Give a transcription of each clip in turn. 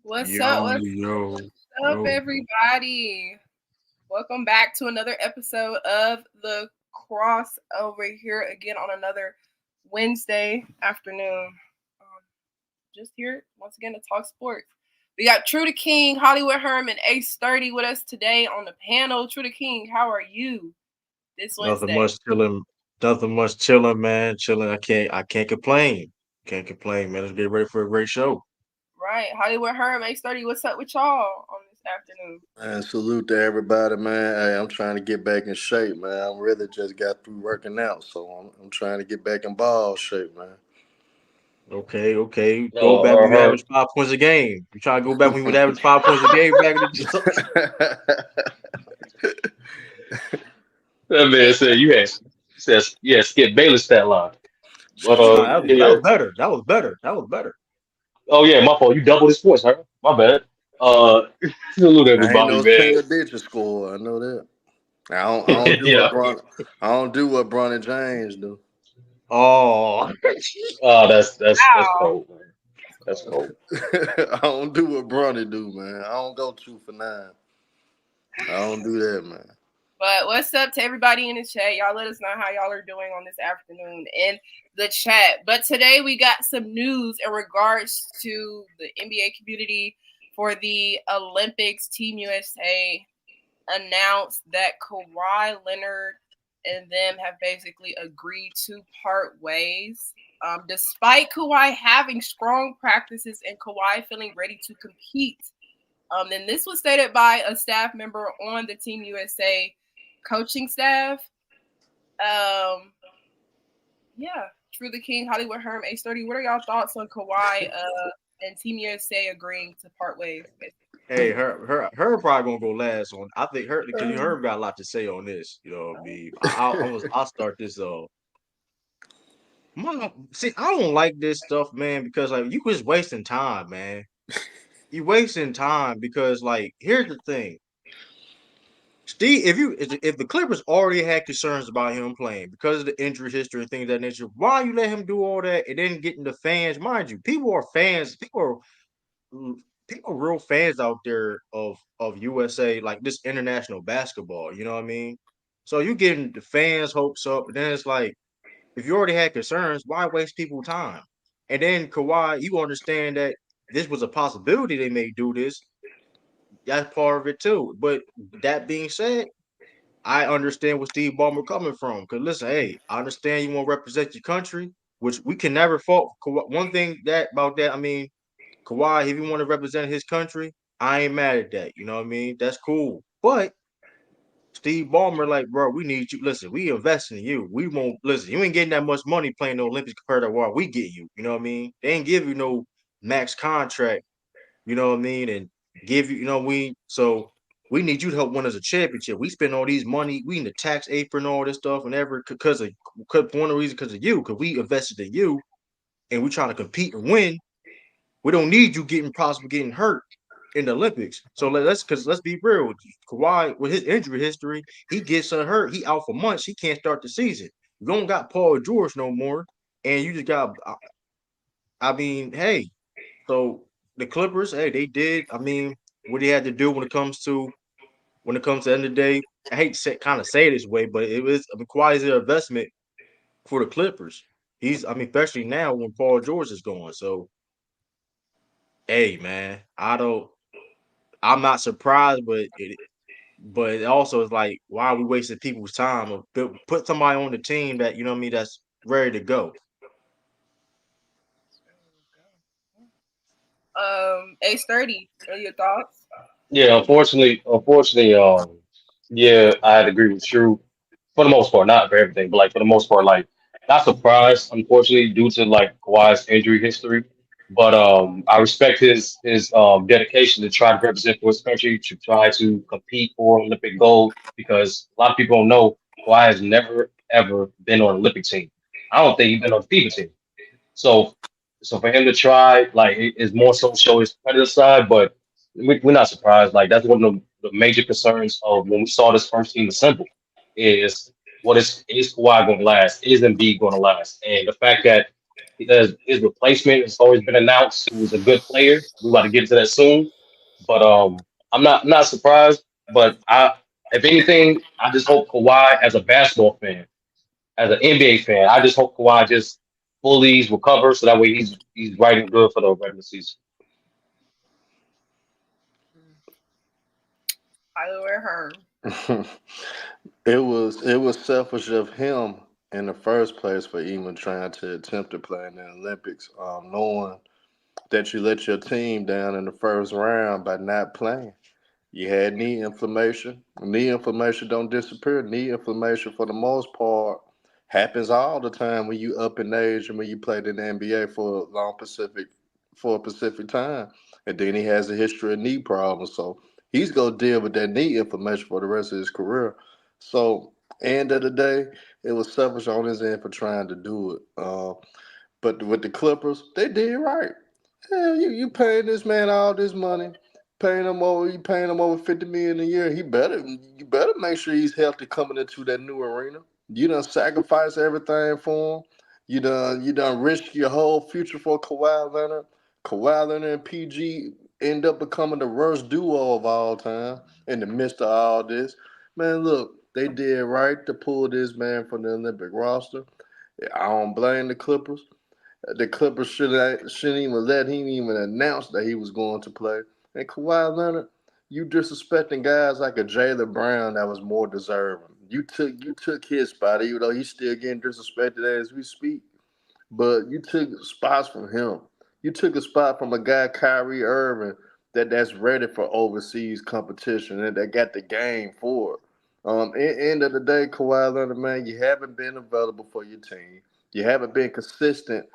What's up? Yo, What's yo, up, yo. everybody? Welcome back to another episode of the crossover here again on another Wednesday afternoon. Just here once again to talk sports. We got True the King, Hollywood Herm, and Ace 30 with us today on the panel. True the King, how are you this Nothing Wednesday? much chilling. Nothing much chilling, man. Chilling. I can't complain. Can't complain, man. Let's get ready for a great show. Right, Hollywood Herm, Ace 30. What's up with y'all on this afternoon? Man, salute to everybody, man. Hey, I'm trying to get back in shape, man. I really just got through working out, so I'm trying to get back in ball shape, man. Okay. No, Go back when you her. average 5 points a game. You try to go back when you would average 5 points a game back in the That man said you had says yeah, Skip Bayless stat line. But No, that yeah. was better. That was better. That was better. Oh yeah, my fault. You doubled his points, huh? My bad. Uh, salute I ain't everybody, no man. single digit score. I know that. I don't do what Yeah. Bronny James do. Oh, Oh, that's Wow, cold, man. that's That's cool. cold. I don't do what Bronny do, man. I don't go 2 for 9. I don't do that, man. But what's up to everybody in the chat? Y'all let us know how y'all are doing on this afternoon in the chat. But today we got some news in regards to the NBA community for the Olympics. Team USA announced that Kawhi Leonard and them have basically agreed to part ways. Despite Kawhi having strong practices and Kawhi feeling ready to compete. And this was stated by a staff member on the Team USA coaching staff. Yeah, True the King, Hollywood Herm, Ace 30. What are y'all thoughts on Kawhi and Team USA agreeing to part ways? hey, her probably gonna go last on. I think her because her got a lot to say on this. You know what I mean? I'll start this off. See, I don't like this stuff, man, because like you just wasting time, man. You wasting time because like here's the thing. Steve, if the Clippers already had concerns about him playing because of the injury history and things of that nature, why you let him do all that and then getting the fans? Mind you, people are fans. People are real fans out there of USA, like this international basketball. You know what I mean? So you getting the fans' hopes up, and then it's like if you already had concerns, why waste people's time? And then Kawhi, you understand that this was a possibility they may do this. That's part of it too. But that being said, I understand where Steve Ballmer coming from. Because listen, hey, I understand you want to represent your country, which we can never fault. One thing that about that, I mean, Kawhi, if you want to represent his country, I ain't mad at that. You know what I mean? That's cool. But Steve Ballmer, like, bro, we need you. Listen, we investing in you. We won't listen. You ain't getting that much money playing the Olympics compared to what we get you. You know what I mean? They ain't give you no max contract. You know what I mean? And give you, we need you to help win us a championship. We spend all these money, we in the tax apron, all this stuff, and ever because of one of the reasons because of you, because we invested in you, and we trying to compete and win. We don't need you possibly getting hurt in the Olympics. So let's be real. Kawhi, with his injury history, he gets hurt. He out for months. He can't start the season. You don't got Paul George no more, and you just got. I mean, hey, so the Clippers, hey, they did. I mean, what he had to do when it comes to the end of the day. I hate to kind of say it this way, but it was. I mean, Kawhi is an investment for the Clippers. I mean, especially now when Paul George is going. So, hey, man, I'm not surprised, but it also is like, why are we wasting people's time? Or put somebody on the team that you know what I mean that's ready to go. Ace 30. What are your thoughts? Yeah, unfortunately, yeah, I had to agree with you for the most part, not for everything, but like for the most part, like not surprised, unfortunately, due to like Kawhi's injury history. But I respect his dedication to try to represent for his country, to try to compete for Olympic gold, because a lot of people don't know Kawhi has never ever been on an Olympic team. I don't think he's been on the FIBA team. So, so for him to try, like, is more so show his competitive side, but we're not surprised. Like, that's one of the major concerns of when we saw this first team assemble is what is Kawhi going to last? Is Embiid going to last? And the fact that His replacement has always been announced, who was a good player. We about to get to that soon. But I'm not surprised. But if anything, I just hope Kawhi, as a basketball fan, as an NBA fan, I just hope Kawhi just fully recovers so that way he's right and good for the regular season. Either way, her. It was selfish of him in the first place for even trying to attempt to play in the Olympics, knowing that you let your team down in the first round by not playing. You had knee inflammation. Knee inflammation don't disappear. Knee inflammation, for the most part, happens all the time when you up in age and when you played in the NBA for a Pacific time. And then he has a history of knee problems, so he's gonna deal with that knee inflammation for the rest of his career. So, end of the day, it was selfish on his end for trying to do it. But with the Clippers, they did right. Yeah, you paying this man all this money, paying him over 50 million a year. You better make sure he's healthy coming into that new arena. You done sacrifice everything for him. You done risk your whole future for Kawhi Leonard. Kawhi Leonard and PG end up becoming the worst duo of all time in the midst of all this. Man, look, they did right to pull this man from the Olympic roster. I don't blame the Clippers. The Clippers shouldn't even let him even announce that he was going to play. And Kawhi Leonard, you disrespecting guys like a Jaylen Brown that was more deserving. You took his spot, even though he's still getting disrespected as we speak. But you took spots from him. You took a spot from a guy, Kyrie Irving, that's ready for overseas competition and that got the game for it. End of the day, Kawhi Leonard, man, you haven't been available for your team. You haven't been consistent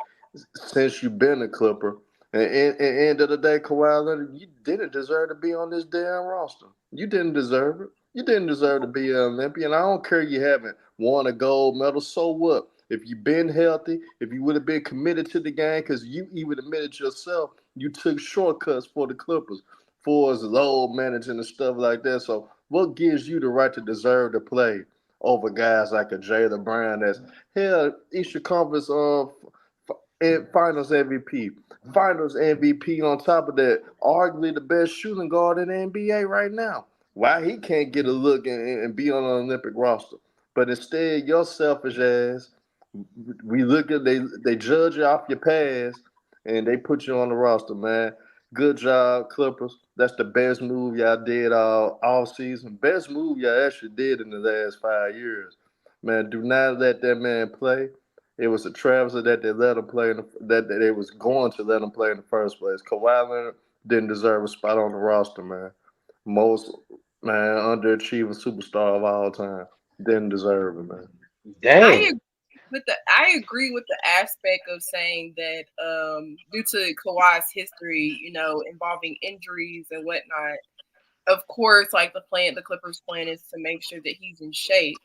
since you've been a Clipper. And end of the day, Kawhi Leonard, you didn't deserve to be on this damn roster. You didn't deserve it. You didn't deserve to be an Olympian. I don't care you haven't won a gold medal. So what? If you've been healthy, if you would have been committed to the game, because you even admitted yourself, you took shortcuts for the Clippers, for as load managing and stuff like that. So what gives you the right to deserve to play over guys like a Jaylen Brown that's hell Eastern Conference Finals MVP, Finals MVP on top of that, arguably the best shooting guard in the NBA right now. Why he can't get a look and be on an Olympic roster? But instead, your selfish ass, we look at they judge you off your past and they put you on the roster, man. Good job, Clippers. That's the best move y'all did all season. Best move y'all actually did in the last 5 years. Man, do not let that man play. It was a travesty that they let him play that they was going to let him play in the first place. Kawhi Leonard didn't deserve a spot on the roster, man. Most man underachieving superstar of all time. Didn't deserve it, man. I Dang. I agree with the aspect of saying that due to Kawhi's history, involving injuries and whatnot, of course, like the Clippers plan is to make sure that he's in shape.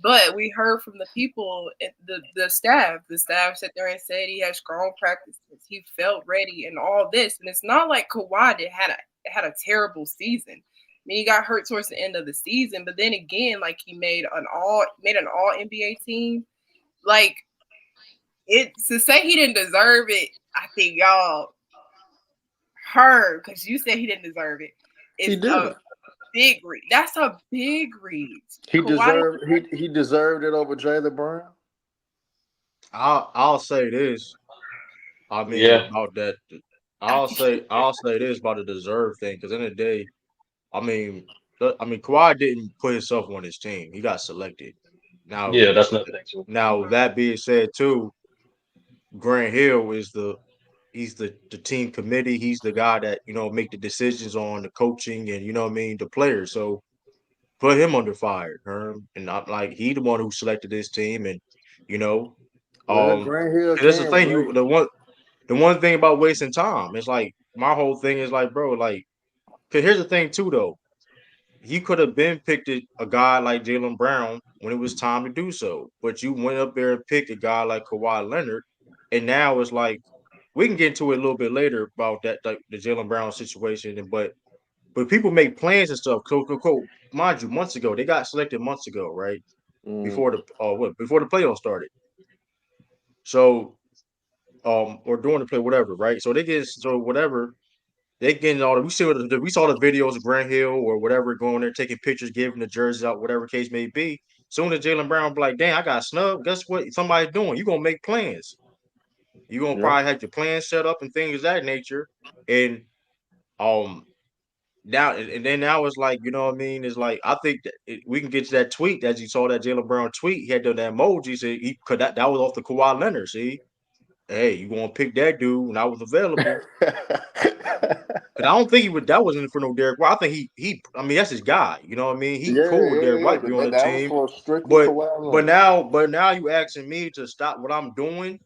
But we heard from the people, the staff sat there and said he had strong practices, he felt ready, and all this. And it's not like Kawhi had a terrible season. I mean, he got hurt towards the end of the season, but then again, like he made an all NBA team. Like it to say he didn't deserve it, I think y'all heard because you said he didn't deserve it. He It's a didn't. big read. That's a big read. He Kawhi, deserved he deserved it over Jaylen Brown. I'll say this. I mean Yeah. about that. I I'll think say I'll say this about the deserve thing because in the day, I mean, Kawhi didn't put himself on his team. He got selected. Now, Yeah, that's another thing too. now that being said, too, Grant Hill is he's the team committee. He's the guy that make the decisions on the coaching and what I mean the players. So put him under fire, Herm. And I'm like he the one who selected this team, and you know, Well, um, Grant Hill 'cause that's the can thing. wait. The one thing about wasting time. It's like my whole thing is like, bro, like, cause here's the thing too, though. He could have been picked a guy like Jaylen Brown when it was time to do so, but you went up there and picked a guy like Kawhi Leonard, and now it's like we can get into it a little bit later about that, like the Jaylen Brown situation, but people make plans and stuff. Mind you, months ago they got selected months ago, right Mm. before the before the playoffs started. So or during the play, whatever, right? So whatever they getting all the we saw the videos of Grant Hill or whatever going there taking pictures, giving the jerseys out, whatever case may be. Soon as Jaylen Brown be like, "Dang, I got snubbed." Guess what? Somebody's doing. You gonna make plans. You gonna Yeah. probably have your plans set up and things of that nature. And um now and then now it's like, you know what I mean? It's like I think that we can get to that tweet as you saw that Jaylen Brown tweet. He had done that emoji. Said he could that was off the Kawhi Leonard. See, hey, you gonna pick that dude when I was available? Because I don't think he would. That wasn't for no Derrick White. I think he. I mean, that's his guy. You know what I mean? He cool with Derrick Yeah. White be on the That was team, for strictly but Kawhi but Leonard. now you asking me to stop what I'm doing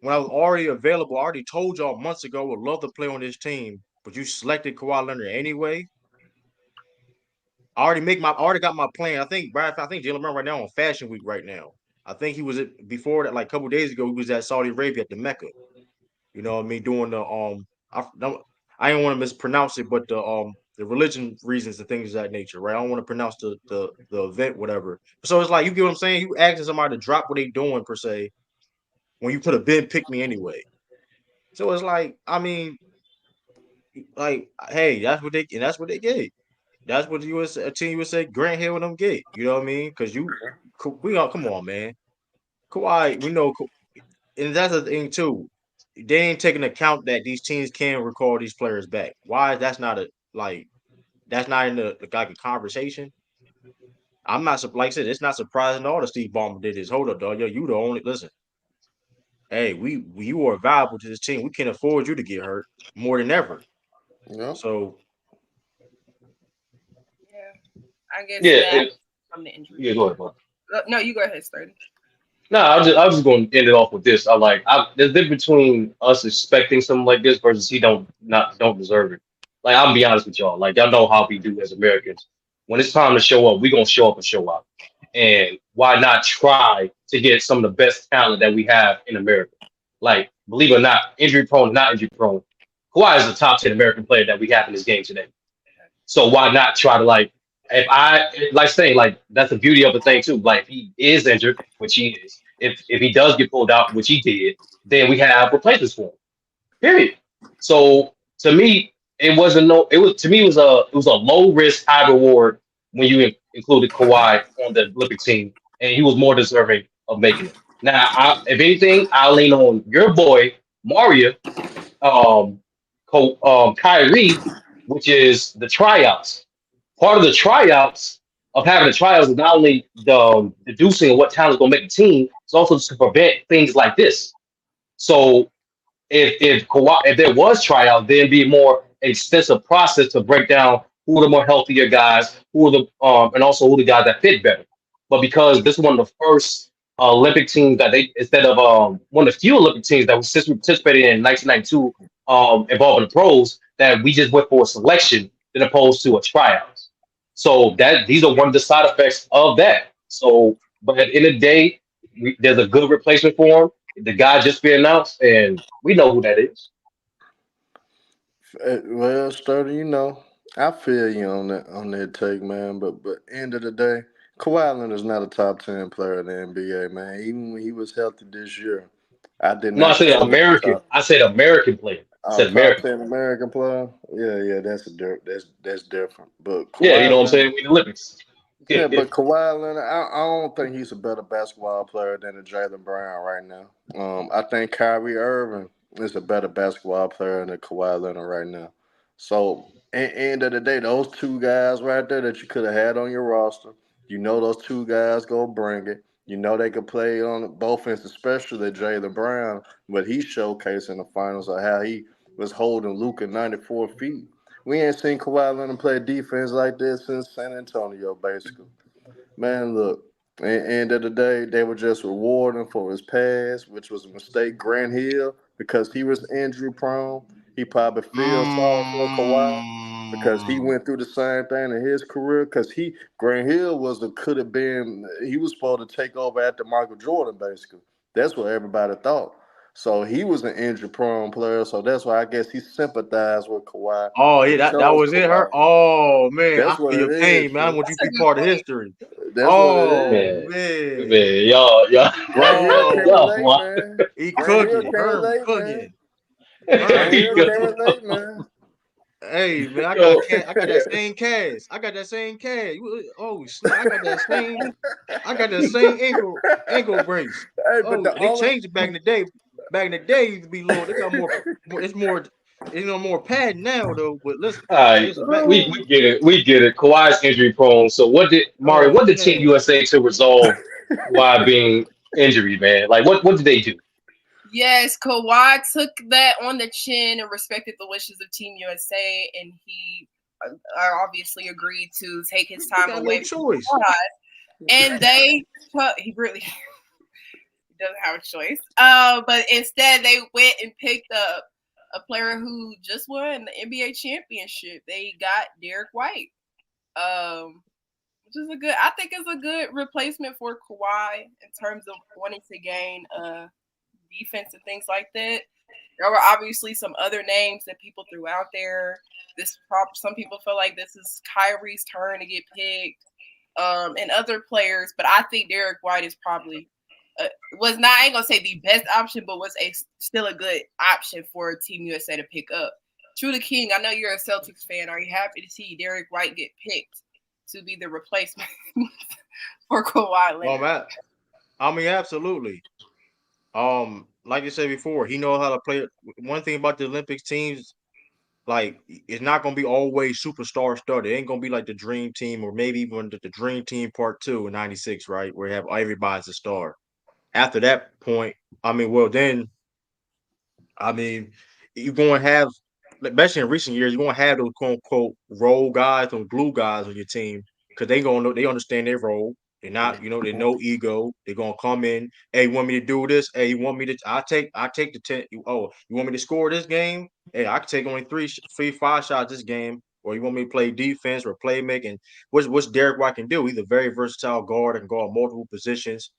when I was already available. I already told y'all months ago would love to play on this team, but you selected Kawhi Leonard anyway. I already got my plan. I think Brad. I think Jaylen Brown right now on Fashion Week right now. I think he was before that, like a couple days ago. He was at Saudi Arabia at the Mecca. You know what I mean? Doing the I don't want to mispronounce it, but the religion reasons and things of that nature, right? I don't want to pronounce the event, whatever. So it's like you get what I'm saying. You asking somebody to drop what they doing per se when you could have been pick me anyway. So it's like, I mean, like, hey, that's what they get. That's what a team USA Grant Hill and them get. You know what I mean? Because we all come on, man. Kawhi, we know, and that's the thing too. They ain't taking account that these teams can recall these players back. Why? That's not a like. That's not in the like a conversation. I'm not like I said. It's not surprising at all that Steve Ballmer did this. Hold up, dog. Yo, you the only listen. Hey, you are valuable to this team. We can't afford you to get hurt more than ever. Yeah. So Yeah, I guess Yeah, that from the injury. yeah. Go ahead, bro. No, you go ahead, Sturdy. No, I was just going to end it off with this. There's a difference between us expecting something like this versus he don't deserve it. Like I'll be honest with y'all. Like y'all know how we do as Americans. When it's time to show up, we gonna show up and show out. And why not try to get some of the best talent that we have in America? Like believe it or not, injury prone, not injury prone. Kawhi is the top 10 American player that we have in this game today. So why not try to like if I like saying like that's the beauty of the thing too. Like if he is injured, which he is, if he does get pulled out, which he did, then we have replacements for him. Period. So to me, it wasn't no. It was to me it was a low risk, high reward when you included Kawhi on the Olympic team, and he was more deserving of making it. Now, if anything, I'll lean on your boy Mario, um, Kyrie, which is the tryouts. Part of the tryouts of having the tryouts is not only the deducing of what talent is going to make the team, it's also to prevent things like this. So if there was tryout, there'd be a more extensive process to break down who are the more healthier guys, who are the and also who the guys that fit better. But because this is one of the first Olympic teams that they instead of one of the few Olympic teams that was since we participated in 1992 involving the pros that we just went for a selection than opposed to a tryout. So that these are one of the side effects of that. So, but at the end of the day, there's a good replacement for him. The guy just been announced, and we know who that is. Well, Sturdy, I feel you on that take, man. But end of the day, Kawhi Leonard is not a top 10 player in the NBA, man. Even when he was healthy this year, I did No, I not said consider him American. top. I said American player. I said Top American. 10 American player. Yeah, that's different. But Yeah, you know Kawhi what I'm Leonard. saying? We in the Olympics. Yeah, but Kawhi Leonard, I don't think he's a better basketball player than a Jaylen Brown right now. I think Kyrie Irving is a better basketball player than Kawhi Leonard right now. So, end of the day, those two guys right there that you could have had on your roster, those two guys go bring it. They could play on both ends, especially Jaylen Brown, what he showcased in the finals of how he was holding Luka 94 feet. We ain't seen Kawhi Leonard play defense like this since San Antonio, basically. Man, look, at the end of the day, they were just rewarding for his past, which was a mistake. Grant Hill, because he was injury prone, he probably feels sorry for Kawhi because he mm, went through the same thing in his career. Because Grant Hill could have been, he was supposed to take over after Michael Jordan, basically. That's what everybody thought. So he was an injury-prone player. So that's why I guess he sympathized with Kawhi Oh yeah, and that chose was it. Kawhi. Her. Oh man, I That's what feel it your is, pain, man. I Drew. want you to That's a be good part of point. history. That's what it Oh is. Man, man. man, y'all, Grant Hill can't Oh, relate, y'all, man. he Grant Hill cooking. can't Herm relate, man. cooking. Grant Herm Hill can't cooking. relate, man. Hey man, yo, I got that same cast. I got that same cast. Oh snap! I got that same ankle brace. Hey, but Oh, the they only changed it back in the day. Back in the day, it used to be low. They got it's more, more pad now though. But listen, all right, listen back. we get it, we get it. Kawhi's injury prone. So what did Mario? Oh What did Team man. USA to resolve Kawhi being injury, man? Like what did they do? Yes, Kawhi took that on the chin and respected the wishes of Team USA, and he obviously agreed to take his He time got no away from the choice. squad. And he really doesn't have a choice. But instead, they went and picked up a player who just won the NBA championship. They got Derrick White, which is I think is a good replacement for Kawhi in terms of wanting to gain defense and things like that. There were obviously some other names that people threw out there. Some people feel like this is Kyrie's turn to get picked, and other players. But I think Derrick White is probably was not. I ain't gonna say the best option, but was still a good option for Team USA to pick up. True the King, I know you're a Celtics fan. Are you happy to see Derrick White get picked to be the replacement for Kawhi Leonard? I mean, absolutely. Like I said before, he knows how to play. One thing about the Olympics teams, like it's not gonna be always superstar studded. It ain't gonna be like the Dream Team or maybe even the Dream Team Part 2 in '96, right? Where you have everybody's a star. After that point, I mean, well then, I mean, you're gonna have, especially in recent years, you're gonna have those quote unquote role guys, those glue guys on your team because they gonna know they understand their role. They're not, they're no ego. They're gonna come in. Hey, you want me to do this? Hey, you want me to? I take the 10. Oh, you want me to score this game? Hey, I can take only three, 5 shots this game. Or you want me to play defense or playmaking? What's Derrick White can do? He's a very versatile guard and can guard multiple positions.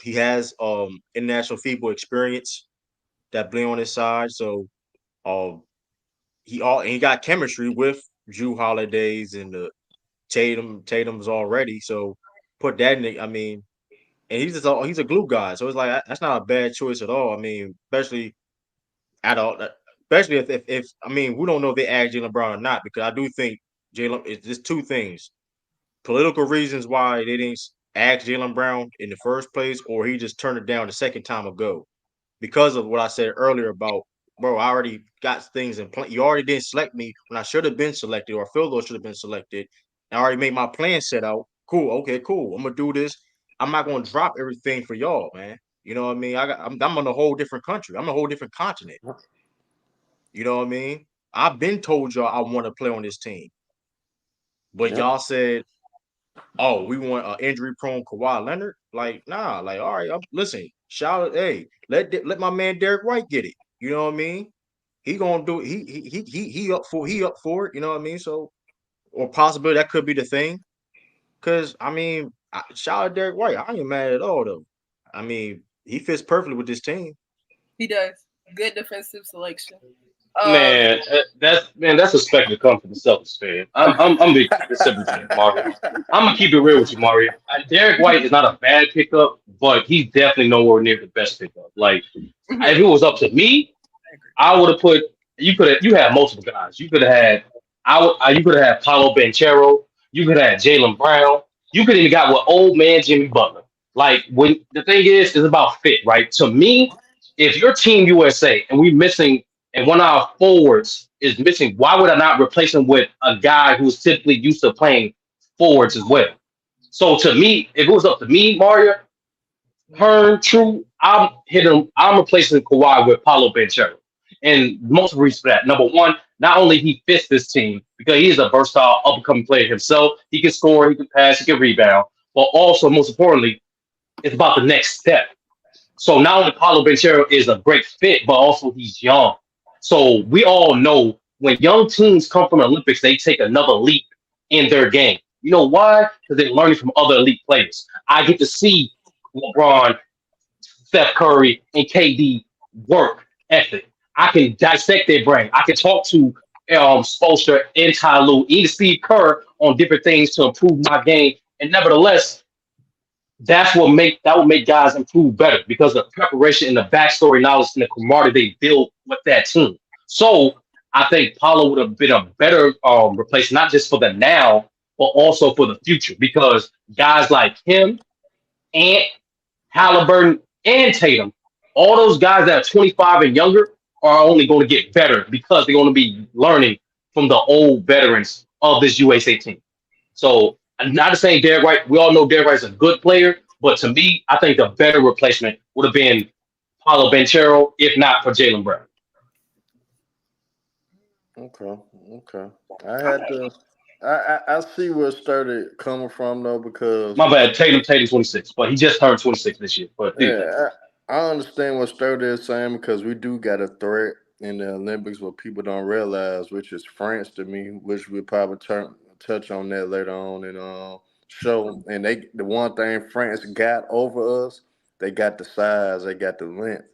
He has international FIBA experience that play on his side. So um he got chemistry with Drew Holidays and the Tatum's already. So put that in the, I mean, and he's a glue guy. So it's like that's not a bad choice at all. I mean, at all especially if I mean we don't know if they add Jaylen Brown or not, because I do think Jaylen it's just two things. Political reasons why they didn't ask Jaylen Brown in the first place, or he just turned it down the second time ago because of what I said earlier about, bro, I already got things in plan. You already didn't select me when I should have been selected, or feel those should have been selected. I already made my plan set out. Cool, okay, cool. I'm gonna do this. I'm not gonna drop everything for y'all, man. You know what I mean? I'm on a whole different country. I'm on a whole different continent. You know what I mean? I've been told y'all I want to play on this team, but Yep. y'all said, "Oh, we want an injury-prone Kawhi Leonard." Like, nah. Like, all right. Listen, shout out, hey, let my man Derrick White get it. You know what I mean? He gonna do it. He up for it. You know what I mean? So, or possibly that could be the thing. Cause I mean, shout out Derrick White. I ain't mad at all though. I mean, he fits perfectly with this team. He does. Good defensive selection. Man, that's a spectacle to come from the Celtics fan. I'm gonna keep it simple to you, Mario. I'm gonna keep it real with you, Mario. Derek White is not a bad pickup, but he's definitely nowhere near the best pickup. Like if it was up to me, I would have put you had multiple guys. You could have had you could have had Paulo Banchero. You could have had Jaylen Brown. You could even got with old man Jimmy Butler. Like when the thing is about fit, right? To me, if you're Team USA and we missing and one of our forwards is missing, why would I not replace him with a guy who's typically used to playing forwards as well? So to me, if it was up to me, Mario, Hearn, True, I'm replacing Kawhi with Paulo Banchero. And multiple reasons for that. Number one, not only he fits this team because he is a versatile up-and-coming player himself. He can score, he can pass, he can rebound. But also, most importantly, it's about the next step. So not only Paulo Banchero is a great fit, but also he's young. So we all know when young teams come from the Olympics, they take another leap in their game. You know why? Because they're learning from other elite players. I get to see LeBron, Steph Curry, and KD work ethic. I can dissect their brain. I can talk to Spoelstra and Ty Lue, even Steve Kerr on different things to improve my game. And nevertheless, that would make guys improve better because of the preparation and the backstory knowledge and the camaraderie they build with that team. So I think Paulo would have been a better replacement, not just for the now, but also for the future, because guys like him, Ant, Halliburton, and Tatum, all those guys that are 25 and younger are only going to get better because they're going to be learning from the old veterans of this USA team. So I'm not saying Derrick White. We all know Derrick White's a good player, but to me, I think the better replacement would have been Paulo Banchero, if not for Jaylen Brown. Okay. I had to. I see where it started coming from though, because My bad, Tatum 26, but he just turned 26 this year. But I understand what Sturdy is saying, because we do got a threat in the Olympics what people don't realize, which is France to me, which we'll probably touch on that later on in show. And the one thing France got over us, they got the size, they got the length.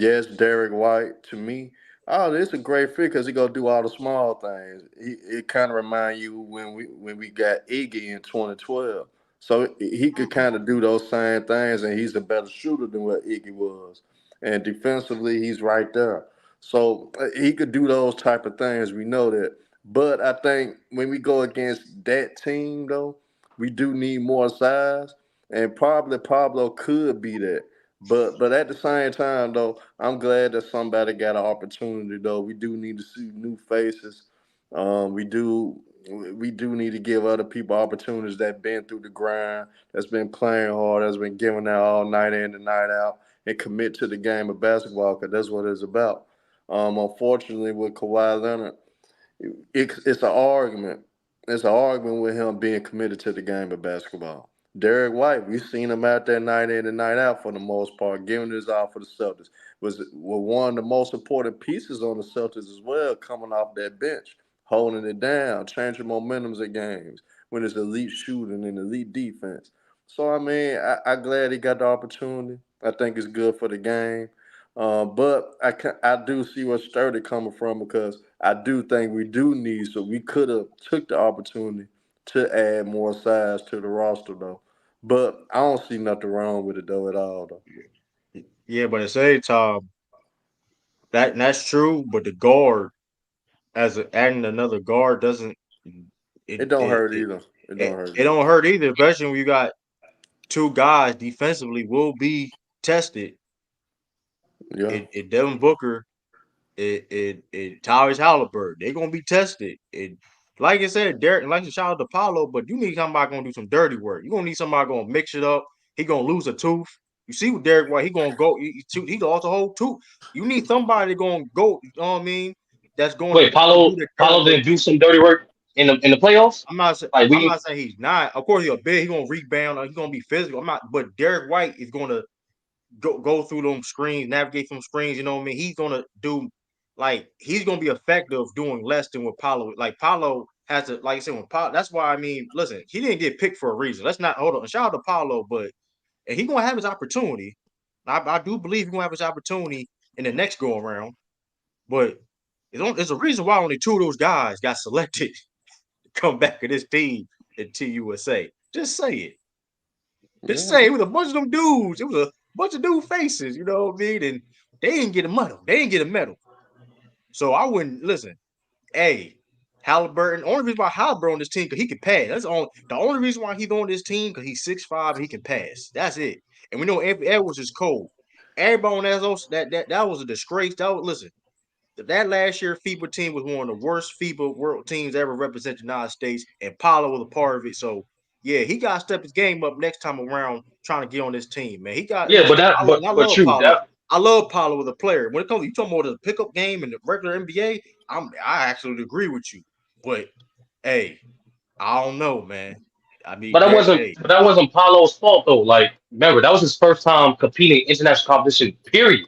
Yes, Derrick White to me. Oh, this is a great fit because he gonna do all the small things. It kind of remind you when we got Iggy in 2012. So he could kind of do those same things, and he's a better shooter than what Iggy was. And defensively, he's right there. So he could do those type of things. We know that. But I think when we go against that team, though, we do need more size, and probably Pablo could be that. But at the same time, though, I'm glad that somebody got an opportunity. Though we do need to see new faces. We do need to give other people opportunities that been through the grind, that's been playing hard, that's been giving out all night in and night out, and commit to the game of basketball, because that's what it's about. Unfortunately, with Kawhi Leonard, it's an argument. It's an argument with him being committed to the game of basketball. Derrick White, we've seen him out there night in and night out for the most part, giving his all for the Celtics. Was one of the most important pieces on the Celtics as well, coming off that bench, holding it down, changing momentums of games when it's elite shooting and elite defense. So, I mean, I'm glad he got the opportunity. I think it's good for the game. But I do see where Sturdy coming from, because I do think we do need, so we could have took the opportunity to add more size to the roster, though. But I don't see nothing wrong with it, though, at all, though. Yeah, but at the same time, that's true. But the guard, adding another guard doesn't It don't hurt either. It don't hurt it either. don't hurt either, especially when you got two guys defensively will be tested. Yeah. Devin Booker, Tyrese Halliburton, they're gonna be tested. Like I said, Derek, like shout out to Paulo, but you need somebody gonna do some dirty work. You're gonna need somebody gonna mix it up. He gonna lose a tooth. You see with Derek White, he gonna go. He lost a whole tooth. You need somebody gonna go. You know what I mean? That's going wait, to do Paulo the Paulo dirty work. didn't do some dirty work in the playoffs. I'm not saying Like I'm not saying he's not. Of course, he's big. He's gonna rebound. He's gonna be physical. I'm not. But Derek White is gonna go through them screens, navigate them screens. You know what I mean? He's gonna do he's gonna be effective doing less than what Paulo. Like Paulo has to, like I said, when Paulo. That's why I mean, listen, he didn't get picked for a reason. Let's not hold on. Shout out to Paulo, but and he's gonna have his opportunity. I do believe he's gonna have his opportunity in the next go around. But there's a reason why only two of those guys got selected to come back to this team at TUSA. Just say it. Just say it was a bunch of them dudes. It was a bunch of dude faces, you know what I mean? And they didn't get a medal. They didn't get a medal. So I wouldn't listen. Hey, Halliburton. Only reason why Halliburton on this team because he can pass. That's the only reason why he's on this team because he's 6'5" and he can pass. That's it. And we know Anthony Edwards is cold. Everybody on that was a disgrace. Listen. That last year FIBA team was one of the worst FIBA world teams ever represented the United States, and Paulo was a part of it. So yeah, he got to step his game up next time around trying to get on this team, man. He got I love Paulo. I love Paulo as a player. When it comes to you talking about the pickup game and the regular NBA, I actually agree with you. But hey, I don't know, man. I mean, but that wasn't Paulo's fault though. Like, remember, that was his first time competing in international competition, period.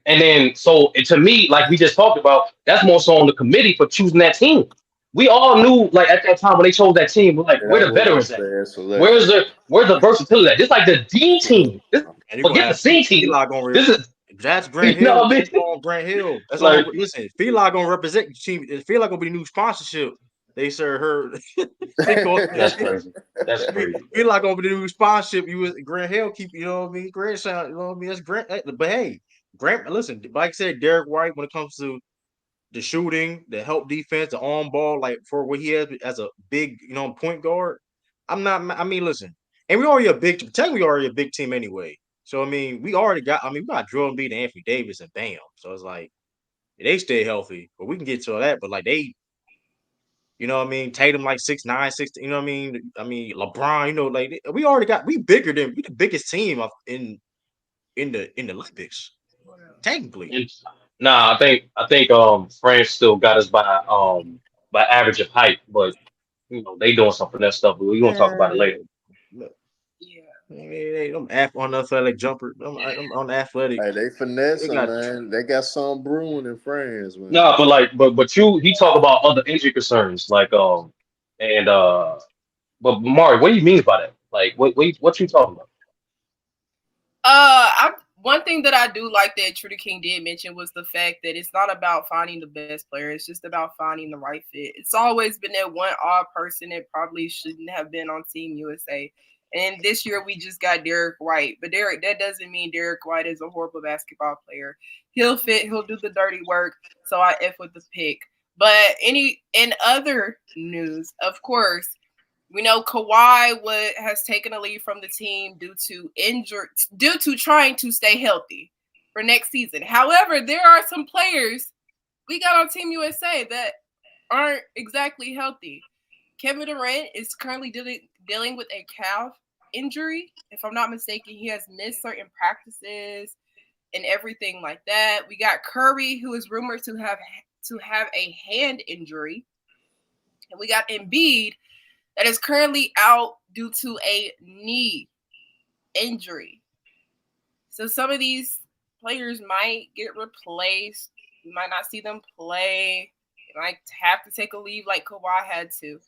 And then, so to me, like we just talked about, that's more so on the committee for choosing that team. We all knew, like at that time when they chose that team, we're like, where the veterans at? Where's the versatility at? Just like the D team. Forget the C team. That's Grant You know Hill. what I mean? That's on Grant Hill. That's Like, on. Listen, Fila gonna represent the team. Fila gonna be the new sponsorship. They serve her. that's crazy. That's crazy. Fila gonna be the new sponsorship. You was Grant Hill keep. You know what I mean? Grant sound. You know what I mean? That's Grant. But hey, Grant. Listen, like I said, Derrick White. When it comes to the shooting, the help defense, the on ball, like for what he has as a big, point guard. I'm not. I mean, listen, and we already a big. Technically, already a big team anyway. So I mean, we already got. I mean, we got Joel Embiid and Anthony Davis and Bam. So it's like they stay healthy, but we can get to all that. But like they, you know what I mean? Tatum like 6'9", 6. You know what I mean? I mean LeBron. You know, like we already got. We bigger than we the biggest team in the Olympics. Technically, And, nah, I think France still got us by average of height, but they doing some finesse stuff. But we're gonna talk about it man. later. Look, Yeah. them unathletic jumper, them unathletic. Hey, they They finessing, got man. They got some brewing in France, man. No, he talk about other injury concerns and but Mari, what do you mean by that? Like what you talking about? One thing that I do like that Trudy King did mention was the fact that it's not about finding the best player. It's just about finding the right fit. It's always been that one odd person that probably shouldn't have been on Team USA. And this year we just got Derrick White. But that doesn't mean Derrick White is a horrible basketball player. He'll fit, he'll do the dirty work. So I F with the pick. But in other news, of course, we know Kawhi has taken a leave from the team due to trying to stay healthy for next season. However, there are some players we got on Team USA that aren't exactly healthy. Kevin Durant is currently dealing with a calf injury. If I'm not mistaken, he has missed certain practices and everything like that. We got Curry, who is rumored to have a hand injury. And we got Embiid, that is currently out due to a knee injury. So some of these players might get replaced. You might not see them play. They might have to take a leave like Kawhi had to.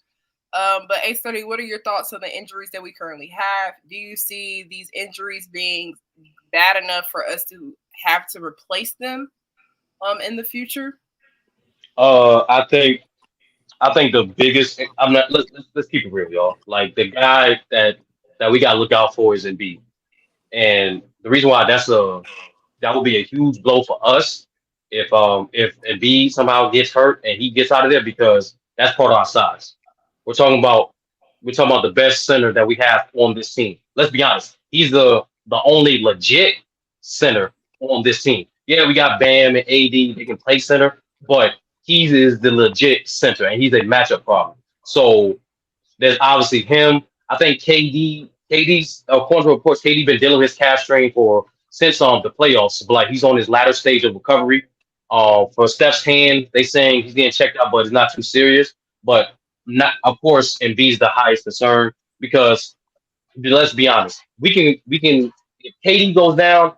But A30, what are your thoughts on the injuries that we currently have? Do you see these injuries being bad enough for us to have to replace them in the future? I think the biggest. I'm not. Let's keep it real, y'all. Like the guy that we gotta look out for is Embiid, and the reason why that would be a huge blow for us if Embiid somehow gets hurt and he gets out of there because that's part of our size. We're talking about we're talking about the best center that we have on this team. Let's be honest. He's the only legit center on this team. Yeah, we got Bam and AD. They can play center, but he is the legit center, and he's a matchup problem. So there's obviously him. I think KD's according to reports, KD been dealing with his calf strain since the playoffs. But like he's on his latter stage of recovery. For Steph's hand, they saying he's getting checked out, but it's not too serious. But not, of course, Embiid's the highest concern because let's be honest, we can if KD goes down,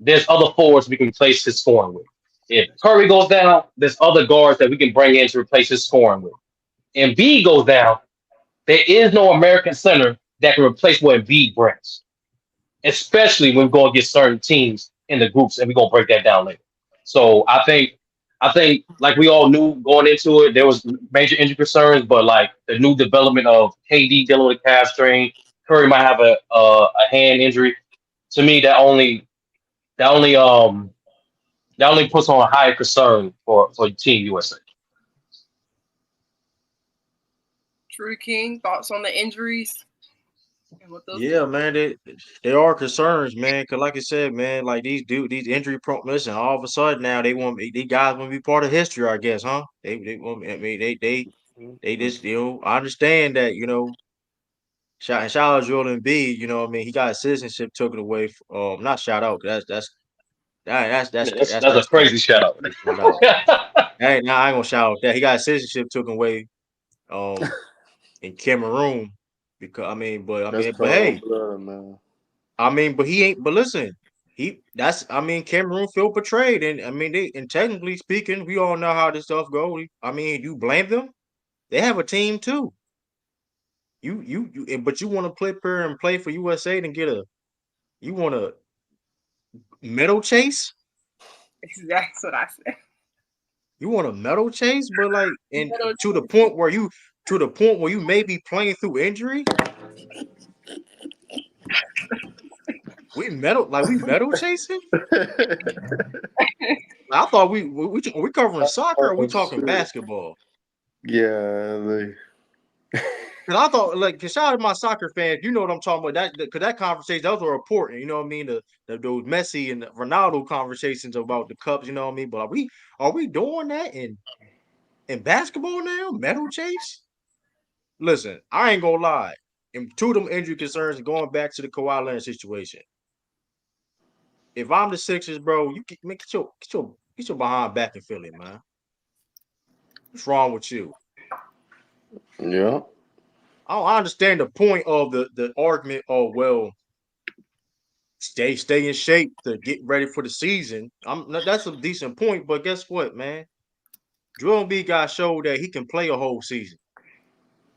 there's other forwards we can replace his scoring with. If Curry goes down, there's other guards that we can bring in to replace his scoring with. Embiid goes down, there is no American center that can replace what Embiid brings, especially when we go against certain teams in the groups, and we're gonna break that down later. So I think like we all knew going into it, there was major injury concerns, but like the new development of KD dealing with a calf strain, Curry might have a hand injury. To me, that only that only puts on a higher concern for Team USA. Trudy King, thoughts on the injuries and what those Yeah, man. They are concerns, man. Cause like I said, man, like these injury prone. Listen, all of a sudden now these guys want to be part of history, I guess, huh? They want. I mean, they just I understand that shout out Joel Embiid. You know, what I mean, he got his citizenship taken away. Not shout out. Yeah, that's a crazy shout out. Shout out. Hey, now I ain't gonna shout out that he got his citizenship taken away. Um, in Cameroon because That's but cold hey. blood, man. But he ain't. But listen, Cameroon feel betrayed, and technically speaking, we all know how this stuff goes. You blame them? They have a team too. But you want to play play for USA and get you want a medal chase? That's what I said. You want a medal chase, but like, and Medal to the point where you may be playing through injury. We medal chasing. I thought we covering soccer. Or are we talking basketball? Yeah. Cause I thought, like, cause shout out to my soccer fans, you know what I'm talking about. Cause that conversation, those were important. You know what I mean? Those Messi and Ronaldo conversations about the cups. You know what I mean? But are we doing that in basketball now? Medal chase? Listen, I ain't gonna lie. And two of them injury concerns, going back to the Kawhi Leonard situation. If I'm the Sixers, bro, you get your behind back in Philly, man. What's wrong with you? Yeah. I understand the point of the argument. Oh well, stay in shape to get ready for the season. That's a decent point, but guess what, man? Joel Embiid got showed that he can play a whole season,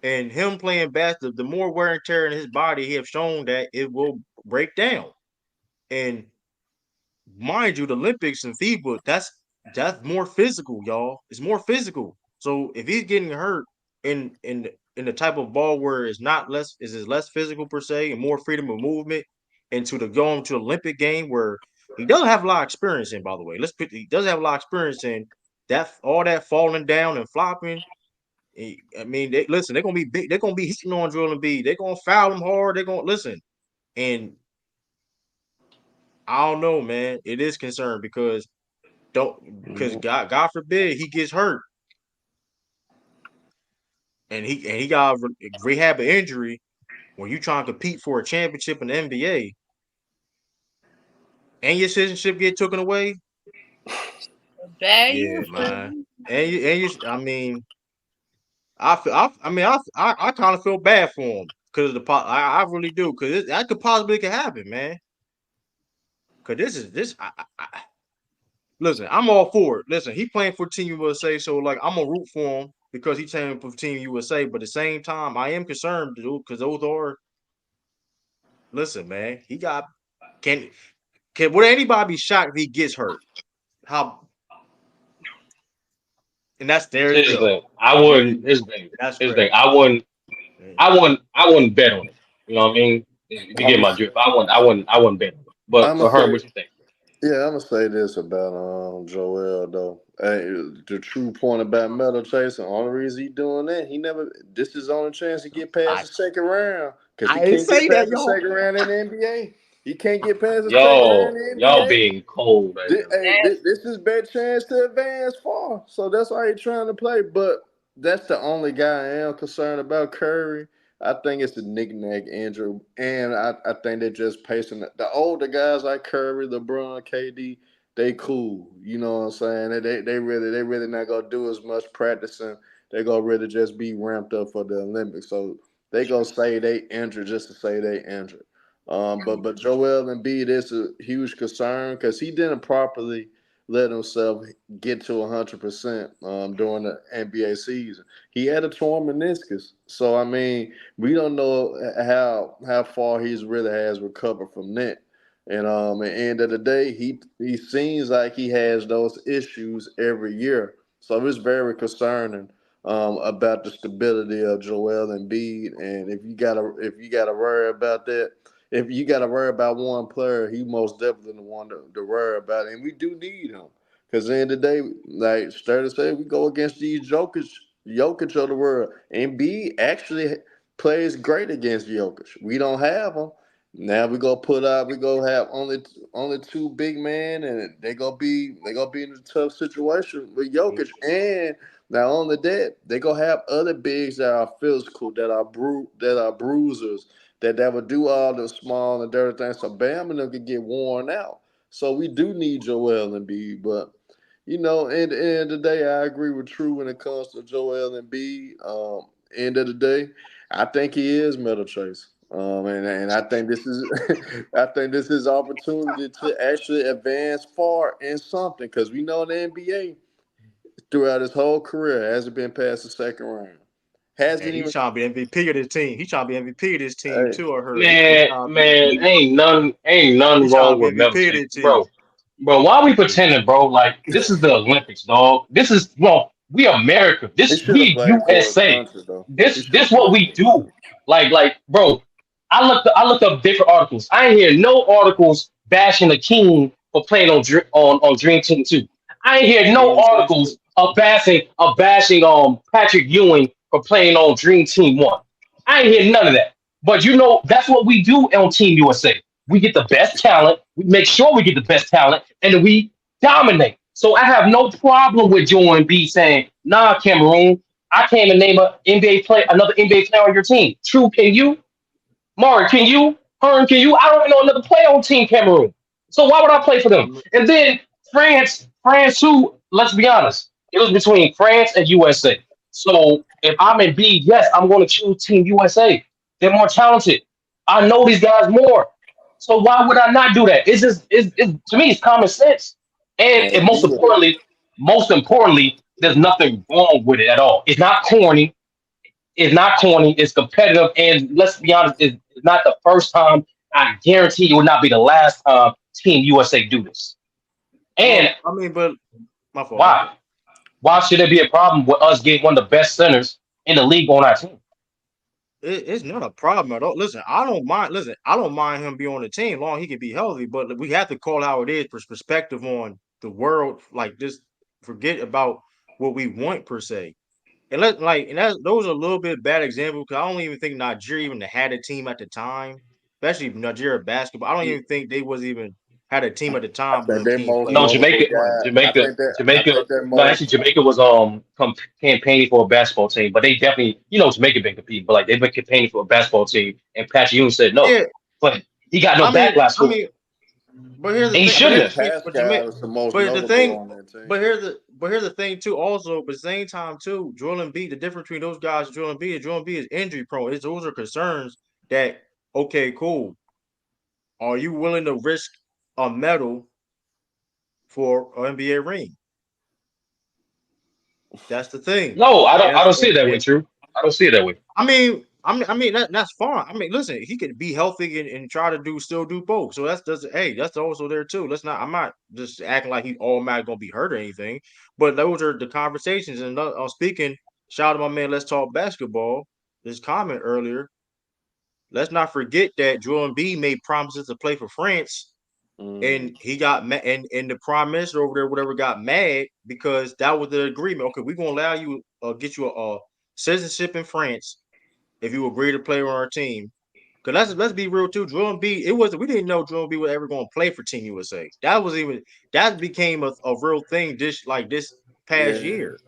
and him playing basketball, the more wear and tear in his body, he have shown that it will break down. And mind you, the Olympics and FIBA, that's more physical, y'all. It's more physical. So if he's getting hurt in the type of ball where it's not less is less physical per se and more freedom of movement, and to the going to Olympic game where he doesn't have a lot of experience in, by the way. He doesn't have a lot of experience in that all that falling down and flopping. I mean, listen, they're gonna be big, they're gonna be hitting on Joel Embiid. They're gonna foul him hard, they're gonna listen. And I don't know, man. It is concerned because God forbid he gets hurt and he got rehab an injury when you trying to compete for a championship in the NBA and your citizenship get taken away. Bad Yeah, man. I mean, I kind of feel bad for him because I really do because that could possibly happen, man. Because listen, I'm all for it. Listen, he playing for Team USA, so like I'm gonna root for him because he's playing for Team USA. But at the same time, I am concerned, dude, because those are. Listen, man, he got can would anybody be shocked if he gets hurt? How? And that's there you Here's the go. thing. I wouldn't. Here's the thing. That's Here's the great. thing. I wouldn't bet on it. You know what I mean? If you get my drift, I wouldn't bet on it. But I'm gonna Herb, say, what you think? yeah, I'm gonna say this about Joel though. Hey, the true point about medal chasing, only reason he doing that, he never. This is his only chance to get past I the second round because he I didn't can't get say that, past the y'all. second round in the NBA. He can't get past the second round Y'all, in the y'all NBA. being cold right now. This is best chance to advance far. So that's why he's trying to play. But that's the only guy I am concerned about. Curry. I think it's the knick-knack injury. And I think they're just pacing the older guys like Curry, LeBron, KD, they cool. You know what I'm saying? They really not gonna do as much practicing. They gonna really just be ramped up for the Olympics. So they gonna say they injured just to say they injured. But Joel Embiid is a huge concern because he didn't properly let himself get to 100% during the NBA season. He had a torn meniscus, so I mean we don't know how far he's really has recovered from that. And at the end of the day, he seems like he has those issues every year, so it's very concerning about the stability of Joel Embiid. And if you gotta worry about that if you got to worry about one player, he most definitely the one to worry about, and we do need him because at the end of the day, like Sturdy said, we go against these Jokic of the world, and B actually plays great against Jokic. We don't have him. Now we go have only two big men, and they gonna be in a tough situation with Jokic, and not only that, they gonna have other bigs that are physical, that are bruisers that would do all the small and dirty things. So Bam and them could get worn out. So we do need Joel Embiid, but at the end of the day, I agree with True when it comes to Joel Embiid. End of the day, I think he is medal chase. And I think this is I think this is opportunity to actually advance far in something because we know in the NBA throughout his whole career hasn't been past the second round. And Hasn't he's even. trying to be MVP of this team. He's trying to be MVP of this team Hey, too. I heard he Man, trying to be. man, ain't none He's trying wrong to be with medal MVP of chase, this team. bro. Bro, why are we pretending, bro? Like this is the Olympics, dog. This is we America. He This should have we played for his USA. country though. He should This have what played we for his do. country. Bro, I looked up different articles. I ain't hear no articles bashing the king for playing on Dream Team 2. I ain't hear no Dream Team articles too. of bashing Patrick Ewing for playing on Dream Team 1. I ain't hear none of that. But that's what we do on Team USA. We get the best talent, we make sure we get the best talent, and then we dominate. So I have no problem with Joe B saying, nah, Cameroon, I can't even name another NBA player on your team. True, can you? Mari, can you? Hearn, can you? I don't even know another player on Team Cameroon. So why would I play for I them? mean, And then France too, let's be honest. It was between France and USA. So if I'm in B, yes, I'm going to choose Team USA. They're more talented. I know these guys more. So why would I not do that? It's to me, it's common sense. And And B would have. most importantly, there's nothing wrong with it at all. It's not corny. It's competitive, and let's be honest, it's not the first time. I guarantee it will not be the last time Team USA do this. And I mean, but my fault. why? Why should there be a problem with us getting one of the best centers in the league on our team? It's not a problem at all. Listen, I don't mind. Listen, I don't mind him being on the team, long he can be healthy. But we have to call how it is, perspective on the world. Like, just forget about what we want per se. And those are a little bit bad examples because I don't even think Nigeria even had a team at the time, especially Nigeria basketball. I don't even think they was even had a team at the I time think when they King most played. No, notable Jamaica, Right. guy. I Jamaica, think that. I Jamaica. think that No, actually, most. Jamaica was campaigning for a basketball team, but they definitely, Jamaica been competing, but like they've been campaigning for a basketball team, and Patrick Ewing said no, Yeah, but he got no I mean, backlash I for it, mean, but here's the and he thing. But I shouldn't here's the think have. thing. Pascal is the most But the notable thing. on that team. But here's the thing too. Also, but at the same time too, Joel Embiid. The difference between those guys, and Joel Embiid is injury prone. Those are concerns that okay, cool. Are you willing to risk a medal for an NBA ring? That's the thing. No, I And don't. I that's don't see it that way. and True. I don't see it that way. I mean that's fine. I mean, listen, he could be healthy and try to still do both. So that's also there too. Let's not. I'm not just acting like he's automatically gonna be hurt or anything. But those are the conversations. And speaking, shout out to my man. Let's talk basketball. This comment earlier. Let's not forget that Joel Embiid made promises to play for France, Mm. and he got mad, and the prime minister over there, whatever, got mad because that was the agreement. Okay, we're gonna allow you, get you a citizenship in France if you agree to play on our team. Because let's be real too. Joel Embiid, it wasn't. We didn't know Joel Embiid was ever going to play for Team USA. That became a real thing this past Yeah. year.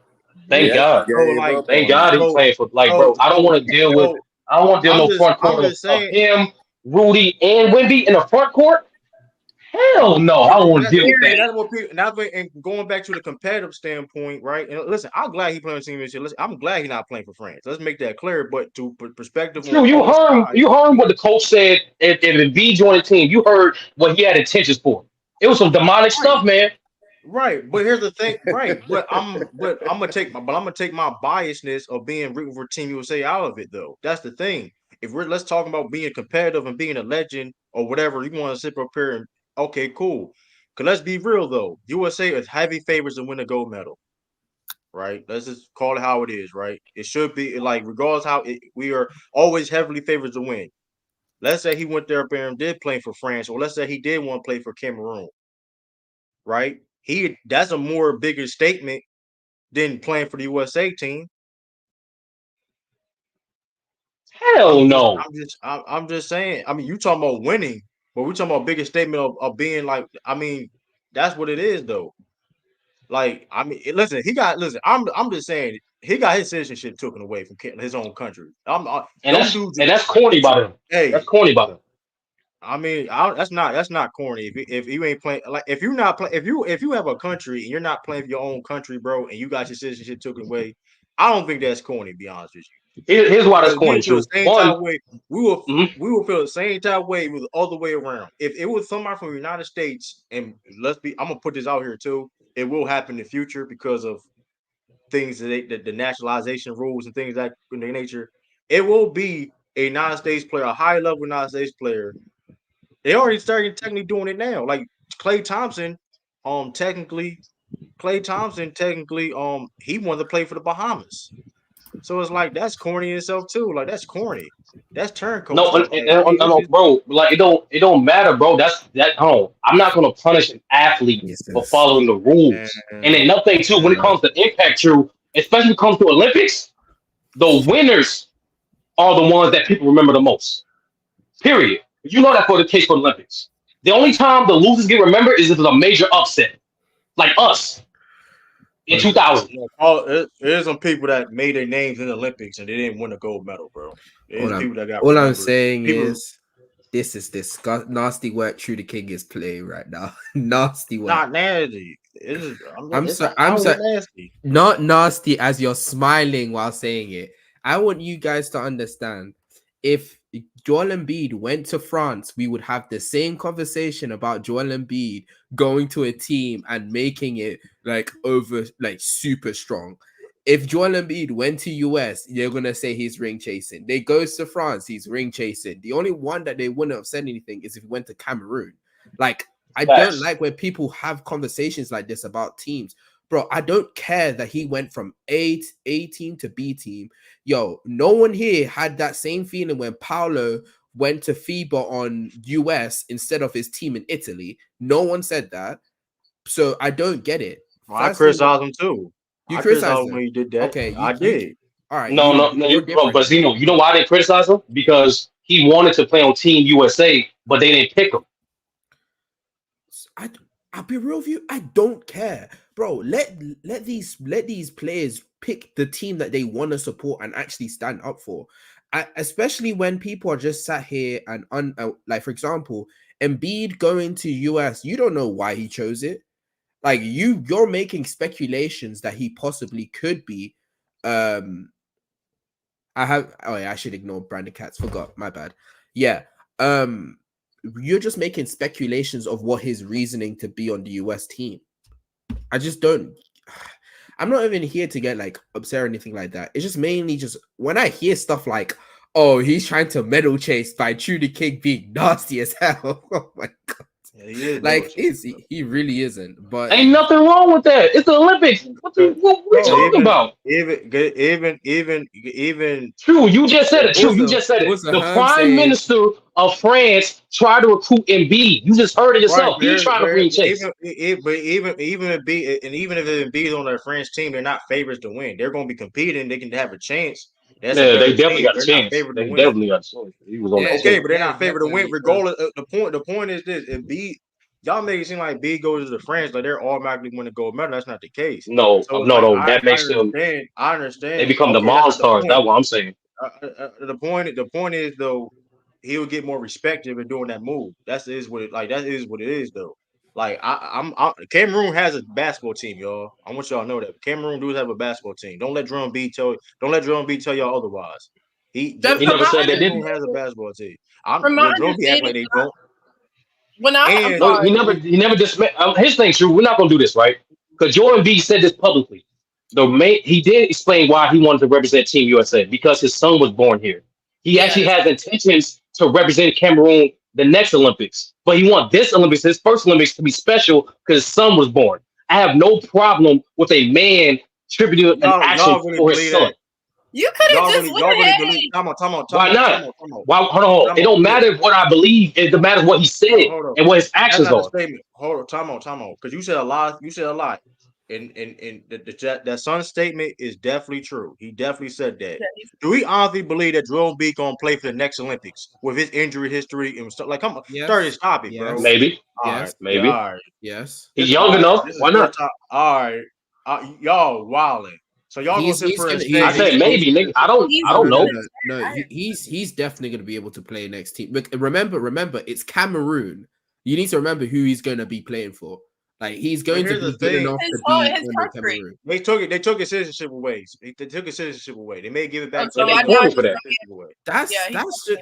He Thank actually God. So gave like up Thank on God that. he so playing for like, so bro. I don't want to deal with. so I don't want to deal no front I'm court just of saying. him, Rudy, and Wimby in the front court. Hell no, I don't want to deal with that. That's what people. And going back to the competitive standpoint, right? And listen, I'm glad he playing team this year. Listen, I'm glad he's not playing for France. Let's make that clear. But to perspective on True, all sides, you heard what the coach said. If Embiid joined the team, you heard what he had intentions for. It was some demonic right? stuff, man. Right, but here's the thing, right? I'm gonna take my biasness of being rooting for Team USA out of it, though. That's the thing. If we're let's talk about being competitive and being a legend or whatever you want to sit up here and okay, cool. Cause let's be real though, USA is heavy favorites to win a gold medal, right? Let's just call it how it is, right? It should be like regardless we are always heavily favorites to win. Let's say he went there up there and did play for France, or let's say he did want to play for Cameroon, right? That's a more bigger statement than playing for the USA team. Hell no. I'm just saying. I mean, you talking about winning, but we talking about bigger statement of being like. I mean, that's what it is though. Like, I mean, listen, I'm just saying he got his citizenship taken away from his own country. And Them dudes. that's corny about him. That's Hey, corny about him. I mean, that's not corny. If you ain't playing like if you're not play if you have a country and you're not playing for your own country, bro, and you got your citizenship taken away, I don't think that's corny. To be honest with you, Here's why that's because corny. we'll feel the True. same One, type way. mhm. We will feel the same type way with the other way around. If it was somebody from the United States, and I'm gonna put this out here too. It will happen in the future because of things the nationalization rules and things that in their nature. It will be a United States player, a high level United States player. They already started technically doing it now. Like Klay Thompson, technically, Klay Thompson technically, he wanted to play for the Bahamas. So it's like that's corny in itself too. Like that's corny. That's turncoat No, stuff. Like I mean, it's no, just bro. Like it don't matter, bro. That's that. Hold on. I'm not gonna punish an athlete for Jesus. following the man, rules. And then another thing too, when it man. comes to impact, true, especially when it comes to Olympics, the winners are the ones that people remember the most. Period. You know that for the case for the Olympics. The only time the losers get remembered is if it's a major upset, like us in 2000. There's some people that made their names in the Olympics and they didn't win a gold medal, bro. There's people that got All I'm remembered. saying People, is this is nasty work True the King is playing right now. Nasty work. not nasty. I'm sorry. Nasty. Not nasty as you're smiling while saying it. I want you guys to understand if Joel Embiid went to France, we would have the same conversation about Joel Embiid going to a team and making it like super strong. If Joel Embiid went to US, they're gonna say he's ring chasing. They goes to France, he's ring chasing. The only one that they wouldn't have said anything is if he went to Cameroon. Like, I don't like when people have conversations like this about teams. Bro, I don't care that he went from A team to B team. Yo, no one here had that same feeling when Paolo went to FIBA on US instead of his team in Italy. No one said that. So I don't get it. Well, I criticize him too. You I criticize him when he did that. Okay, I did. All right. No, but Zeno, you know why I didn't criticize him? Because he wanted to play on Team USA, but they didn't pick him. I'll be real with you. I don't care, bro. Let these players pick the team that they want to support and actually stand up for. Especially when people are just sat here and like, for example, Embiid going to US. You don't know why he chose it. Like you're making speculations that he possibly could be. I should ignore Brandon Katz. Forgot. My bad. Yeah. You're just making speculations of what his reasoning to be on the US team. I just don't. I'm not even here to get like upset or anything like that. It's just mainly just when I hear stuff like, "Oh, he's trying to medal chase by True the King being nasty as hell." Oh my god. Yeah, like he really isn't, but ain't nothing wrong with that. It's the Olympics. What are you talking about? Even True, you just said it. True, you just said it. The Prime Minister of France tried to recruit Embiid. You just heard it yourself. He's trying to bring chase. Even if Embiid on their French team, they're not favorites to win. They're going to be competing. They can have a chance. They definitely got a chance. They definitely got a chance. He was on but they're not favored to win. Regardless, the point is this: if y'all make it seem like B goes to the France, like they're automatically going to gold medal. That's not the case. No. That makes them. I understand. They become the monsters. That's what I'm saying. The point is though, he would get more respect if doing that move. That is what it is though. Like Cameroon has a basketball team, y'all. I want y'all to know that Cameroon does have a basketball team. Don't let Drum B tell y'all otherwise. He never said they didn't. Has a basketball team. Drum B act like they don't. He never just his thing. True, we're not gonna do this, right? Because Jordan B said this publicly. He did explain why he wanted to represent Team USA because his son was born here. He actually has intentions to represent Cameroon the next Olympics, but he wants this Olympics, his first Olympics, to be special because his son was born. I have no problem with a man tributing an action for his son. You could have just believe. Why not? Why? Hold on. It don't matter what I believe. It matters what he said and what his actions are. Hold on, time on. Because you said a lot. And that son's statement is definitely true. He definitely said that. Do we honestly believe that Joel B gonna play for the next Olympics with his injury history and stuff? Like, come on, stop it, bro. Maybe. Maybe. All right. Yes. He's young enough. Why not? All right. Y'all wilding. So y'all gonna sit for I said maybe, nigga. I don't know. No, he's definitely gonna be able to play next team. But remember, it's Cameroon. You need to remember who he's gonna be playing for. Like he's going to be good enough to be in Cameroon. They took his citizenship away. They took his citizenship away. They may give it back. That's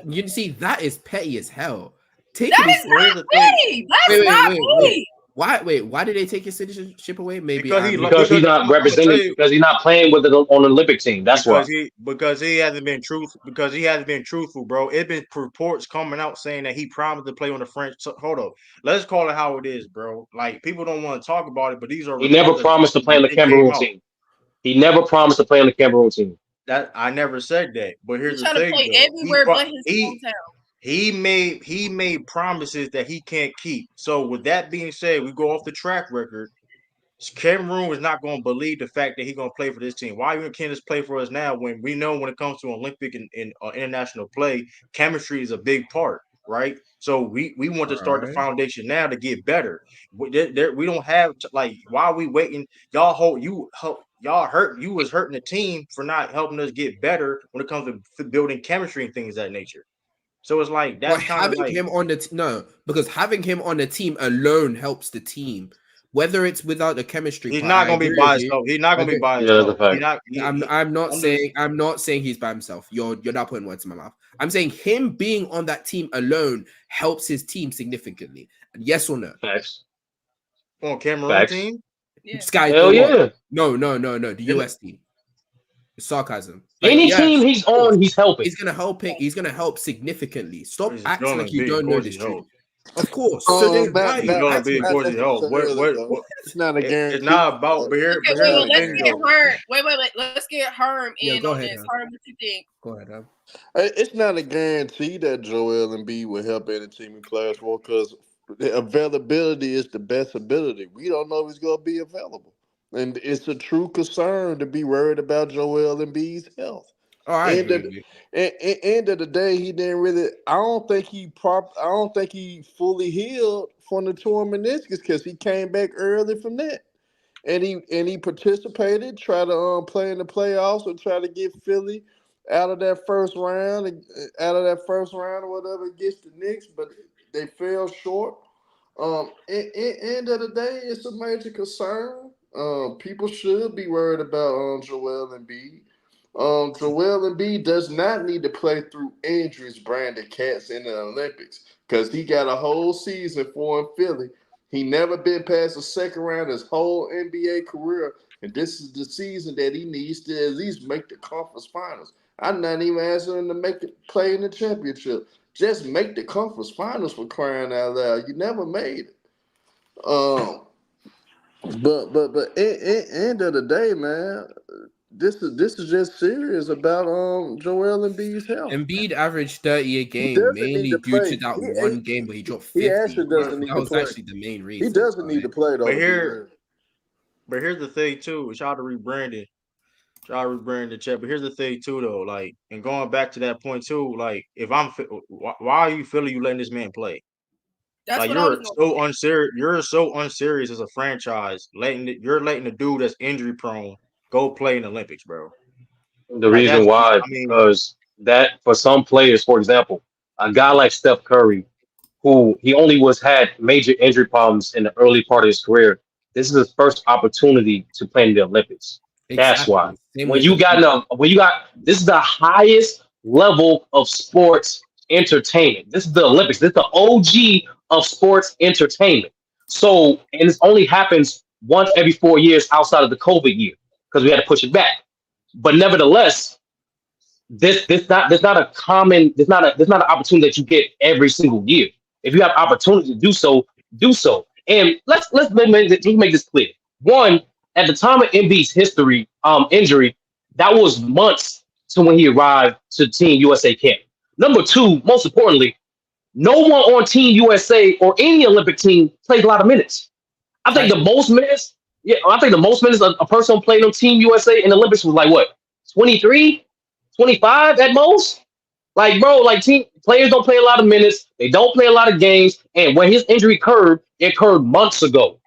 you see, that is petty as hell. That is not petty. That's not petty. Why? Wait, why did they take his citizenship away? Maybe Because because he's not representing. Because he's not playing with it on the Olympic team. That's why. because he hasn't been truthful. Because he hasn't been truthful, bro. It's been reports coming out saying that he promised to play on the French. So, hold up, let's call it how it is, bro. Like people don't want to talk about it, but these are He never promised to play on the Cameroon team. He never promised to play on the Cameroon team. That I never said that. But here's the thing, to play everywhere but his hometown. He made promises that he can't keep. So with that being said, we go off the track record. Cameroon is not going to believe the fact that he's going to play for this team. Why even can't just play for us now when we know when it comes to Olympic and international play, chemistry is a big part, right? So we want to start the foundation now to get better. We don't have like why are we waiting? You was hurting the team for not helping us get better when it comes to building chemistry and things of that nature. So it's like that's kind of like him on the because having him on the team alone helps the team. Whether it's without the chemistry, he's not going to be by himself. He's not going to be by himself. I'm not saying he's by himself. You're not putting words in my mouth. I'm saying him being on that team alone helps his team significantly. Yes or no? Facts. On Cameroon team? Yeah. Sky. Hell yeah. No. The US team. Sarcasm. Any team he's on, he's helping. He's gonna help it. He's gonna help significantly. Stop acting like you don't know this truth. Of course. So then why you gonna be according to help? What? It's not a guarantee. It's not about. But here, let's get Herm. Wait. Let's get Herm in on this. Herm, what you think? Go ahead, Herm. It's not a guarantee that Joel Embiid will help any team in Class 4 because the availability is the best ability. We don't know if he's going to be available. And it's a true concern to be worried about Joel Embiid's health. All right. End of the day, he didn't really. I don't think he fully healed from the torn meniscus because he came back early from that, and he participated, tried to play in the playoffs and try to get Philly out of that first round or whatever against the Knicks, but they fell short. End of the day, it's a major concern. People should be worried about Joel Embiid. Joel Embiid does not need to play through injuries, Brandon Katz, in the Olympics because he got a whole season for in Philly. He never been past the second round his whole NBA career, and this is the season that he needs to at least make the conference finals. I'm not even asking him to play in the championship. Just make the conference finals for crying out loud. You never made it. But end of the day, man. This is just serious about Joel Embiid's health. Embiid averaged 30 a game, mainly due to that one game where he dropped 50. He actually doesn't need to play. That was actually the main reason. He doesn't need to play though. But here's the thing too. Shout out to rebranding the chat. But here's the thing too, though. Like, and going back to that point too. Like, if why are you feeling you letting this man play? That's like you're so unserious. You're so unserious as a franchise. You're letting the dude that's injury prone go play in the Olympics, bro. The reason why, because that for some players, for example, a guy like Steph Curry, who he only had major injury problems in the early part of his career. This is his first opportunity to play in the Olympics. Exactly. That's why. This is the highest level of sports entertainment. This is the Olympics. This is the OG of sports entertainment. So, and this only happens once every 4 years outside of the COVID year because we had to push it back. But nevertheless, this not an opportunity that you get every single year. If you have opportunity to do so, do so. And let's make this clear. One, at the time of Embiid's injury, that was months to when he arrived to Team USA camp. Number two, most importantly, no one on Team USA or any Olympic team plays a lot of minutes. I think the most minutes a person played on Team USA in the Olympics was like what, 23, 25 at most? Like, bro, team players don't play a lot of minutes. They don't play a lot of games. And when his injury occurred, it occurred months ago.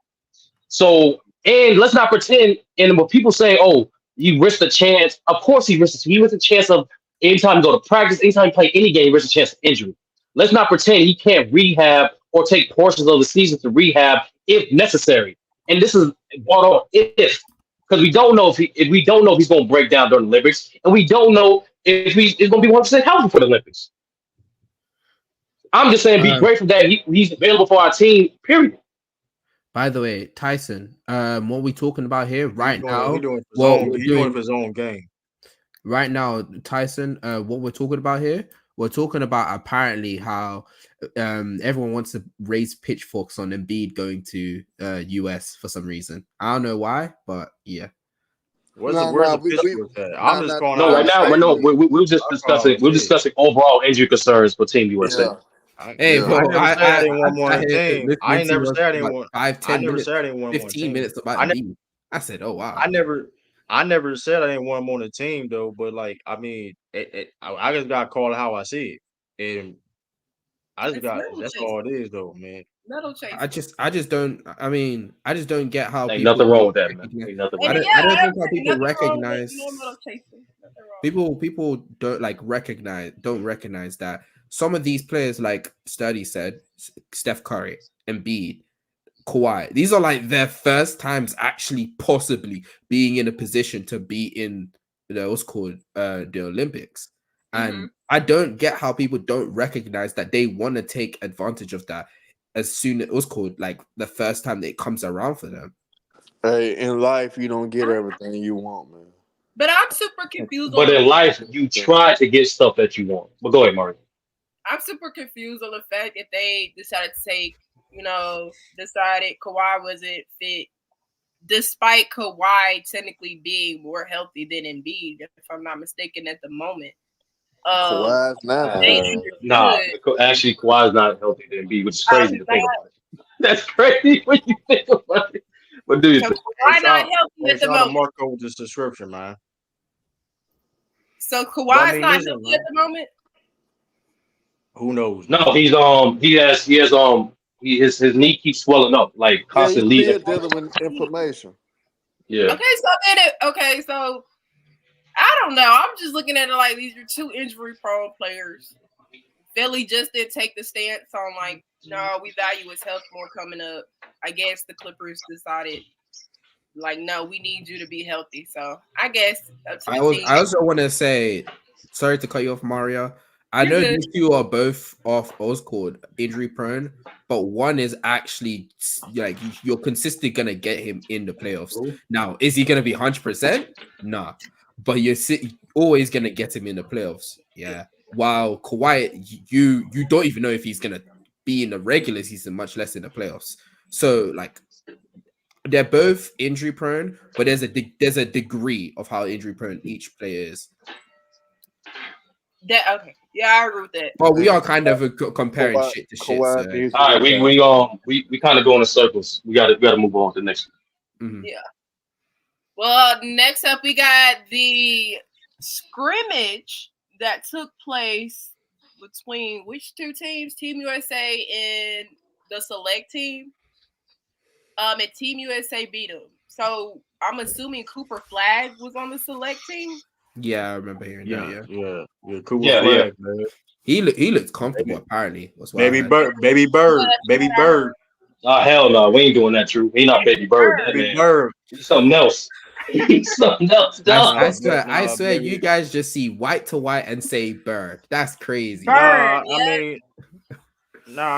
So, and let's not pretend, and when people say, oh, you risked a chance, of course he risked a chance of anytime you go to practice, anytime you play any game, he risks a chance of injury. Let's not pretend he can't rehab or take portions of the season to rehab if necessary. And this is brought on if, because we don't know if he's going to break down during the Olympics, and we don't know if he's going to be 100% healthy for the Olympics. I'm just saying, be grateful that he's available for our team. Period. By the way, Tyson, what we talking about here right now? He doing it for his own game. Right now, Tyson, what we're talking about here, we're talking about apparently how everyone wants to raise pitchforks on Embiid going to US for some reason. I don't know why, but yeah. Where's the pitchfork at? I'm just calling out. Right now, we're just discussing overall injury concerns for Team USA. Yeah. Hey, bro, I didn't want one team. I never said I didn't want 5-10 minutes. 15 minutes about Embiid. I said, oh wow. I never said I didn't want him on the team though, but like I mean, I just got called how I see it, and that's all it is though, man. I just don't. I mean, I just don't get how people nothing wrong with that, man. I don't think how people recognize. People don't recognize that some of these players, like Study said, Steph Curry, Embiid, Kawhi, these are like their first times actually possibly being in a position to be in what's called the Olympics. And I don't get how people don't recognize that they want to take advantage of that as soon as it was called like the first time that it comes around for them. Hey, in life you don't get everything you want, man. But I'm super confused. But in life, you try to get stuff that you want. But go ahead, Mark. I'm super confused on the fact that they decided to take, decided Kawhi wasn't fit, despite Kawhi technically being more healthy than Embiid, if I'm not mistaken, at the moment. Kawhi's not. Actually, Kawhi's not healthy than Embiid, which is crazy to think about. That's crazy when you think about it. But dude, Kawhi not healthy at the moment. Marco with this description, man. So Kawhi's not healthy at the moment. Who knows? No, his knee keeps swelling up like constantly. He's dealing with inflammation. Yeah. Okay, so I don't know. I'm just looking at it like these are two injury-prone players. Philly just didn't take the stance on like, no, we value his health more coming up. I guess the Clippers decided, like, no, we need you to be healthy. So I guess I also want to say, sorry to cut you off, Mario. I know these two are both off what's called injury prone, but one is actually like you're consistently gonna get him in the playoffs. Now, is he gonna be 100%? Nah, but you're always gonna get him in the playoffs. Yeah. While Kawhi, you don't even know if he's gonna be in the regular season, much less in the playoffs. So like they're both injury prone, but there's a degree of how injury prone each player is. Okay. Yeah, I agree with that. Well, we are kind of comparing shit to shit. So. All right, we kind of go in circles. We got to move on to the next one. Mm-hmm. Yeah. Well, next up we got the scrimmage that took place between which two teams? Team USA and the select team. And Team USA beat them. So I'm assuming Cooper Flagg was on the select team. Yeah, I remember hearing that. Yeah. Cooper Flagg, man. He looked comfortable. Apparently, baby bird. Oh hell no, we ain't doing that. True, he not baby bird. Baby bird. He's something else. He's something else. I swear, you guys just see white to white and say bird. That's crazy. Bird, I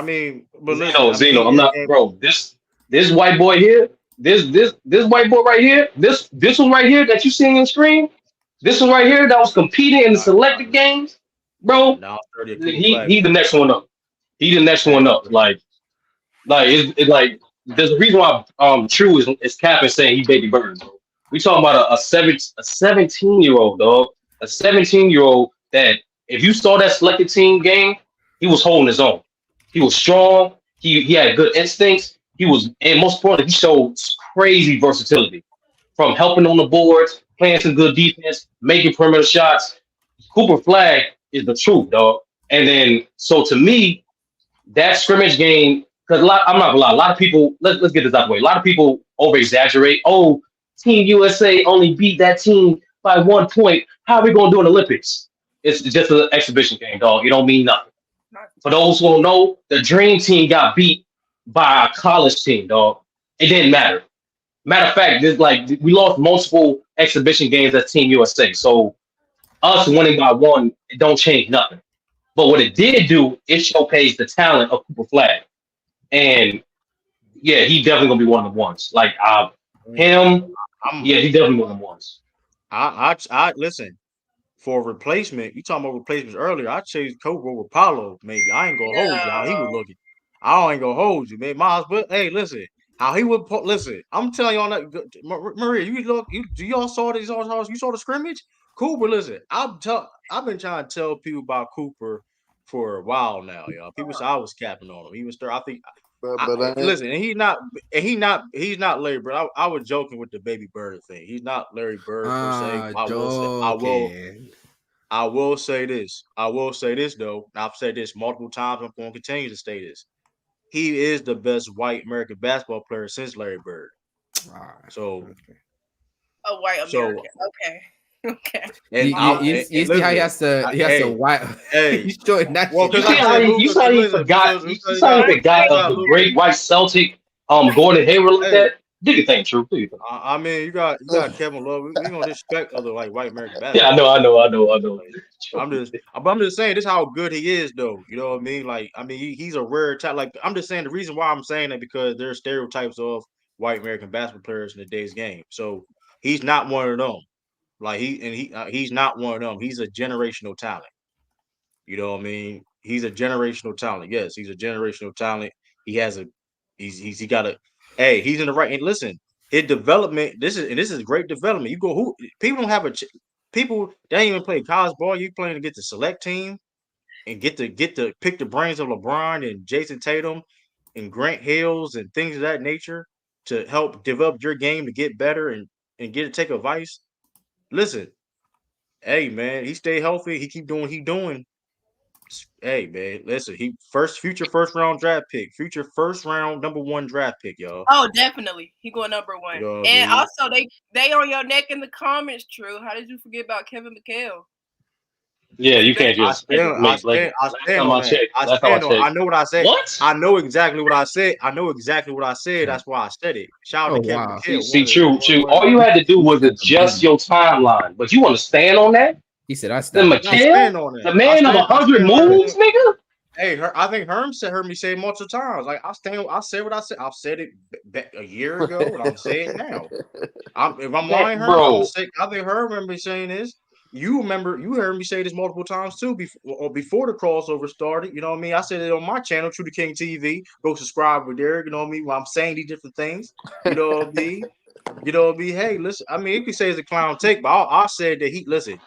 mean, but Zeno, I'm not, bro. This white boy here, this white boy right here, this one right here that you seeing on screen. This one right here that was competing in the selected games, bro. He the next one up. He the next one up. Like it's like there's a reason why True is capping saying he baby bird. Bro. We talking about a 17-year-old dog, a 17-year-old that if you saw that selected team game, he was holding his own. He was strong. He had good instincts. And most importantly, he showed crazy versatility from helping on the boards, playing some good defense, making perimeter shots. Cooper Flagg is the truth, dog. And then, so to me, that scrimmage game, because I'm not gonna lie, a lot of people, let's get this out of the way. A lot of people over exaggerate. Oh, Team USA only beat that team by 1 point. How are we gonna do in the Olympics? It's just an exhibition game, dog. It don't mean nothing. For those who don't know, the Dream Team got beat by a college team, dog. It didn't matter. Matter of fact, we lost multiple exhibition games as Team USA. So us winning by 1, it don't change nothing. But what it did do, it showcased the talent of Cooper Flagg. And Yeah, he definitely gonna be one of the ones. Like Mm, him. I'm Yeah, he definitely one of the ones. I listen for a replacement. You talking about replacements earlier? I chased Cobra over Paulo. Maybe I ain't gonna hold you. How he was No. looking. I ain't gonna hold you, man. Miles, but hey, listen. How he would listen? I'm telling you on that, Maria. You look. Do y'all saw these? You saw the scrimmage? Cooper, listen. I've been trying to tell people about Cooper for a while now, y'all. People say I was capping on him. He was. I think. but I ain't. Listen, and he's not Larry Bird. I was joking with the baby Bird thing. He's not Larry Bird per se. Joking. I will say this. I will say this though. I've said this multiple times. I'm going to continue to say this. He is the best white American basketball player since Larry Bird. So, Okay. A white so, American. Okay. Okay. and You see how listen, he has to hey, white. hey. He's showing that Well, shit. You because see like I how said, he, you Luca. saw Because he listen, forgot. because You because saw he y'all, forgot because of y'all, the Luca. great white Celtic, Gordon Hayward like Hey, that. Do your thing, True. Do your thing. I mean, you got Kevin Love. We gonna disrespect other like white American Yeah, basketball players. I know. Like, I'm just saying this how good he is though. You know what I mean? Like, I mean, he's a rare talent. Like, I'm just saying the reason why I'm saying that because there's stereotypes of white American basketball players in today's game. So he's not one of them. Like he's not one of them. He's a generational talent. You know what I mean? He's a generational talent. Yes, he's a generational talent. He has a he got a hey, he's in the right and listen, his development, this is great development. You go who people don't have people they ain't even play college ball. You playing to get the select team and get to pick the brains of LeBron and Jason Tatum and Grant Hills and things of that nature to help develop your game to get better and get to take advice. Listen, hey man, he stay healthy. He keep doing what he doing. Hey man, listen, he future first round draft pick, future first round number one draft pick, y'all. Oh, definitely. He going number You one. know what I And mean? also they on your neck in the comments, True. How did you forget about Kevin McHale? Yeah, you can't I just stand, I make stand, Lakers. I Last stand time on I that. checked. I Last time I stand on. I checked. know what I said. What? I know exactly what I said. I know exactly what I said. That's why I said it. Shout out Oh to Kevin wow. McHale. See, true. All you He, had to do he was said the adjust beat. your timeline, but you want to stand on that? He said I The stand on I that. McHale, stand on the that. man of I 100 stand on moves, everything. nigga. Hey, I think Herm heard me say it multiple times. Like I stand. I said what I said. I've said it a year ago, and I'm saying it now. If I'm Man, lying, Herm, I'm gonna bro. say. I think Herm remember me saying this. You heard me say this multiple times too before the crossover started. You know what I mean? I said it on my channel, True to King TV. Go subscribe with Derek. You know what I mean? While I'm saying these different things. You know what I mean? You know what I mean? Hey, listen. I mean, you can say it's a clown take, but I said that he listen.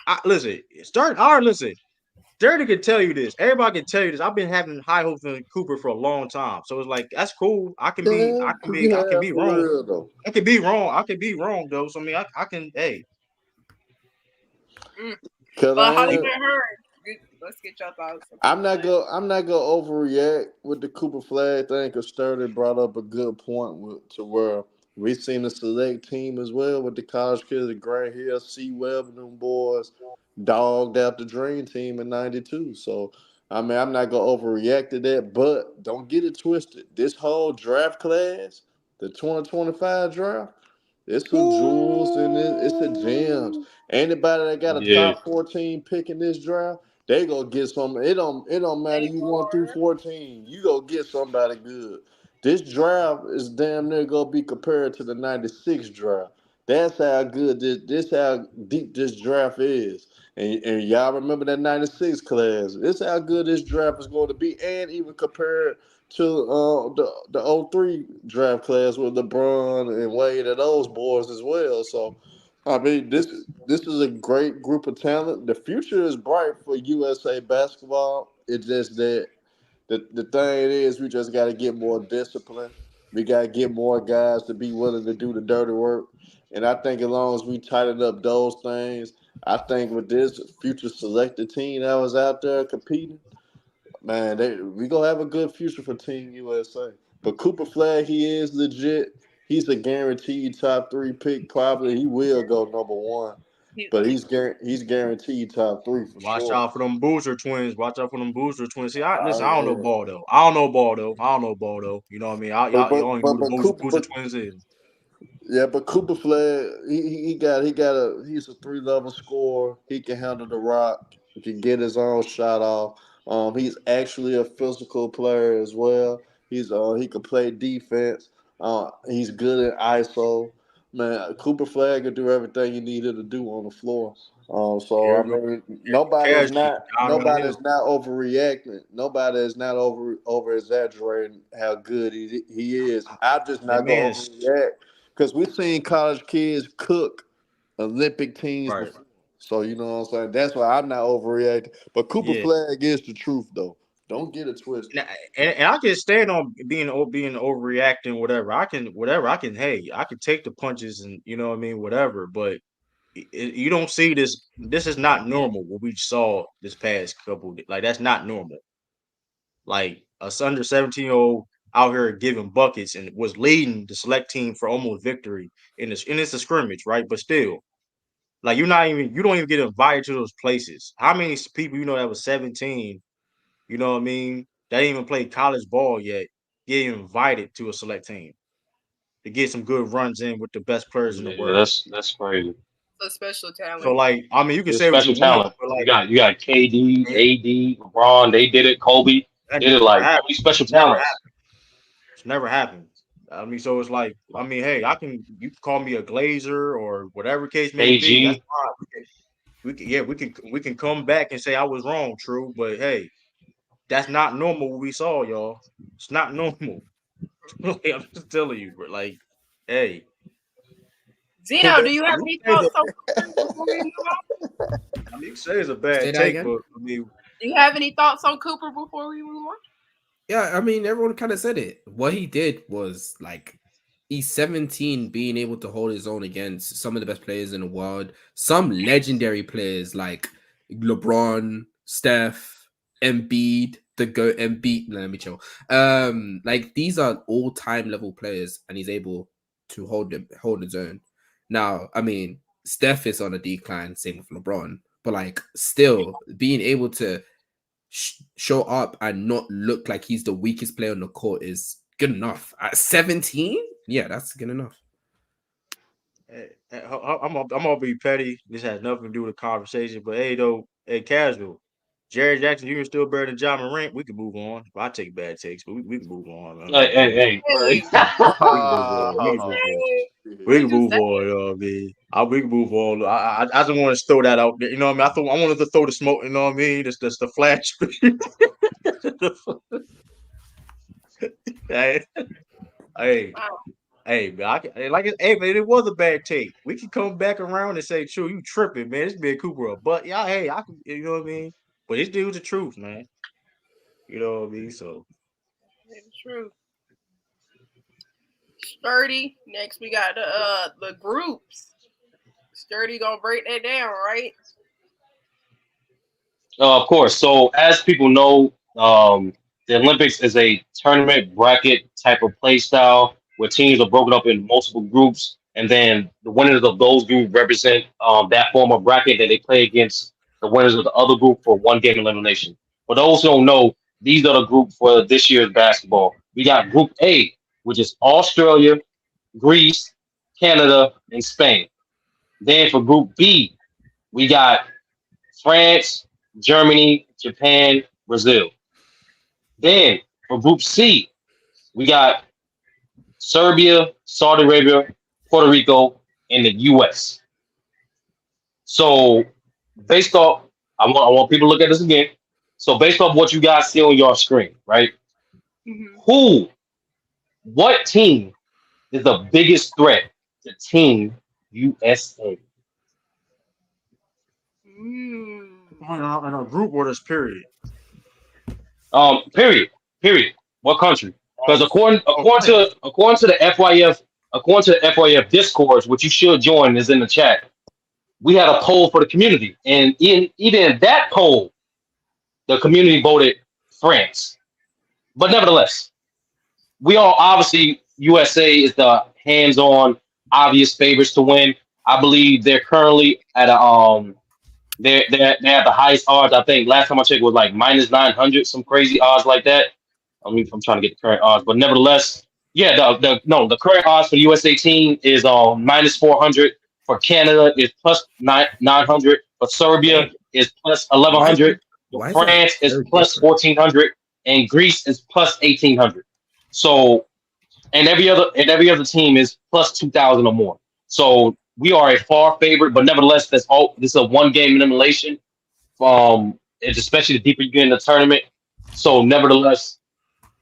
I listen. Start. All right, listen. Dirty can tell you this. Everybody can tell you this. I've been having high hopes in Cooper for a long time. So it's like that's cool. Yeah, you I can have be for wrong. real though. I can be wrong. I can be wrong though. So I mean I can hey. Mm. Cause But I how you am. been heard? Let's get your thoughts. I'm not gonna overreact with the Cooper Flag thing because Sturdy brought up a good point to where we seen the select team as well with the college kids at Grant Hill, C Webb and them boys dogged out the dream team in '92. So I mean I'm not gonna overreact to that, but don't get it twisted. This whole draft class, the 2025 draft, it's some jewels in it, it's the gems. Anybody that got a Yeah, top 14 pick in this draft, they gonna get some. It don't matter They you 1 through were. 14. You gonna get somebody good. This draft is damn near gonna be compared to the '96 draft. That's how good this how deep this draft is. And y'all remember that '96 class. This how good this draft is going to be, and even compared to the '03 draft class with LeBron and Wade and those boys as well. So I mean, this is a great group of talent. The future is bright for USA basketball. It's just that the thing is, we just got to get more discipline. We got to get more guys to be willing to do the dirty work. And I think as long as we tighten up those things, I think with this future selected team that was out there competing, man, we gonna have a good future for Team USA. But Cooper Flag, he is legit. He's a guaranteed top 3 pick. Probably he will go number 1, but he's guaranteed top 3 for Watch sure. out for them booster twins. Watch out for them booster twins. See, Oh listen, I don't know yeah, ball though. I don't know ball though. I don't know ball though. You know what I mean? Y'all ain't know who the Cooper, booster twins is. yeah, but Cooper Flag, he's a 3 level scorer. He can handle the rock. He can get his own shot off. He's actually a physical player as well. He could play defense. He's good at ISO. Man, Cooper Flagg can do everything he needed to do on the floor. So Here I we go. mean, Here go Cash down on the nobody's hill. not overreacting. Nobody is not over exaggerating how good he is. I'm just That not gonna man's overreact because we've seen college kids cook Olympic teams right. before. So you know what I'm saying. That's why I'm not overreacting. But Cooper Yeah. Flagg is the truth, though. Don't get it twisted. And I can stand on being overreacting, whatever. I can. Hey, I can take the punches and you know what I mean, whatever. But you don't see this. This is not normal. What we saw this past couple, like that's not normal. Like a under 17-year-old out here giving buckets and was leading the select team for almost victory in this. And it's a scrimmage, right? But still, like you don't even get invited to those places. How many people you know that was 17? You know what I mean? That ain't even played college ball yet. Get invited to a select team to get some good runs in with the best players in the Yeah, world. that's crazy. A special So talent. like, I mean, you can It's say what special you want, talent. but You got KD, man, AD, LeBron. They did it. Kobe that did it. never Like happened. all these special It's never talents. happened. It's never happened. I mean, so it's like, I mean, hey, you can call me a glazer or whatever case may be. That's KG. fine. We can come back and say I was wrong, true. But hey, that's not normal what we saw, y'all. It's not normal. Like, I'm just telling you, bro. Like, hey, Zeno, do you have any say thoughts that, on Cooper before we move on? I mean, you say it's a Say bad that take, again. but I mean, Do you have any thoughts on Cooper before we move on? Yeah, I mean, everyone kind of said it. What he did was like he's 17, being able to hold his own against some of the best players in the world, some legendary players like LeBron, Steph, Embiid, the GOAT Embiid. Let me chill. Like these are all-time level players, and he's able to hold his own. Now, I mean, Steph is on a decline, same with LeBron, but like still being able to show up and not look like he's the weakest player on the court is good enough. At 17, yeah, that's good enough. I'm gonna be petty. This has nothing to do with the conversation, but hey, though, hey, casual. Jerry Jackson Jr. still better than John Morant. We can move on. I take bad takes, but we can move on. Man. Hey, hey, hey. Hey, We can move on. We can move on. hey, We we can just move said on. You know what I mean? We can move on. I just want to throw that out there. You know what I mean? I wanted to throw the smoke. You know what I mean? That's the flash. hey, hey, wow. hey, man, hey, man, it was a bad take. We can come back around and say, "True, you tripping, man. This man Cooper up." But yeah, hey, I can, you know what I mean? But this dude's the truth, man. You know what I mean? So It's true. Sturdy. Next, we got the groups. Sturdy gonna break that down, right? Of course. So as people know, the Olympics is a tournament bracket type of play style where teams are broken up in multiple groups, and then the winners of those groups represent that form of bracket that they play against the winners of the other group for one game elimination. For those who don't know, these are the group for this year's basketball. We got Group A, which is Australia, Greece, Canada, and Spain. Then for Group B, we got France, Germany, Japan, Brazil. Then for Group C, we got Serbia, Saudi Arabia, Puerto Rico, and the U.S. So based off, I want people to look at this again. So based off what you guys see on your screen, right? Mm-hmm. What team is the biggest threat to Team USA? Mm. in a group orders, period. Period. What country? Because France. according to the FYF discourse, which you should join, is in the chat. We had a poll for the community, and even in that poll, the community voted France. But nevertheless, we all obviously USA is the hands-on obvious favorites to win. I believe they're currently at a they have the highest odds. I think last time I checked was like minus 900, some crazy odds like that. I mean, I'm trying to get the current odds, but nevertheless, yeah, the current odds for the USA team is minus 400. For Canada is plus 900. For Serbia Dang, is plus Why is 1100. that, For why is that France is very plus different? 1400, and Greece is plus 1800. So and every other team is plus 2,000 or more. So we are a far favorite, but nevertheless, this is a 1 game elimination. It's especially the deeper you get in the tournament. So nevertheless,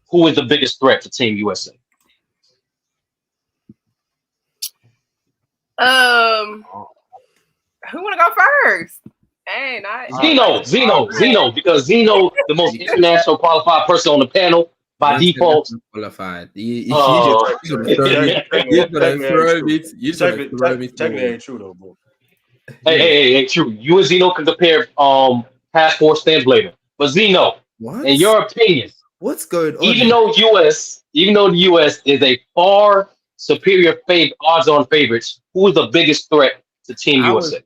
who is the biggest threat to Team USA? Who want to go first? Hey, Zeno, because Zeno, the most international qualified person on the panel by default. Qualified. You just want to throw me. You just want to throw me. Technically ain't true though, bro. Hey, true. You and Zeno can compare passport stamps later. But Zeno, what? In your opinion, what's going on? Even though the US is a far superior odds-on favorites, who is the biggest threat to Team USA?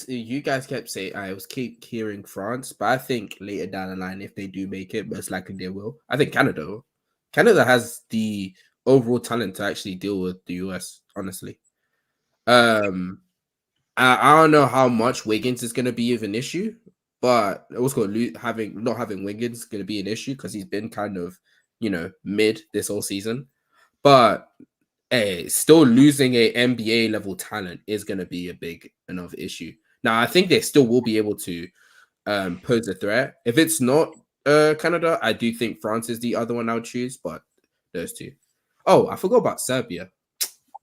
You guys kept saying I keep hearing France, but I think later down the line, if they do make it, most likely they will. I think Canada will. Canada has the overall talent to actually deal with the US, honestly. I don't know how much Wiggins is going to be of an issue, but also not having Wiggins is going to be an issue because he's been kind of, mid this whole season. But still losing a NBA level talent is going to be a big enough issue. Now, I think they still will be able to pose a threat. If it's not Canada, I do think France is the other one I would choose, but those two. Oh, I forgot about Serbia.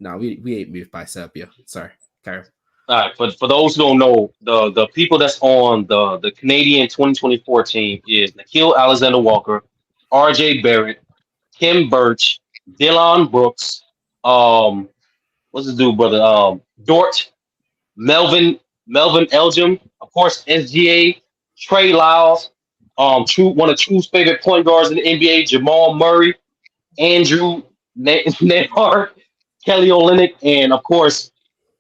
No, we ain't moved by Serbia. Sorry, Karen. All right, for those who don't know, the people that's on the Canadian 2024 team is Nikhil Alexander-Walker, RJ Barrett, Kim Birch, Dylan Brooks, what's his dude, brother? Dort, Melvin Elgin, of course, SGA, Trey Lyles, one of True's favorite point guards in the NBA, Jamal Murray, Andrew Nembhard, Kelly Olynyk, and of course,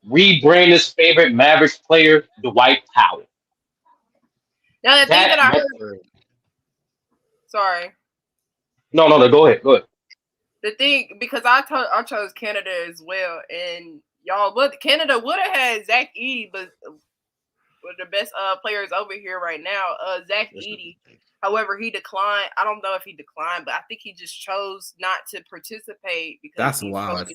Reed Brandon's favorite Mavericks player, Dwight Howard. Now the thing that I heard. Sorry. No, go ahead. The thing, because I chose Canada as well, and Canada would have had Zach Edey, but one of the best players over here right now, Zach Edey. However, he declined. I don't know if he declined, but I think he just chose not to participate because that's wild.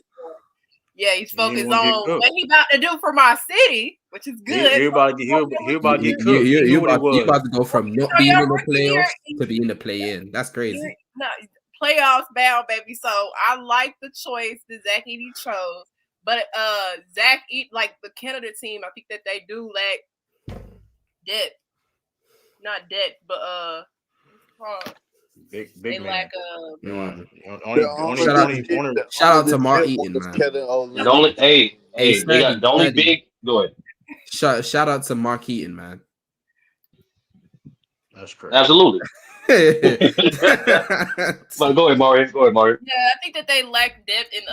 He's focused on what he about to do for my city, which is good. He about to get cooked. You about to go from not being in the playoffs to being in the play-in. That's crazy. No, playoffs bound, baby. So I like the choice that Zach Edey chose. But Zach Edey, like the Canada team, I think that they do lack depth. Not depth, but big they man. lack shout out to Mark Eaton, man. The only big. Go ahead. Shout out to Mark Eaton, man. That's correct. Absolutely. But go ahead, Mario. Yeah, I think that they lack depth in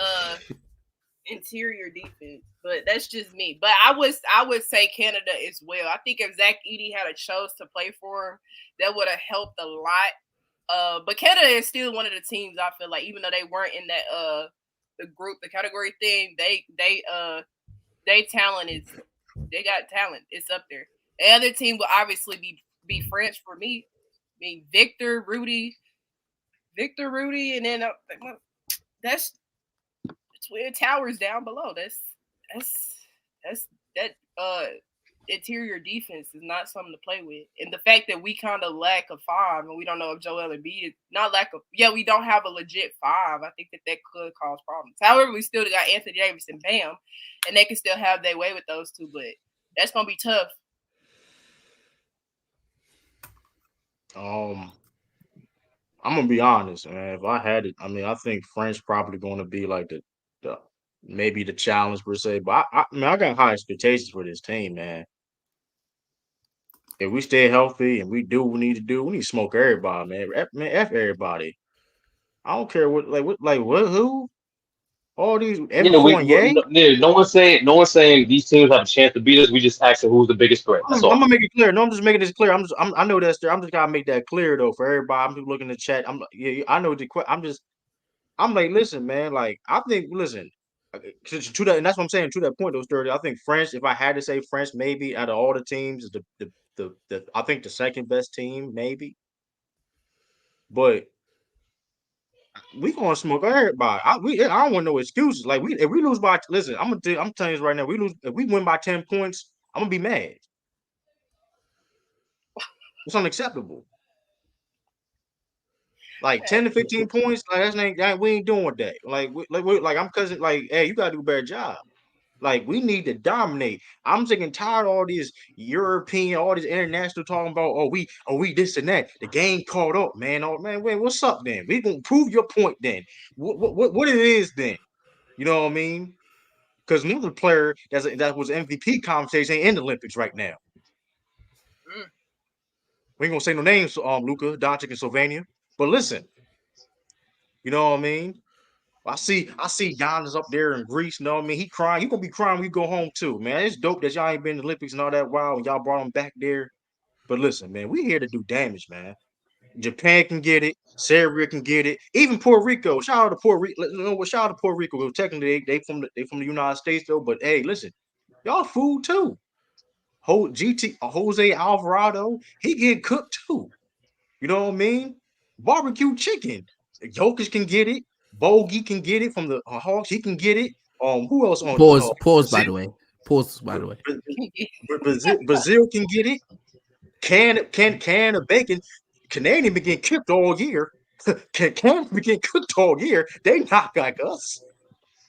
interior defense, but that's just me. But I would say Canada as well. I think if Zach Edey had a chose to play for him, that would have helped a lot. But Canada is still one of the teams I feel like, even though they weren't in that the group, the category thing, they talent is, they got talent. It's up there. The other team will obviously be France for me. I mean, Victor, Rudy, and then that's Twin Towers down below. That's interior defense is not something to play with. And the fact that we kind of lack a 5, and we don't know if Joel Embiid is not we don't have a legit 5. I think that could cause problems. However, we still got Anthony Davis and Bam, and they can still have their way with those two, but that's gonna be tough. I'm gonna be honest, man. If I had it, I mean, I think French probably going to be like the maybe the challenge per se. But I mean, I got high expectations for this team, man. If we stay healthy and we do what we need to do, we need to smoke everybody, man. F everybody. I don't care who. All these no one's saying these teams have a chance to beat us. We just asking who's the biggest threat. I'm gonna make it clear. No, I'm just making this clear. I know that's there. I'm just gotta make that clear though for everybody. I'm just looking at the chat. I know I'm like, listen, man. Like, I think, listen, to that, and that's what I'm saying. To that point, those 30. I think French. If I had to say French, maybe out of all the teams, is the I think the second best team, maybe. But We gonna smoke everybody. I don't want no excuses. Like if we lose by listen, I'm telling you this right now. If we win by 10 points, I'm gonna be mad. It's unacceptable. Like 10 to 15 points, like we ain't doing that. Like I'm cousin. Like, hey, you gotta do a better job. Like we need to dominate. I'm sick tired of all these European, all these international talking about we this and that. The game caught up, man. Oh man, wait, what's up then? We gonna prove your point then. What it is then? You know what I mean? Because another player that was MVP conversation ain't in the Olympics right now. We ain't gonna say no names, Luka, Doncic, and Sylvania. But listen, you know what I mean? I see Giannis up there in Greece. You know what I mean? He crying. He gonna be crying when we go home too, man. It's dope that y'all ain't been in the Olympics and all that while and y'all brought him back there. But listen, man, we here to do damage, man. Japan can get it. Serbia can get it. Even Puerto Rico. Shout out to Puerto Rico. You know what? Shout out to Puerto Rico. Well, technically, they from the United States though. But hey, listen, y'all food too. Jose Alvarado, he getting cooked too. You know what I mean? Barbecue chicken. Jokic can get it. Bogey can get it from the Hawks. He can get it. Who else on? Pause. By the way, pause. By the way, Brazil can get it. Can of bacon. Canadian been getting cooked all year. Can be getting cooked all year. They not like us.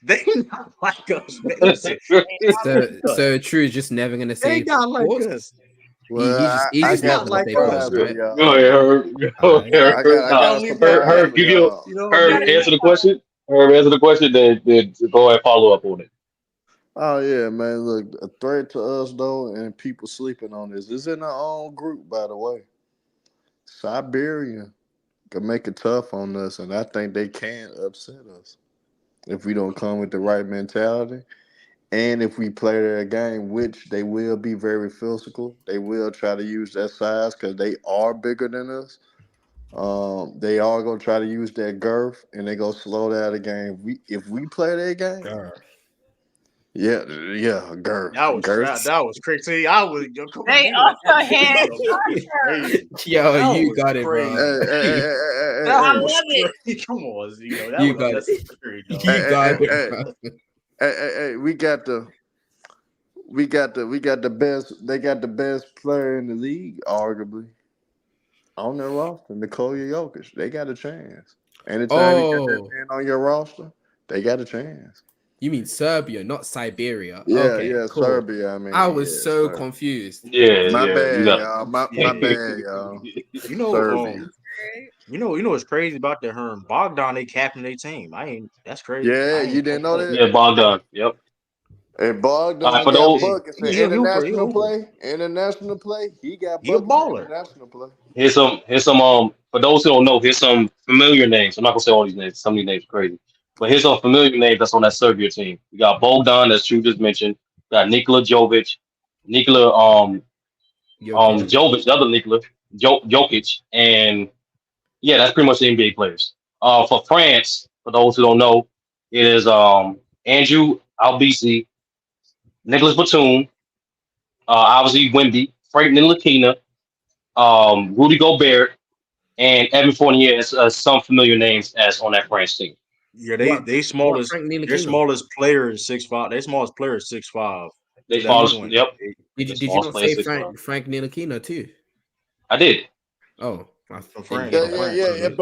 They not like us. Man. Listen, so True is just never gonna they say not like pause. us. Well, He's I just got never a gonna say surprise pause, for right? y'all. Go ahead, Herb. Go Alright. ahead, I Herb. got a surprise Herb, for give you y'all. You know what I Herb, mean? answer the question. Herb, answer the question, then go ahead and follow up on it. Oh yeah, man. Look, a threat to us though, and people sleeping on this. This is in our own group, by the way. Siberia can make it tough on us, and I think they can upset us if we don't come with the right mentality. And if we play their game, which they will be very physical, they will try to use that size because they are bigger than us. They are gonna try to use that girth, and they gonna slow down the game. If we play their game, yeah, yeah, girth, girth. That was crazy. I was come on, They you know also that had was crazy. Yo, That you was got it, Hey, bro. crazy. hey, hey, hey, That I hey, was love it. crazy. Come on, that You was got it. unnecessary, dog. hey, You got hey, it, hey, bro. hey, we got the best. They got the best player in the league, arguably, on their roster, Nikola Jokic. They got a chance. Anytime you got that Oh, man on your roster, they got a chance. you mean Serbia, not Siberia? Yeah, Okay, yeah, cool. Serbia. I I mean, was yeah, so Serbia. confused. Yeah, My yeah, you bad, got y'all. My bad, y'all. You know, Serbia. what's crazy about the Herm Bogdan? They captain their team. I ain't. That's crazy. Yeah, I you ain't didn't fuck know that. that? yeah, Bogdan. Yep. And All right, Bogdan for got those, buckets in He'll international hoop. play. International play. He got He a buckets in baller. international play. here's some for those who don't know, here's some familiar names. I'm not gonna say all these names. Some of these names are crazy, but here's some familiar names that's on that Serbia team. We got Bogdan, as you just mentioned. We got Nikola Jovic, Nikola Jokic. Jovic, the other Nikola Jokic, and yeah, that's pretty much the NBA players. For France, for those who don't know, it is Andrew Albisi, Nicholas Batum, obviously Wemby, Frank Ntilikina, Rudy Gobert, and Evan Fournier is some familiar names as on that France team. Yeah, What? they What? smallest. Frank Their Ntilikina. smallest player is 6'5". Their smallest player is 6'5". They To that follow, point, yep, Did the Did you smallest not player say 6'5". Frank Ntilikina too? I did. Oh, I from didn't France, hear Yeah, from that. yeah, France. yeah, yeah. Okay.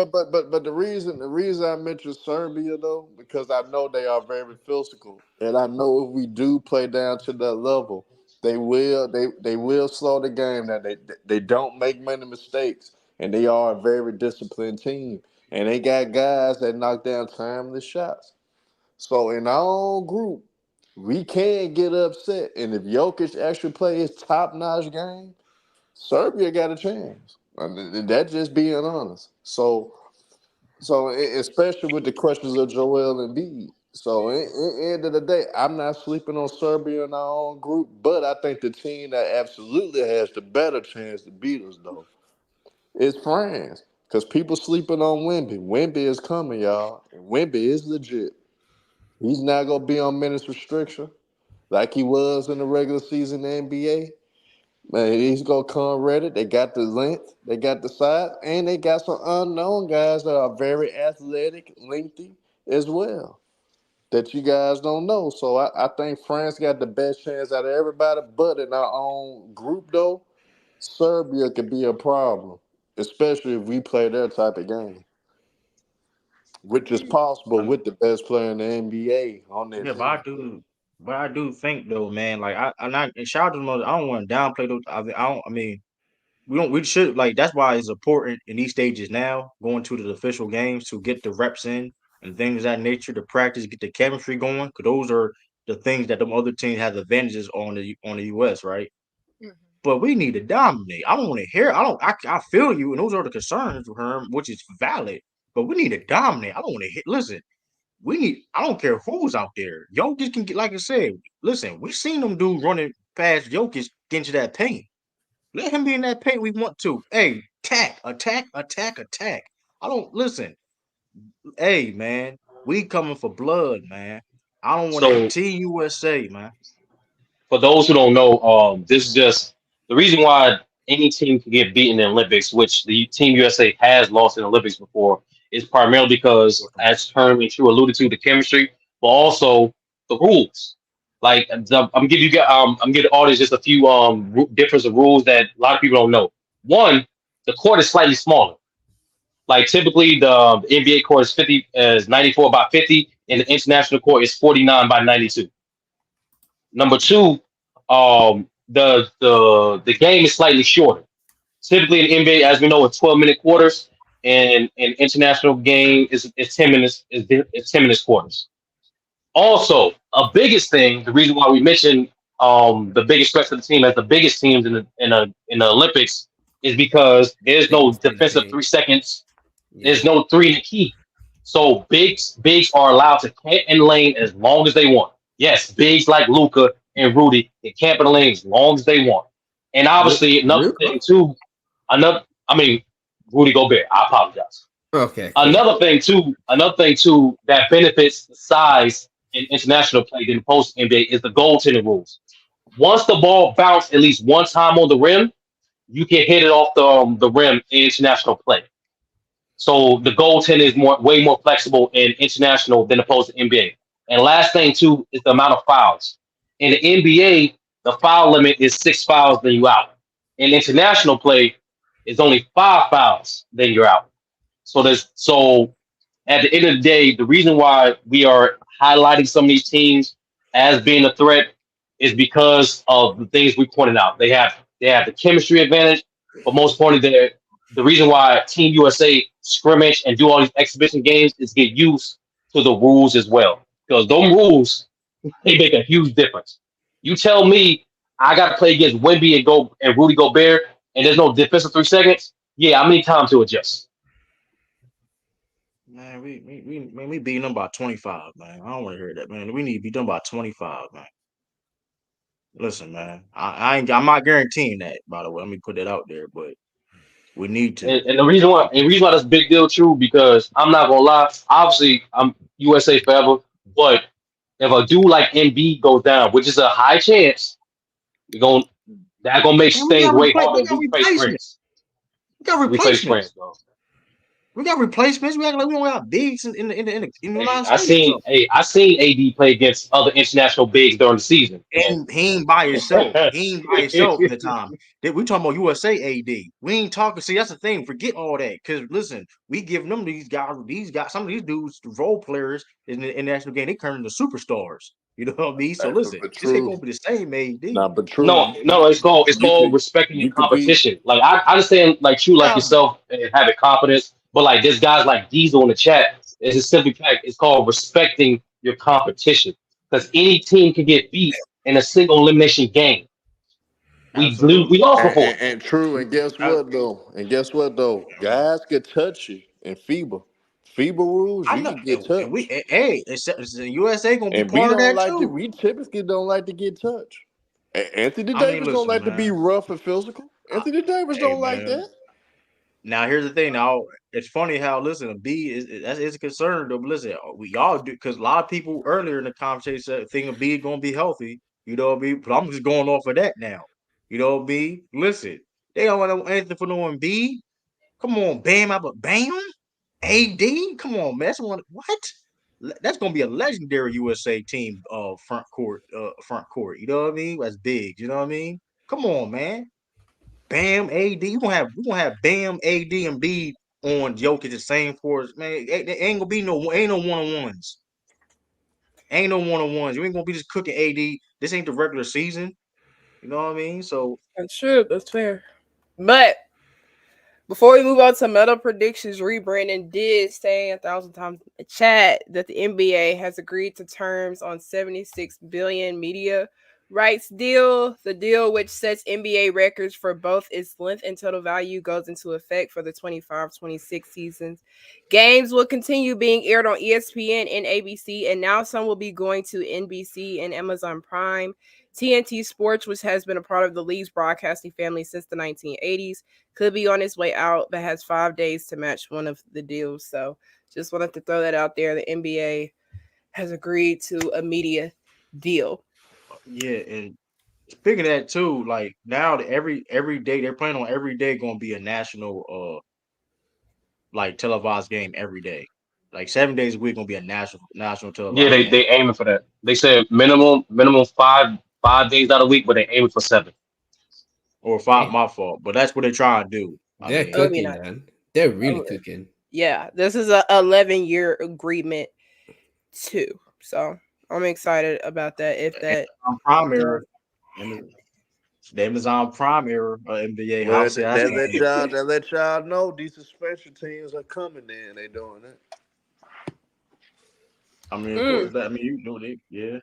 But the reason I mentioned Serbia though, because I know they are very physical, and I know if we do play down to that level, they will slow the game. That they don't make many mistakes, and they are a very disciplined team, and they got guys that knock down timely shots. So in our own group, we can get upset, and if Jokic actually play his top notch game. Serbia got a chance. I mean, that's just being honest. Especially with the questions of Joel and Embiid. So, end of the day, I'm not sleeping on Serbia in our own group, but I think the team that absolutely has the better chance to beat us, though, is France. Because people sleeping on Wemby. Wemby is coming, y'all. And Wemby is legit. He's not going to be on minutes restriction like he was in the regular season in the NBA. Man, he's gonna come ready. They got the length, they got the size, and they got some unknown guys that are very athletic, lengthy as well. That you guys don't know. So I think France got the best chance out of everybody, but in our own group though, Serbia could be a problem, especially if we play their type of game, which is possible with the best player in the NBA on their Yeah, team. but I do think though, man. Like I not and shout out to the mother. I don't want to downplay those. I don't. I mean, we don't. We should like. That's why it's important in these stages now, going to the official games to get the reps in and things of that nature to practice, get the chemistry going. Because those are the things that the other teams have advantages on the US, right? Mhm. But we need to dominate. I don't want to hear. I don't. I feel you, and those are the concerns with her, which is valid. But we need to dominate. I don't want to hit. Listen, we need. I don't care who's out there. Jokic can get, like I said. Listen, we seen them dudes running past Jokic get into that paint. Let him be in that paint. We want to. Hey, attack, attack, attack, attack. I don't listen. Hey, man, we coming for blood, man. I don't want to So Team USA, man. for those who don't know, this is just the reason why any team can get beaten in the Olympics, which the Team USA has lost in the Olympics before, is primarily because, as Herm and True alluded to, the chemistry, but also the rules. Like I'm giving you, I'm giving the audience just a few difference of rules that a lot of people don't know. One, the court is slightly smaller. Like typically, the NBA court is 94 by 50, and the international court is 49 by 92. Number two, the game is slightly shorter. Typically in NBA, as we know, it's 12-minute quarters, and an international game is 10 minutes is 10 minutes quarters. Also, a biggest thing, the reason why we mentioned the biggest stretch of the team as the biggest teams in the Olympics is because there's no Biggest defensive NBA. 3 seconds. Yeah. There's no three in the key. So bigs are allowed to camp in lane as long as they want. Yes, bigs like Luca and Rudy can camp in the lane as long as they want. And obviously another Luka? thing too, Rudy Gobert. I apologize. Okay, cool. Another thing too that benefits the size in international play than post NBA is the goaltending rules. Once the ball bounced at least one time on the rim, you can hit it off the rim in international play. So the goaltending is way more flexible in international than opposed to NBA. And last thing too is the amount of fouls. In the NBA, the foul limit is 6 fouls, then you out. In international play, it's only 5 fouls, then you're out. So at the end of the day, the reason why we are highlighting some of these teams as being a threat is because of the things we pointed out. They have the chemistry advantage, but most importantly, the reason why Team USA scrimmage and do all these exhibition games is get used to the rules as well. Because those rules they make a huge difference. You tell me I got to play against Wemby and Rudy Gobert, and there's no defensive 3 seconds. Yeah, I need time to adjust. Man, we beating them by 25, man. I don't want to hear that, man. We need to beat them by 25, man. Listen, man. I'm not guaranteeing that, by the way. Let me put that out there, but we need to. And the reason why that's a big deal, true, because I'm not gonna lie. Obviously, I'm USA forever, but if a dude like Embiid goes down, which is a high chance, you're going that gonna make Man, things way we harder got when we face replacements. France. We got We face replacements. France, bro. We got replacements. We act like we don't have bigs in the Hey, United States. I seen AD play against other international bigs during the season, and And he ain't by himself. He ain't by himself at the time. We talking about USA AD. We ain't talking. See, that's the thing. Forget all that. Because listen, we giving them these guys, some of these dudes, role players in the international game, they turn into superstars. You know what I mean? So listen, But this ain't true, gonna be the same AD. nah, but true, no, it's you called could respecting your you could be competition. Like I understand, like you, like Yeah. yourself, and having confidence, but like there's guys like Diesel in the chat. It's just simply fact. It's called respecting your competition because any team can get beat in a single elimination game. We Absolutely. lost before. and true. And guess I, what though? Guys could touch you in FIBA. FIBA rules, I you know, can get and we, touched. hey, the USA gonna be And we part of don't that like to. too. We typically don't like to get touched. Anthony I mean, Davis don't listen, like to be man. rough and physical. I, Anthony Davis hey, don't like man. that. Now here's the thing. Now it's funny how listen, B is a concern though. But listen, we all do because a lot of people earlier in the conversation said thing of B gonna be healthy. You know what I mean? But I'm just going off of that now. You know, B. Listen, they don't want anything for no Embiid. Come on, Bam, Bam, AD. Come on, man. That's one. What? That's gonna be a legendary USA team. Front court. Front court. You know what I mean? That's big. You know what I mean? Come on, man. Bam, AD. We gonna have Bam, AD, and B on Jokic the same force, man. Ain't gonna be ain't no one on ones. Ain't no one on ones. You ain't gonna be just cooking AD. This ain't the regular season. You know what I mean? So That's true. That's fair. But before we move on to meta predictions, Brandon did say 1,000 times in the chat that the NBA has agreed to terms on 76 billion media rights deal. The deal, which sets NBA records for both its length and total value, goes into effect for the 25-26 seasons. Games will continue being aired on ESPN and ABC, and now some will be going to NBC and Amazon Prime. TNT Sports, which has been a part of the league's broadcasting family since the 1980s, could be on its way out, but has 5 days to match one of the deals. So just wanted to throw that out there. The NBA has agreed to a media deal. yeah, and speaking of that too, like now every day they're playing on every day gonna be a national like televised game every day. Like 7 days a week gonna be a national Yeah, televised they game. they aiming for that. They said minimum five days out of the week, but they aiming for 7. Or five, Damn. my fault. But that's what they're trying to do. I They're mean, cooking, man. They're really cooking. Yeah, this is a 11-year agreement too. So I'm excited about that. If that Prime era, the Amazon Prime era NBA. How Well, say that's gonna be. they let y'all know these suspension teams are coming in. They doing it. I mean, of course, I mean you doing it, yeah.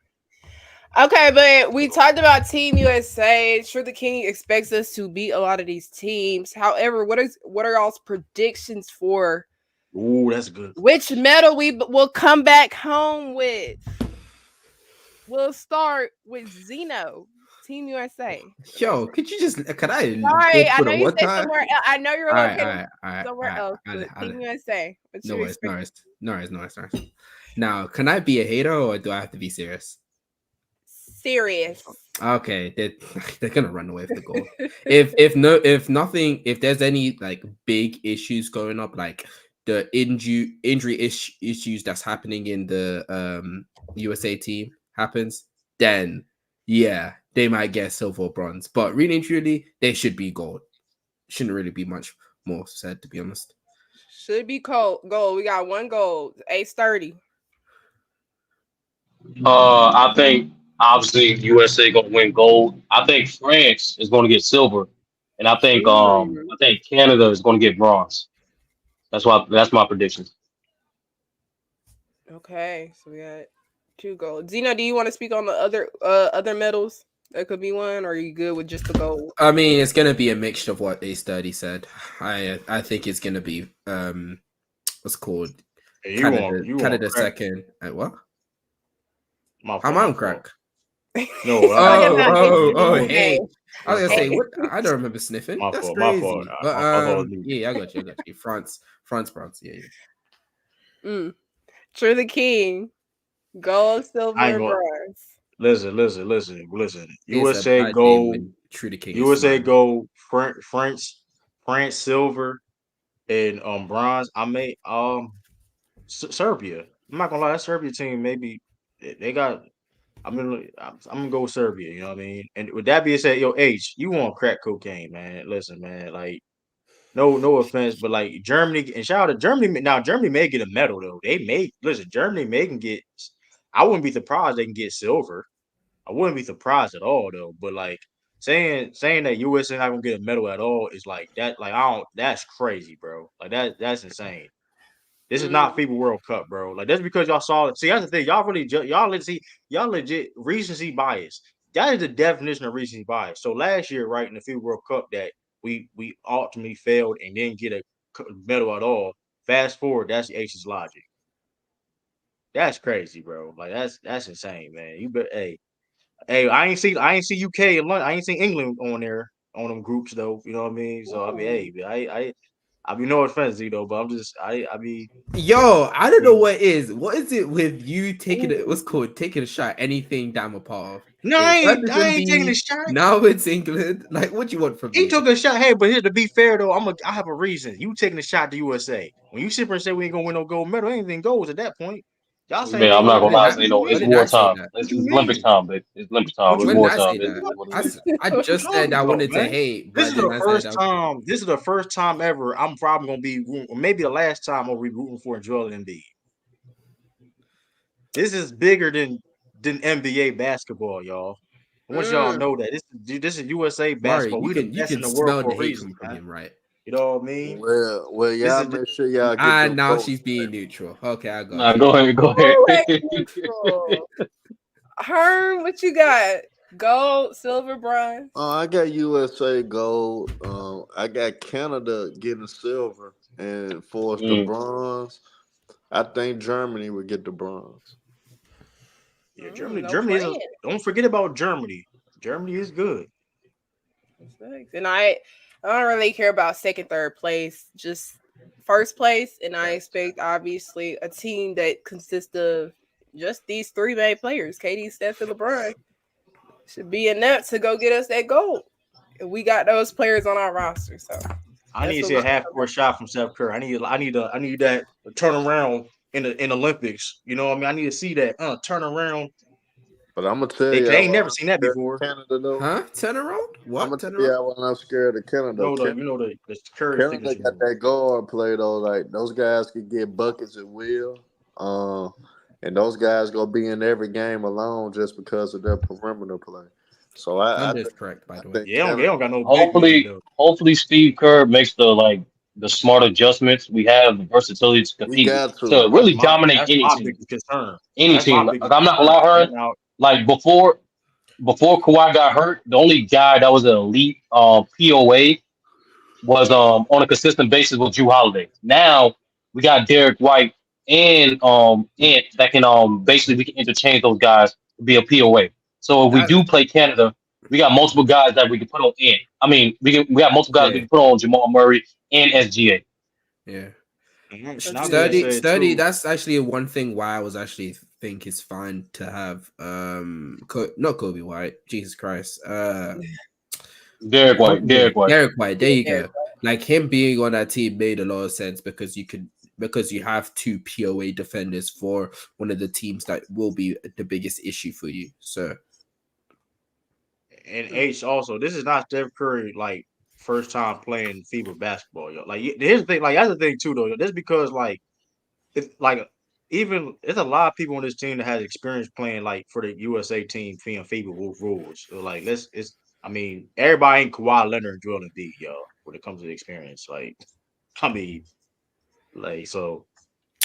Okay, but we talked about Team USA. Sure, the King expects us to beat a lot of these teams. However, what are y'all's predictions for Ooh, that's good. which medal we will come back home with? We'll start with Zeno, Team USA. Yo, could you just could I Sorry, go I for know the you one said time? somewhere else. I know you're All right, located all right, somewhere else, all but right. Team USA. What you expect? No worries. Now, can I be a hater or do I have to be serious? Serious. Okay, they're gonna run away with the goal. if there's any like big issues going up, like the injury issues that's happening in the USA team happens, then yeah, they might get silver or bronze. But really and truly, they should be gold. Shouldn't really be much more said, to be honest. Should be gold. We got one gold. Ace 30. I think obviously USA gonna win gold. I think France is gonna get silver, and I think Canada is gonna get bronze. That's my prediction. Okay, so we got 2 gold. Zeno, do you want to speak on the other medals? That could be one, or are you good with just the gold? I mean, it's gonna be a mixture of what Ace 30 said. I think it's gonna be what's called Hey, Canada crack. second. What? My fault, I'm on crack. No, Hey. I was gonna say Hey. what? I don't remember sniffing. My That's fault, crazy. my fault. But yeah, I got you. France. Yeah. True the King. Gold, I silver, ain't and going. bronze. Listen. It's a USA bad day gold. when True the King is USA smiling. gold. France silver, and bronze. I may Serbia. I'm not gonna lie, that Serbia team maybe they got. I'm gonna go with Serbia. You know what I mean? And with that being said, yo, H, you want crack cocaine, man? Listen, man, like. No offense, but like Germany and shout out to Germany. Now Germany may get a medal though. Germany may can get. I wouldn't be surprised they can get silver. I wouldn't be surprised at all though. But like saying that USA not gonna get a medal at all is like that. Like I don't. That's crazy, bro. Like that's insane. This is not FIBA World Cup, bro. Like that's because y'all saw it. See, that's the thing. Y'all legit recency bias. That is the definition of recency bias. So last year, right in the FIBA World Cup, that we ultimately failed and didn't get a medal at all. Fast forward, that's the Aces logic. That's crazy, bro. Like that's insane, man. You bet. Hey, I ain't see UK and London. I ain't seen England on there on them groups though. You know what I mean? So I mean, hey, I mean, no offense, Zito, but I mean, Yo, I don't know what it is. What is it with you taking it? What's called taking a shot? at anything that I'm a part of. no, It I can ain't taking a be shot. now it's England. Like, what do you want from He me? took a shot. Hey, but here to be fair though, I have a reason. You taking a shot to USA. When you sit there and say we ain't gonna win no gold medal, anything goes at that point. Y'all saying Man, they I'm gonna not win. gonna When lie, I What you you know, it's when did I mean? say wartime. that? What It's you Olympics mean? time, baby. It's Olympics time. What It's you When did mean? I wartime. say It is that? what it is. I What you just said talking I about, wanted to man? hate, This but is then the I said first time. This is the first time ever. I'm probably gonna be, or maybe the last time I'll be rooting for Joel Embiid. This is bigger than NBA basketball, y'all. I want y'all to know that this is USA Mari, basketball. you We the can best in the world smell for the a hate reason, coming from man. him, right? You know what I mean? Well, This y'all is make sure y'all get And them now votes. she's being neutral. Okay, I got Nah, you. go ahead, go ahead. Who ain't neutral? Herm, what you got? Gold, silver, bronze. I got USA gold. I got Canada getting silver, and for us the Mm. bronze, I think Germany would get the bronze. yeah, No Germany is. playing. Don't forget about Germany. Germany is good. And I don't really care about second, third place, just first place. And I expect obviously a team that consists of just these three main players, KD, Steph, and LeBron, should be enough to go get us that gold. And we got those players on our roster. So I need to that's see a what half court shot from Steph Curry. I need that turnaround in Olympics. You know what I mean? I need to see that turnaround. But I'm gonna tell They y'all ain't why never I'm seen that scared before. of Canada though. Huh? Turn around? I'm What? gonna Turn tell around? y'all why I'm scared of Canada. The Curry Canada signature got move. that guard play though. Like those guys can get buckets at will. And those guys gonna be in every game alone just because of their perimeter play. So Thunder is correct, by I the way. think Yeah, they Canada. don't got no big man Hopefully, though. hopefully Steve Kerr makes the smart adjustments. We have the versatility to We compete got to. to really dominate That's any my team. biggest concern. Any That's my team. Like, biggest I'm not gonna concern. lie, her. Right now, Like before Kawhi got hurt, the only guy that was an elite POA was on a consistent basis with Drew Holiday. Now we got Derrick White and that can basically we can interchange those guys to be a POA. So if we That do play Canada, we got multiple guys that we can put on in. I mean, we got multiple guys we yeah, can put on Jamal Murray and SGA. yeah. and That's I'm gonna good. say it Sturdy. too. That's actually one thing why I was actually think it's fine to have not Kobe White. Jesus Christ. Derrick What's White, his name? Derrick White. Derek White. There you Yeah. go. Like him being on that team made a lot of sense because you have two POA defenders for one of the teams that will be the biggest issue for you. So And H also, this is not Steph Curry like first time playing FIBA basketball, yo. Like here's the thing, like that's the thing too, though. Yo. This because it's like even there's a lot of people on this team that has experience playing like for the USA team FIBA rules. So like I mean, everybody ain't Kawhi Leonard and Joel Embiid, yo, when it comes to the experience. Like, I mean, like so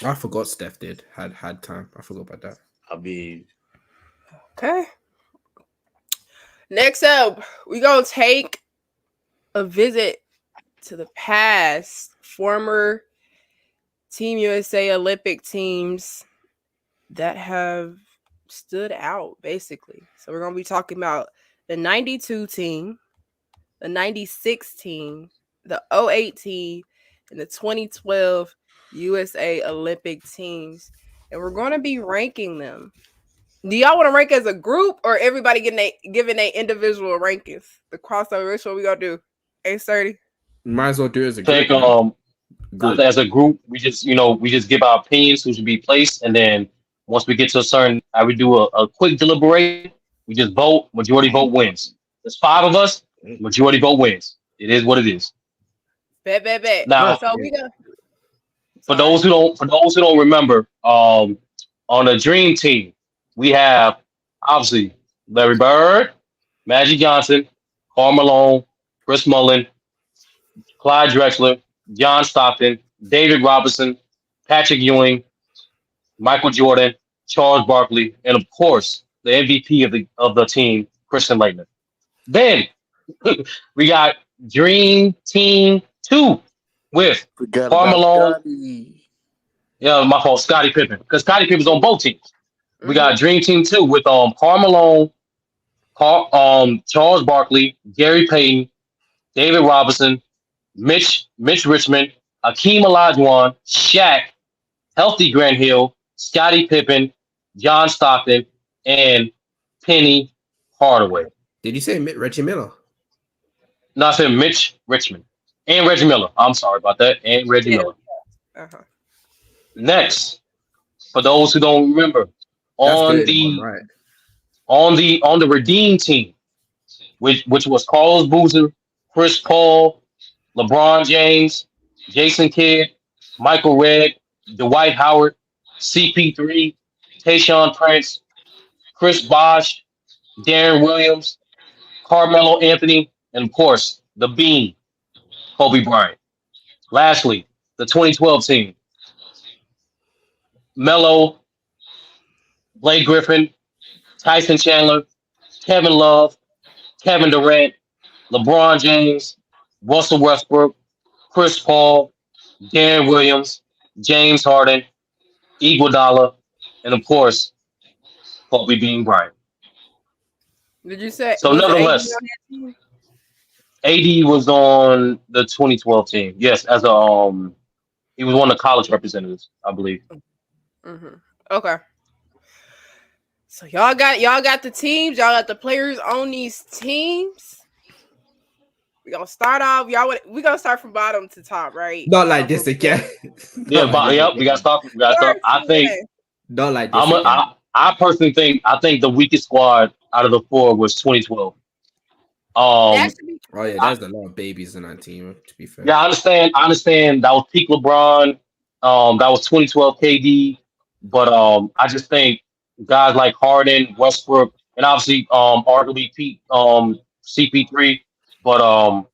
I forgot Steph had time. I forgot about that. I mean Okay. Next up, we gonna take a visit to the past. Former Team USA Olympic teams that have stood out, basically. So we're gonna be talking about the 92 team, the 96 team, the 08 team, and the 2012 USA Olympic teams. And we're gonna be ranking them. Do y'all want to rank as a group or everybody giving their individual rankings? The crossover, which one we gonna do? 8:30. Might as well do it as a Take group, man. Group. as a group, we just give our opinions who should be placed, and then once we get to a certain, I would do a quick deliberation. We just vote. Majority vote wins. There's five of us. Majority vote wins. It is what it is. Bet. Now, So we gonna. for those who don't remember, on the Dream Team, we have obviously Larry Bird, Magic Johnson, Karl Malone, Chris Mullin, Clyde Drexler, John Stockton, David Robinson, Patrick Ewing, Michael Jordan, Charles Barkley, and of course the MVP of the team, Christian Laettner. Then we got Dream Team 2 with Forgot Karl about Malone. Scotty. Yeah, my fault, Scottie Pippen, because Scottie Pippen's on both teams. We got Dream Team 2 with Karl Malone, Charles Barkley, Gary Payton, David Robinson, Mitch Richmond, Akeem Olajuwon, Shaq, Healthy Grant Hill, Scottie Pippen, John Stockton, and Penny Hardaway. Did you say Reggie Miller? No, I said Mitch Richmond and Reggie Miller. I'm sorry about that. And Reggie Yeah. Miller. Uh-huh. Next, for those who don't remember, That's on good. the Right. on the redeem team, which was Carlos Boozer, Chris Paul, LeBron James, Jason Kidd, Michael Redd, Dwight Howard, CP3, Tayshaun Prince, Chris Bosh, Darren Williams, Carmelo Anthony, and of course the Bean, Kobe Bryant. Lastly, the 2012 team: Melo, Blake Griffin, Tyson Chandler, Kevin Love, Kevin Durant, LeBron James, Russell Westbrook, Chris Paul, Darren Williams, James Harden, Iguodala, and of course, Kobe Bean Bryant. Did you say So was AD on nonetheless, that team? AD was on the 2012 team. Yes, as a he was one of the college representatives, I believe. Mm-hmm. Okay. So y'all got the teams, y'all got the players on these teams. We're gonna start off. We're gonna start from bottom to top, right? Not like this again. Yeah, Not like but this yep, we got to again. stop. We got to stop. I think Not like this again. I personally think the weakest squad out of the four was 2012. That should be Oh yeah, there's a lot of babies in that team. To be fair. Yeah, I understand. That was peak LeBron. That was 2012 KD. But I just think guys like Harden, Westbrook, and obviously arguably peak CP3. But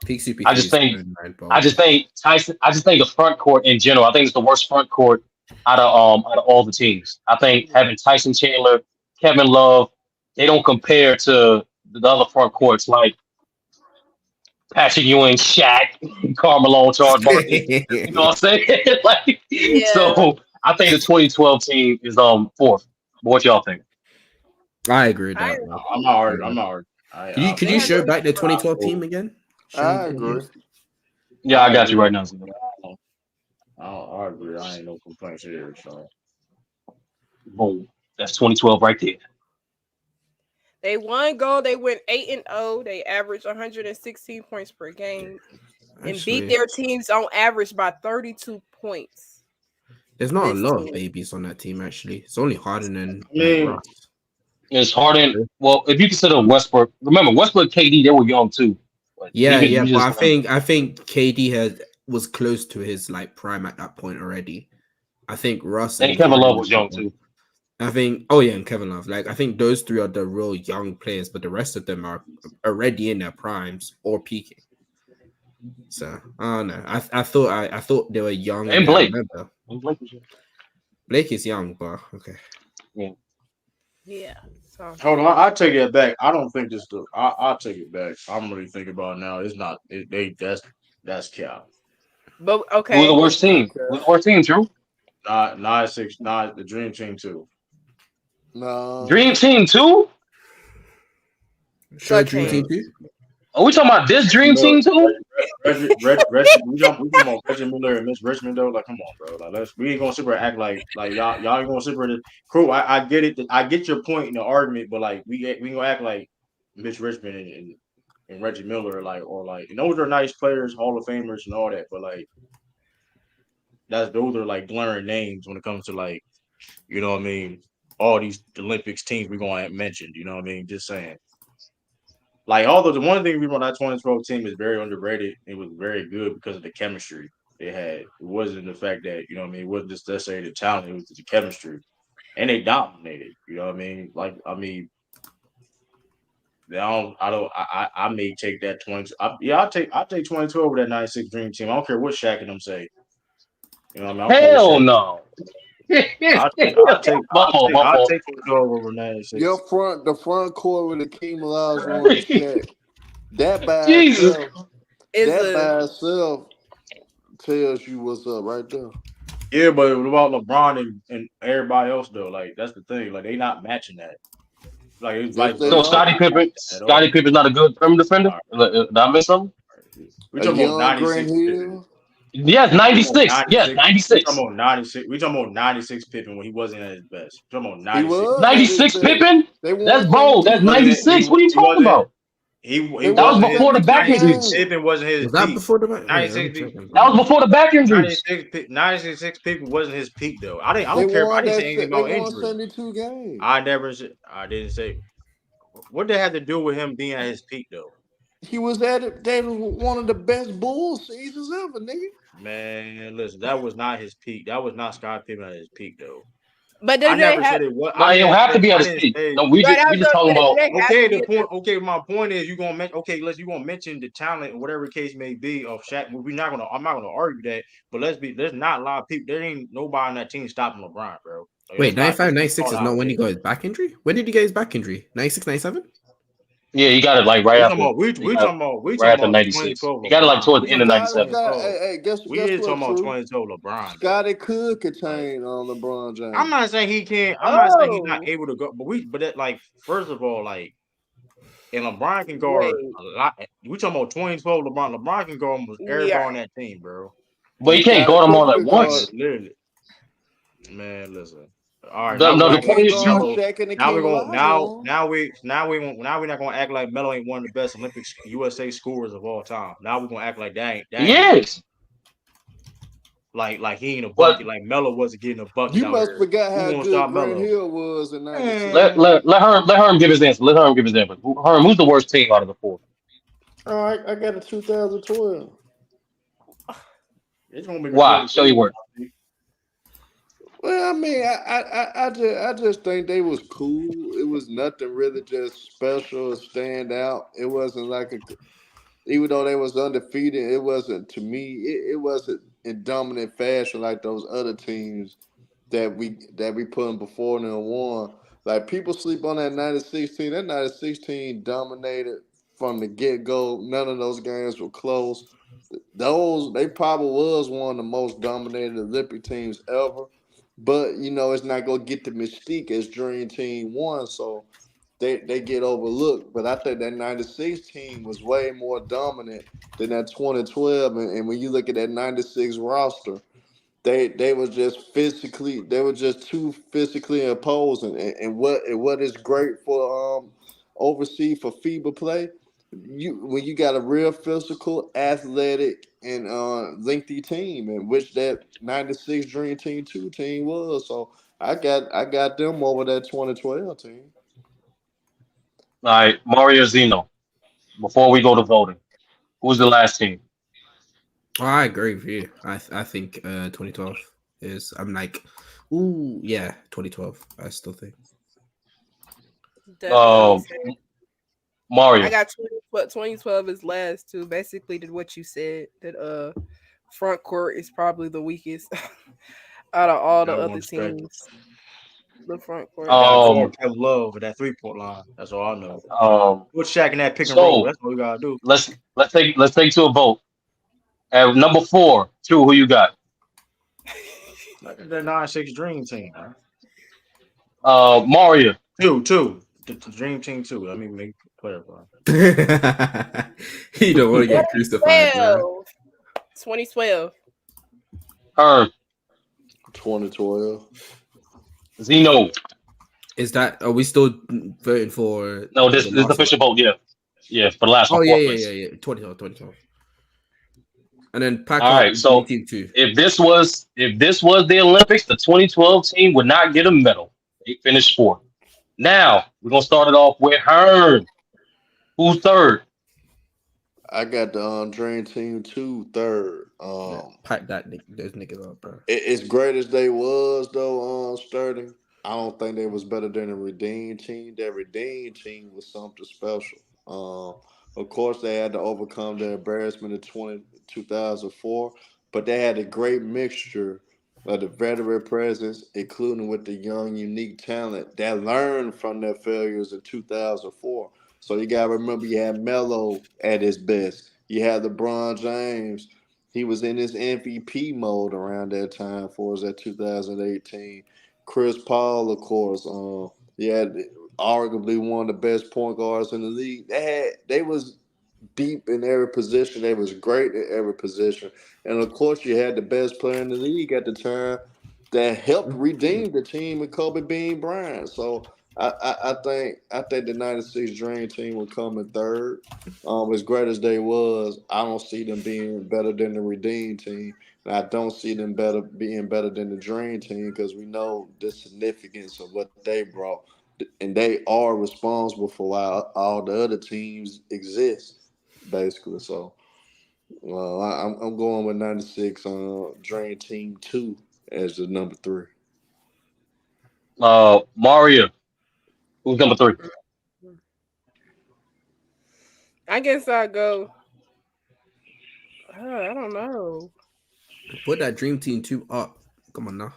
Peak CP3 I just think is good, I just think Tyson. I just think the front court in general. I think it's the worst front court out of all the teams. I think having Tyson Chandler, Kevin Love, they don't compare to the other front courts like Patrick Ewing, Shaq, Carmelo, Charles Barkley. You know what I'm saying? Like, Yeah. so I think the 2012 team is fourth. What y'all think? I agree with that. bro. I'm not arguing. Could you show back the 2012 team again? I agree. Yeah, I got you right now. I agree. I ain't no complaints here. So Boom. That's 2012 right there. They won gold. They went 8-0. They averaged 116 points per game and beat their teams on average by 32 points. There's not a This lot team. of babies on that team actually. It's only Harden and Ross. It's Harden. Well, if you consider Westbrook, remember Westbrook, KD, they were young too. But Yeah, you but just- I think KD was close to his like prime at that point already. I think Russ and Kevin Love was young too. I think, and Kevin Love. Like, I think those three are the real young players, but the rest of them are already in their primes or peaking. So I don't know. I thought they were young. And Blake. Blake is young, but okay. Yeah. So hold on, I'll take it back. I don't think this. I'll take it back. I'm really thinking about it now. It's not. That's cap. but okay. Who's the worst team? Who's the worst team, Drew? Not the Dream Team too. No. Dream Team 2? Should I Dream Team 2? Are we talking about this Dream Team 2? We talking about Reggie Miller and Miss Richmond though. Like, come on, bro. Like, we ain't gonna sit here and act like y'all ain't gonna sit here and cool. I get it. I get your point in the argument, but like we gonna act like Miss Richmond and Reggie Miller, like, or like, and those are nice players, Hall of Famers and all that, but like those are like glaring names when it comes to like, you know what I mean, all these Olympics teams we're gonna have mentioned, you know what I mean? Just saying. Like, although the one thing we run that 2012 team is very underrated, it was very good because of the chemistry they had. It wasn't the fact that, you know what I mean, it wasn't just necessarily the talent, it was the chemistry. And they dominated, you know what I mean? Like, I mean, I may take that 20. I'll take 2012 over that 96 Dream Team. I don't care what Shaq and them say. You know what I mean? Hell no. I'll take 2012 over 96. The front court with Akeem Olajuwon and Shaq. That by Jesus. itself tells you what's up right there. Yeah, but what about LeBron and everybody else though? Like, that's the thing. Like, they not matching that. Like, it's like So Scottie Pippen's not a good perimeter defender? Did I miss something? We talking about 96. Grant Hill. Yes, 96. Yes, We 96. talking about 96. We talking about 96 Pippen when he wasn't at his best. We talking about He 96. was. 96 Pippen? They That's won bold. 72 That's He wasn't. games. 96. What are you He talking wasn't. about? He They That was won wasn't his before the 72 back 96 injuries. games. Pippen wasn't his Was that peak. before the back? Wait, let me 96 check. That was before the back injuries. 96 Pippen wasn't his peak though. I They don't care. I won didn't say that. anything They about won injury. 72 games. I didn't say what they had to do with him being at his peak though. He was at it. That was one of the best Bulls seasons ever, nigga. Man, listen, that was not his peak. That was not Scott Pippen at his peak though. But I does they never have said it was. No, I he don't didn't have to say. be at I his didn't peak. say. No, we right? I was just gonna talking say, do about. they have Okay, to the be point. Okay, my point is you gonna mention. Okay, let's you gonna mention the talent, whatever the case may be of Shaq. We're not gonna. I'm not gonna argue that. But there's not a lot of people. There ain't nobody on that team stopping LeBron, bro. Like, Wait, 95, let's 96 call it is how not it when he is. got his back injury? When did he get his back injury? 96, 97? Yeah, he got it like right We after. talking about. He got it We right talking after about 96. 2012 He got it like LeBron. towards We the end of talking about Scott, 97. Scott, 2012. guess We is what, talking about True? 2012 LeBron though. Scotty could Like, contain on LeBron I'm James. not saying he can't. I'm not saying he's not Oh, able to go. But that, like, first of all, like, and LeBron can guard wait, a lot. We talking about 2012 LeBron. LeBron can guard almost everybody yeah. on that team, bro. But And he can't Scotty guard them all Pippen at could guard. once. Literally, man. Listen. All right, The, now we're no, gonna He the act point like can't is guard you. Melo. Shaq and Now we're Akeem going Olajuwon. now we're not gonna act like Melo ain't one of the best Olympic USA scorers of all time. Now we're gonna act like that He ain't the case. is. Like he ain't a But bucket. Like Melo wasn't getting a bucket You out must here. forgot Who how gonna good stop Grant Melo? Hill was in '96. Man, let Herm give his answer. Let Herm give his answer. Herm, who's the worst team out of the four? All right, I got a 2012. it's gonna be the Why? Golden Show your State. work. Well, I mean, I just think they was cool. It was nothing really just special or stand out. It wasn't like even though they was undefeated, it wasn't to me. It wasn't in dominant fashion like those other teams that we put them before them and won. Like people sleep on that '96 team. That '96 team dominated from the get go. None of those games were close. Those they probably was one of the most dominated Olympic teams ever. But it's not gonna get the mystique as Dream Team won, so they get overlooked. But I think that '96 team was way more dominant than that 2012. And when you look at that '96 roster, they were just physically they were just too physically imposing. And what is great for overseas for FIBA play, when you got a real physical, athletic, and lengthy team, in which that '96 Dream Team 2 team was. So I got them over that 2012 team. All right, Mario Zeno. Before we go to voting, who's the last team? Oh, I agree with you. I think 2012 is. I'm like, ooh, yeah, 2012. I still think. Definitely. Um, Mario. I got 2012 is last too. Basically, did what you said that front court is probably the weakest out of all the Got one other respect. teams. The front court. They got to Um, guard Kevin Love with that 3-point line. That's all I know. um. Put Shaq in that pick and roll. So That's what we gotta do. let's take to a vote. At number 4, True, who you got? Like that 9-6 Dream Team, man. Mario. Two. The Dream Team 2. Let me make clarify. You don't want to get crucified, bro. 2012. Herm. 2012. Zeno. Is that? Are we still voting for? No, this the is the last official one? vote. Yeah, yeah, for the last Oh one, yeah, fourth yeah, place. yeah, yeah. 2012. And then pack All up right, so Team 2. if this was the Olympics, the 2012 team would not get a medal. They finished fourth. Now we're gonna start it off with Herm. Who's third? I got the Dream Team 2 third. Yeah, pack those niggas up, bro. As great as they was though, Sterling, I don't think they was better than the Redeem team. That Redeem team was something special. Of course, they had to overcome the embarrassment of 2004, but they had a great mixture of the veteran presence, including with the young, unique talent that learned from their failures in 2004. So you got to remember, you had Melo at his best. You had LeBron James. He was in his MVP mode around that time for us at 2018. Chris Paul, of course, he had arguably one of the best point guards in the league. They was deep in every position. They was great in every position. And of course, you had the best player in the league at the time that helped redeem the team with Kobe Bean Bryant. So I think the '96 Dream Team will come in third. As great as they was, I don't see them being better than the Redeem Team. And I don't see them being better than the Dream Team because we know the significance of what they brought, and they are responsible for why all the other teams exist, basically. So, I'm going with '96 Dream Team 2 as the number 3. Mario, who's number 3? I guess I'll go. I don't know. Put that Dream Team 2 up. Come on now.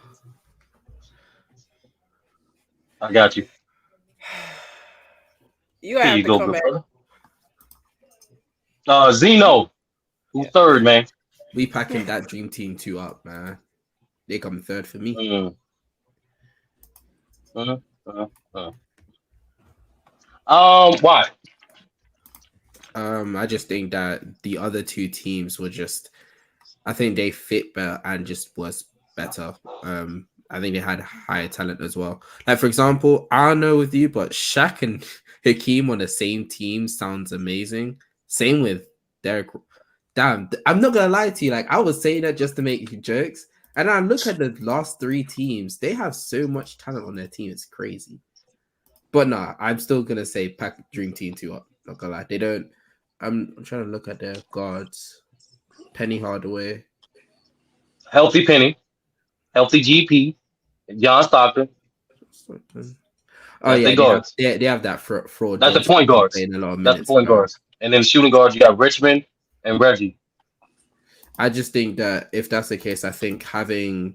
I got you. You Here have you to go, come good back. brother. Zeno, who's third, man? We packing that Dream Team 2 up, man. They come third for me. Why? I just think that the other two teams were just, I think they fit better and just was better. I think they had higher talent as well. Like, for example, I don't know with you, but Shaq and Hakeem on the same team sounds amazing. Same with Derrick. Damn, I'm not gonna lie to you. Like, I was saying that just to make jokes. And I look at the last 3 teams, they have so much talent on their team, it's crazy. But nah, I'm still gonna say pack Dream Team 2 up. Not gonna lie. They don't. I'm trying to look at their guards. Penny Hardaway. Healthy Penny, healthy GP, John Stockton. Oh yeah, They guards. they have that fraud. That's the point guards. A lot of That's the minutes, point guards. And then shooting guards, you got Richmond and Reggie. I just think that if that's the case, I think that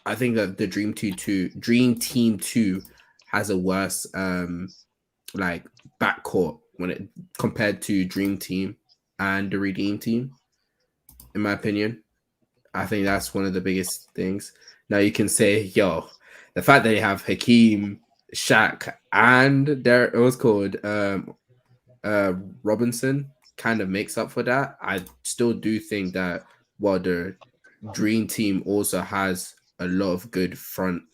the Dream Team 2 has a worse like backcourt when it compared to Dream Team and the Redeem Team. In my opinion, I think that's one of the biggest things. Now you can say, yo, the fact that they have Hakeem, Shaq, and Derrick, it was called Robinson, kind of makes up for that. I still do think that while the Dream Team also has a lot of good front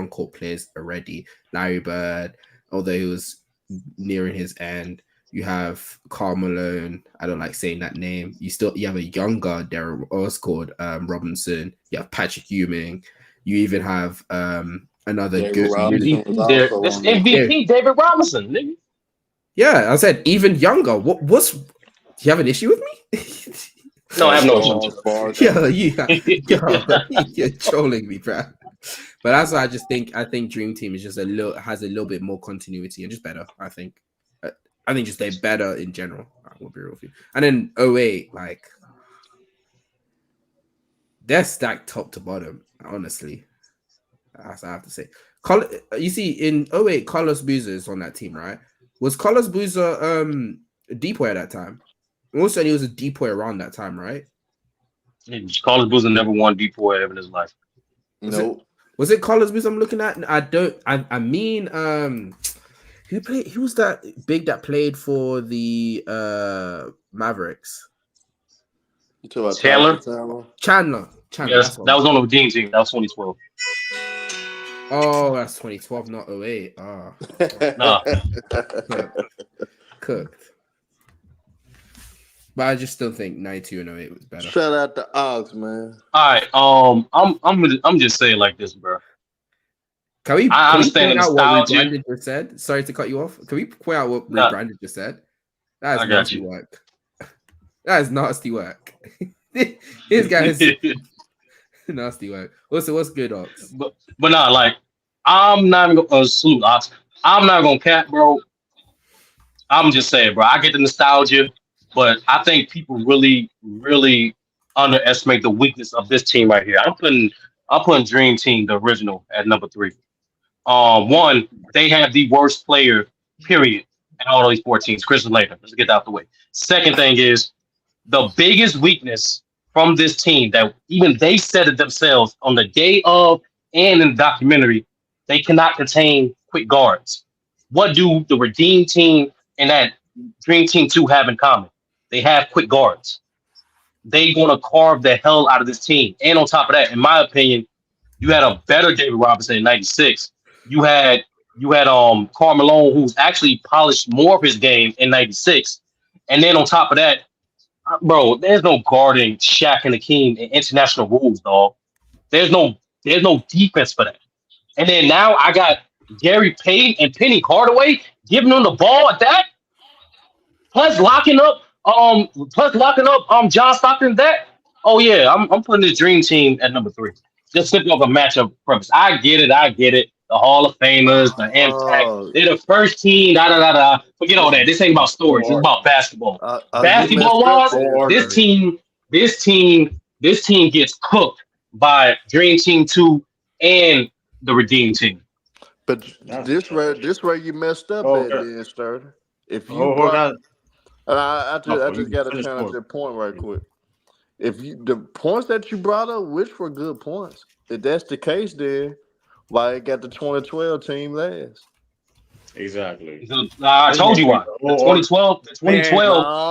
court players already. Larry Bird, although he was nearing his end. You have Karl Malone. I don't like saying that name. You have a younger Derrick, called Robinson. You have Patrick Ewing. You even have another David good Robinson was also This on there. MVP, David Robinson, nigga. Yeah, I said even younger. Do you have an issue with me? No, I have no issue. You're trolling me, bro. But that's why I think Dream Team is just has a little bit more continuity and just better. I think just they're better in general. I will be real with you. And then 08, like they're stacked top to bottom. Honestly, that's what I have to say. You see, in 08, Carlos Boozer is on that team, right? Was Carlos Boozer a deep boy at that time? Also, he was a deep boy around that time, right? Carlos Boozer never won deep boy ever in his life. Nope. Was it Carlos Boozer I'm looking at? I mean, who was that big that played for the Mavericks? You talk about Chandler. Yes, that was on the Redeem Team. That was 2012. Oh, that's 2012, not 08. Nah. Cooked. But I just still think 92 and 08 was better. Shout out to Ox, man. All right. I'm just saying like this, bro. Can we understand point the out what nostalgia. Brandon just said? Sorry to cut you off. Can we point out what Brandon just said? That is nasty work. That is nasty work. This guy is nasty work. What's good, Ox? But nah, like I'm not even gonna salute Ox. I'm not gonna cap, bro. I'm just saying, bro. I get the nostalgia, but I think people really, really underestimate the weakness of this team right here. I'm putting Dream Team, the original, at number 3. One, they have the worst player, period, in all of these 4 teams. Chris Later. Let's get that out the way. Second thing is the biggest weakness from this team that even they said it themselves on the day of and in the documentary, they cannot contain quick guards. What do the Redeem Team and that Dream Team 2 have in common? They have quick guards. They gonna carve the hell out of this team. And on top of that, in my opinion, you had a better David Robinson in '96. You had Karl Malone, who's actually polished more of his game in '96. And then on top of that, bro, there's no guarding Shaq and Hakeem in international rules, dog. There's no defense for that. And then now I got Gary Payton and Penny Hardaway giving them the ball at that, plus locking up John Stockton that. Oh yeah, I'm putting this dream team at number 3. Just simply off a matchup premise. I get it. The Hall of Famers, the Impact, Oh, they're the first team. Da da da da. Forget all that. This ain't about stories. It's about basketball. you Basketball messed up wise, there. this team gets cooked by Dream Team 2 and the Redeem Team. But this where you messed up at, then, Sturdy. If you hold brought, on. I just you got to finish challenge point. your point right quick. If the points that you brought up, which were good points, if that's the case, then why it got the 2012 team last? Exactly. I told you why. The 2012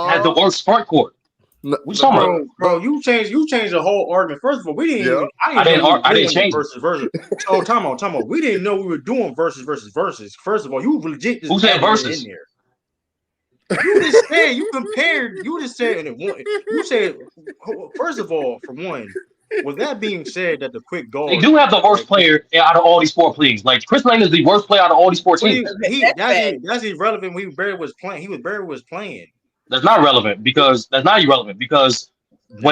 had the worst front court. No, What you talking about? Bro, you changed the whole argument. First of all, we didn't Yeah. even. I didn't change it. versus. Oh, time out. We didn't know we were doing versus. First of all, you legit just Who said added it versus? in there. You just said you compared. You just said and you said first of all, for one. With that being said, that the quick guard They do have the worst player out of all these 4 teams. Like Chris Lane is the worst player out of all these 4 teams. That's irrelevant. He barely was playing. That's not relevant because when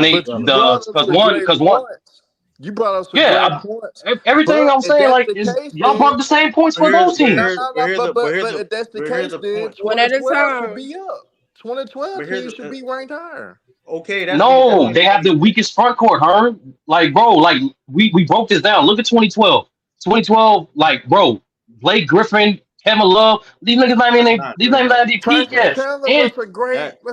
they because one. You brought us some Yeah, great points. Everything But I'm if saying, that's like, the is case, y'all brought the same points for those teams. But if that's the case, then One at a 2012 time. should be up. 2012 teams should be ranked higher. Okay, No, they have the weakest front court, Herm. Like, bro, like we broke this down. Look at 2012. 2012, like, bro, Blake Griffin, Kevin Love, these niggas not even MVP yet. That's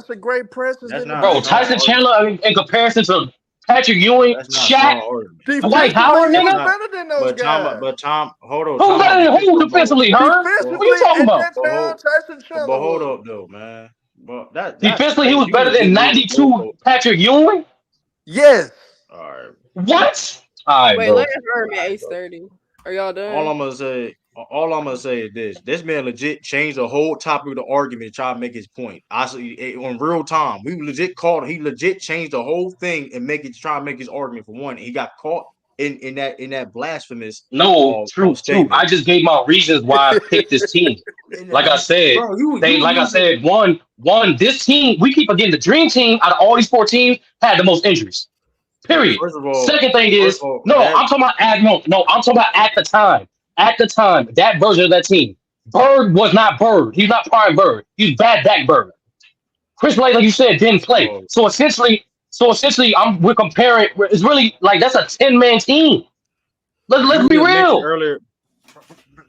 a great presence. Bro, Tyson Chandler, I mean, in comparison to Patrick Ewing, Shaq, Dwight Howard, nigga. Better than those guys. But Tom, hold on. Who's better than who defensively, Herm? What are you talking about? But hold up, though, man. But defensively, he was better than 92 Patrick Ewing. Yes. All right. What? All right, Wait, bro. let us Herm at 8:30. Are y'all done? All I'm gonna say is this: this man legit changed the whole topic of the argument to try to make his point. I see on real time. We legit called. He legit changed the whole thing and try to make his argument for one. He got caught in that blasphemous. No, true. I just gave my reasons why I picked this team. Like I said, one. This team, we keep forgetting the dream team out of all these 4 teams had the most injuries. Period. Second thing is, I'm talking about at the time. At the time, that version of that team, Bird was not Bird. He's not prime Bird. He's bad back Bird. Chris Blake, like you said, didn't play. So essentially, we're comparing. It's really like that's a 10-man team. Let's be real. Earlier,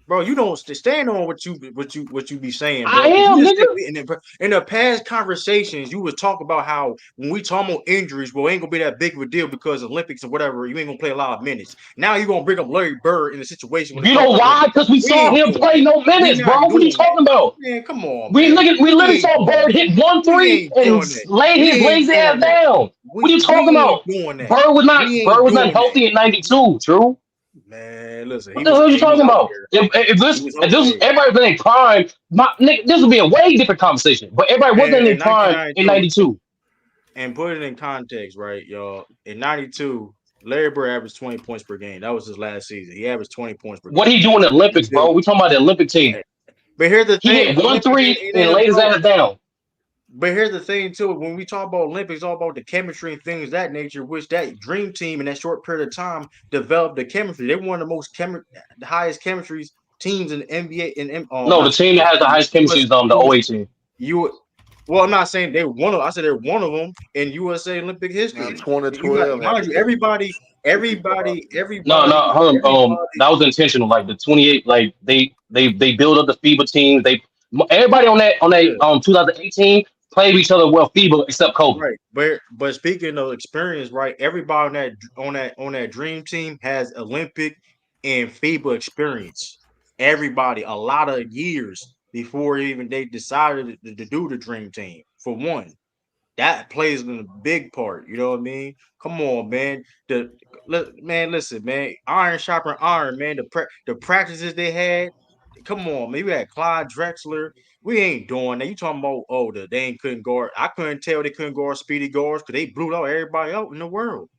bro, you don't stand on what you be saying. Bro. I am, nigga. In the past conversations, you was talking about how when we talk about injuries, well, it ain't gonna be that big of a deal because Olympics or whatever, you ain't gonna play a lot of minutes. Now you're gonna bring up Larry Bird in a situation. You know why? Because we saw him play no minutes, bro. What are you talking about? Man, come on. We literally saw Bird hit 1-3 and lay his lazy ass down. What are you talking about? Bird was not healthy in '92. True. Man, listen. What the hell are you talking about? If this was everybody in prime, this would be a way different conversation. But everybody wasn't in prime in '92. And put it in context, right, y'all? In '92, Larry Bird averaged 20 points per game. That was his last season. He averaged 20 points per game. What he do in the Olympics, bro? We talking about the Olympic team. But here's the thing: he hit 1-3 and laid his ass down. But here's the thing, too. When we talk about Olympics, it's all about the chemistry and things of that nature, which that dream team in that short period of time developed the chemistry. They were one of the the highest chemistry teams in the NBA. No, the team that has the highest chemistry is the 08 team. Well, I'm not saying they were one of them. I said they're one of them in USA Olympic history. 2012. Mind you, everybody. No, that was intentional. Like the 28, like they build up the FIBA teams. Everybody on that 2018 played each other well FIBA except Kobe. Right, but speaking of experience, right? Everybody on that dream team has Olympic and FIBA experience. Everybody, a lot of years before even they decided to do the dream team. For one, that plays in a big part. You know what I mean? Come on, man. Listen, man. Iron sharper iron, man. The practices they had. Come on, man. We had Clyde Drexler. We ain't doing that. You talking about they ain't couldn't guard. I couldn't tell they couldn't guard speedy guards because they blew out everybody out in the world.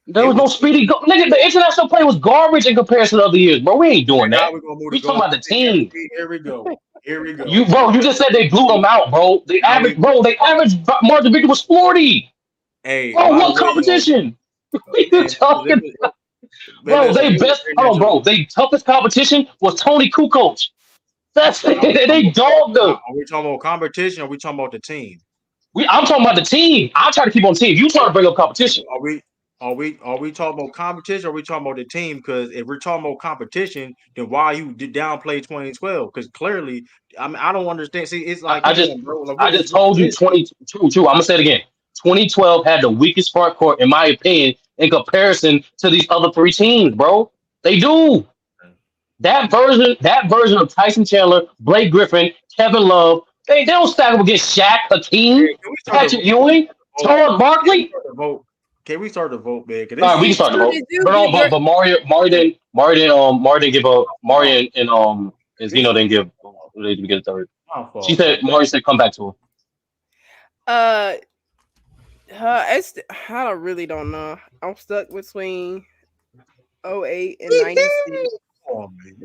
There was no speedy nigga. The international play was garbage in comparison to other years, bro. We ain't doing that. We're gonna move We to talking about the team. Here we go. Here we go. You just said they blew them out, bro. The average margin of victory was 40. Hey, bro, what competition? What are you talking about? Bro, they toughest competition was Tony Kukoc. That's it. They dogged them. Are we talking about competition or are we talking about the team? I'm talking about the team. I'm trying to keep on the team. You trying to bring up competition. Are we talking about competition or are we talking about the team? Because if we're talking about competition, then why you downplay 2012? Because clearly, I mean, I don't understand. See, it's like I just told you 2022. I'm gonna say it again. 2012 had the weakest front court, in my opinion, in comparison to these other three teams, bro. They do. That version of Tyson Chandler, Blake Griffin, Kevin Love, they don't stack up against Shaq, Hakeem, Patrick Ewing, Charles Barkley. Can we start the vote, man? All right, we can start the vote. But Mario didn't give up. Mario and Zeno didn't give. They didn't get a third. Mario said come back to her. I don't know. I'm stuck between 08 and 96.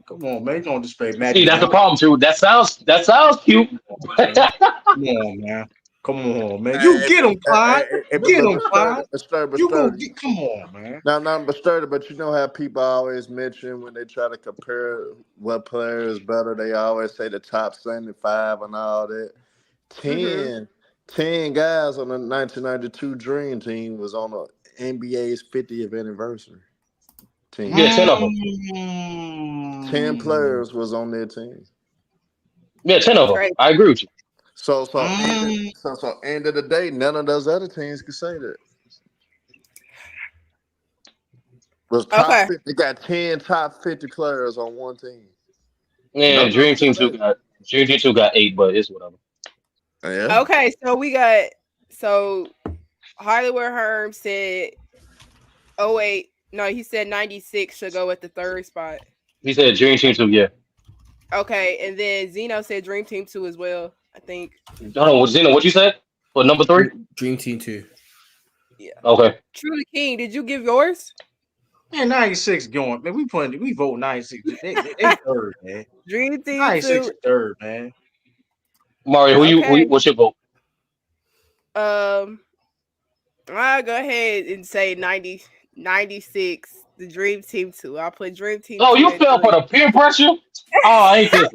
Come on, man. Don't disrespect Magic. See, that's the problem, too. That sounds cute. Come on, man. Come on, man. You get him, Clyde. Get him, Clyde. Come on, man. But Sturdy, but you know how people always mention when they try to compare what player is better, they always say the top 75 and all that. 10 guys on the 1992 Dream Team was on the NBA's 50th anniversary team. Yeah, 10 of them. 10 players was on their team. Yeah, 10 of them. Right. I agree with you. So end of the day, none of those other teams could say that. Top 50, they got 10 top 50 players on one team. Yeah, Dream Team 2 got 8, but it's whatever. Yeah. Okay, so Hollywood Herm said 08. No, he said 96 should go at the third spot. He said Dream Team 2, yeah. Okay, and then Zeno said Dream Team 2 as well, I think. Hold on, Zeno, what you said? For number 3? Dream Team 2. Yeah. Okay. Truly King, did you give yours? Man, 96 going. Man, we vote 96. They third, man. Dream Team 96 2. third, man. Mario, what's your vote? I'll go ahead and say 96. The Dream Team 2. I'll put Dream Team 2. Oh, you fell for the peer pressure? Oh, I ain't this.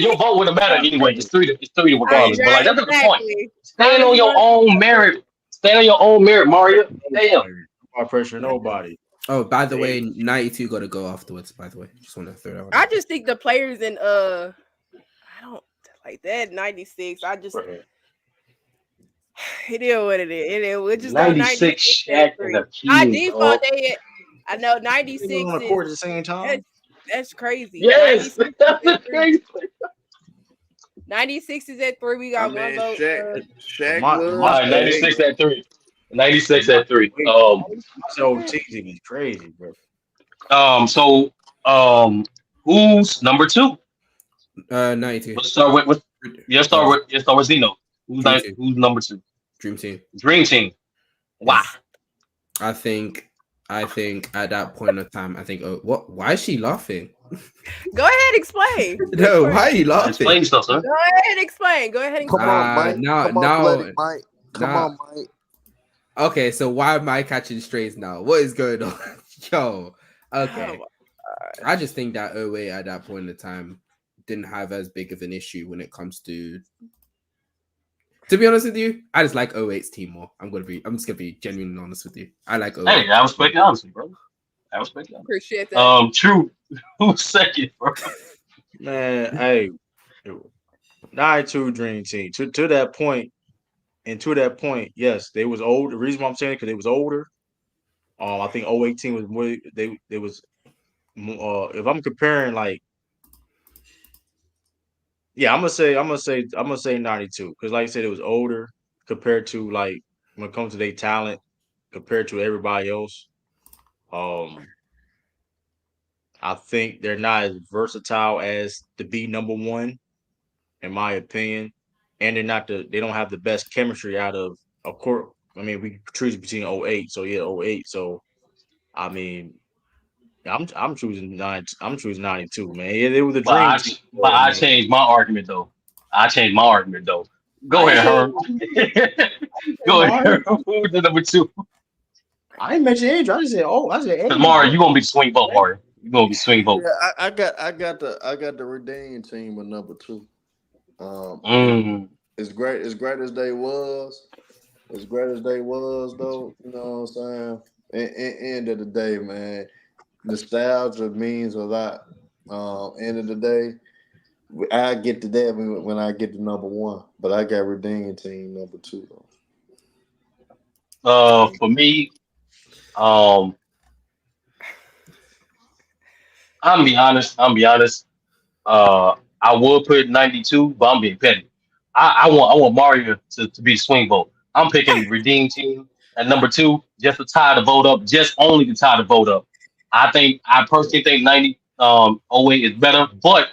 Your vote wouldn't matter anyway. It's three regardless. But like, that's the point. Stand on your own merit. Stand on your own merit, Mario. Damn. No pressure, nobody. Oh, by the way, 92 got to go afterwards. By the way, just want to throw that one. I just think the players in I don't like that 96. I just it is what it is. We're just 96. I default they. I know 96 on the court at the same time. That's crazy. Yes, that's crazy. 96 is at 3. We got one vote. Shaq all right, 96 at 3. 96 at 3. So teasing is crazy, bro. So who's number 2? 92. Let's start with start with Zeno. Who's number 2? Dream Team. Dream Team. Wow. I think at that point of time, why is she laughing? Go ahead, explain. No, why are you laughing? Explain stuff, sir. Go ahead, explain. Come on, Mike. Come on, Mike. Okay, so why am I catching strays now? What is going on? Yo, okay. I just think that 08 at that point in time didn't have as big of an issue when it comes to be honest with you, I just like 08's team more. I'm just gonna be genuinely honest with you. I like 08. Hey, I respect the honesty, bro. Appreciate that. True. Who's second, bro? Man, hey, 92 Dream Team. To that point, yes, they was old. The reason why I'm saying it because they was older. I think 018 was more. They was. If I'm comparing, like, yeah, I'm gonna say 92 because, like I said, it was older. compared to like when it comes to their talent compared to everybody else. I think they're not as versatile as to be number one, in my opinion, and they don't have the best chemistry out of course. I mean, we choose between '08, so yeah, '08. So I mean, I'm choosing nine. I'm choosing 92, man. Yeah, they were the But dream team but for a I minute. changed my argument though. I changed my argument though. Go I ain't ahead, say Herb. Go ahead, Mari. Herb. Who's the number two? I ain't mention age. I just said I said Because age, Mario, bro. you gonna be swing vote, Mario. You gonna be swing vote. Yeah, I got the redeem team at number two. Um, as, Mm. as great as they was, as great as they was though, you know what I'm saying. End of the day, man, nostalgia means a lot. End of the day, I get to that when I get to number one, but I got redeem team number two though. For me, um, I'm be honest. I'm be honest. Uh, I would put 92, but I'm being petty. I want Mario to be the swing vote. I'm picking redeem team at number two just to tie the vote up, just only to tie the vote up. I personally think 90 '08 is better, but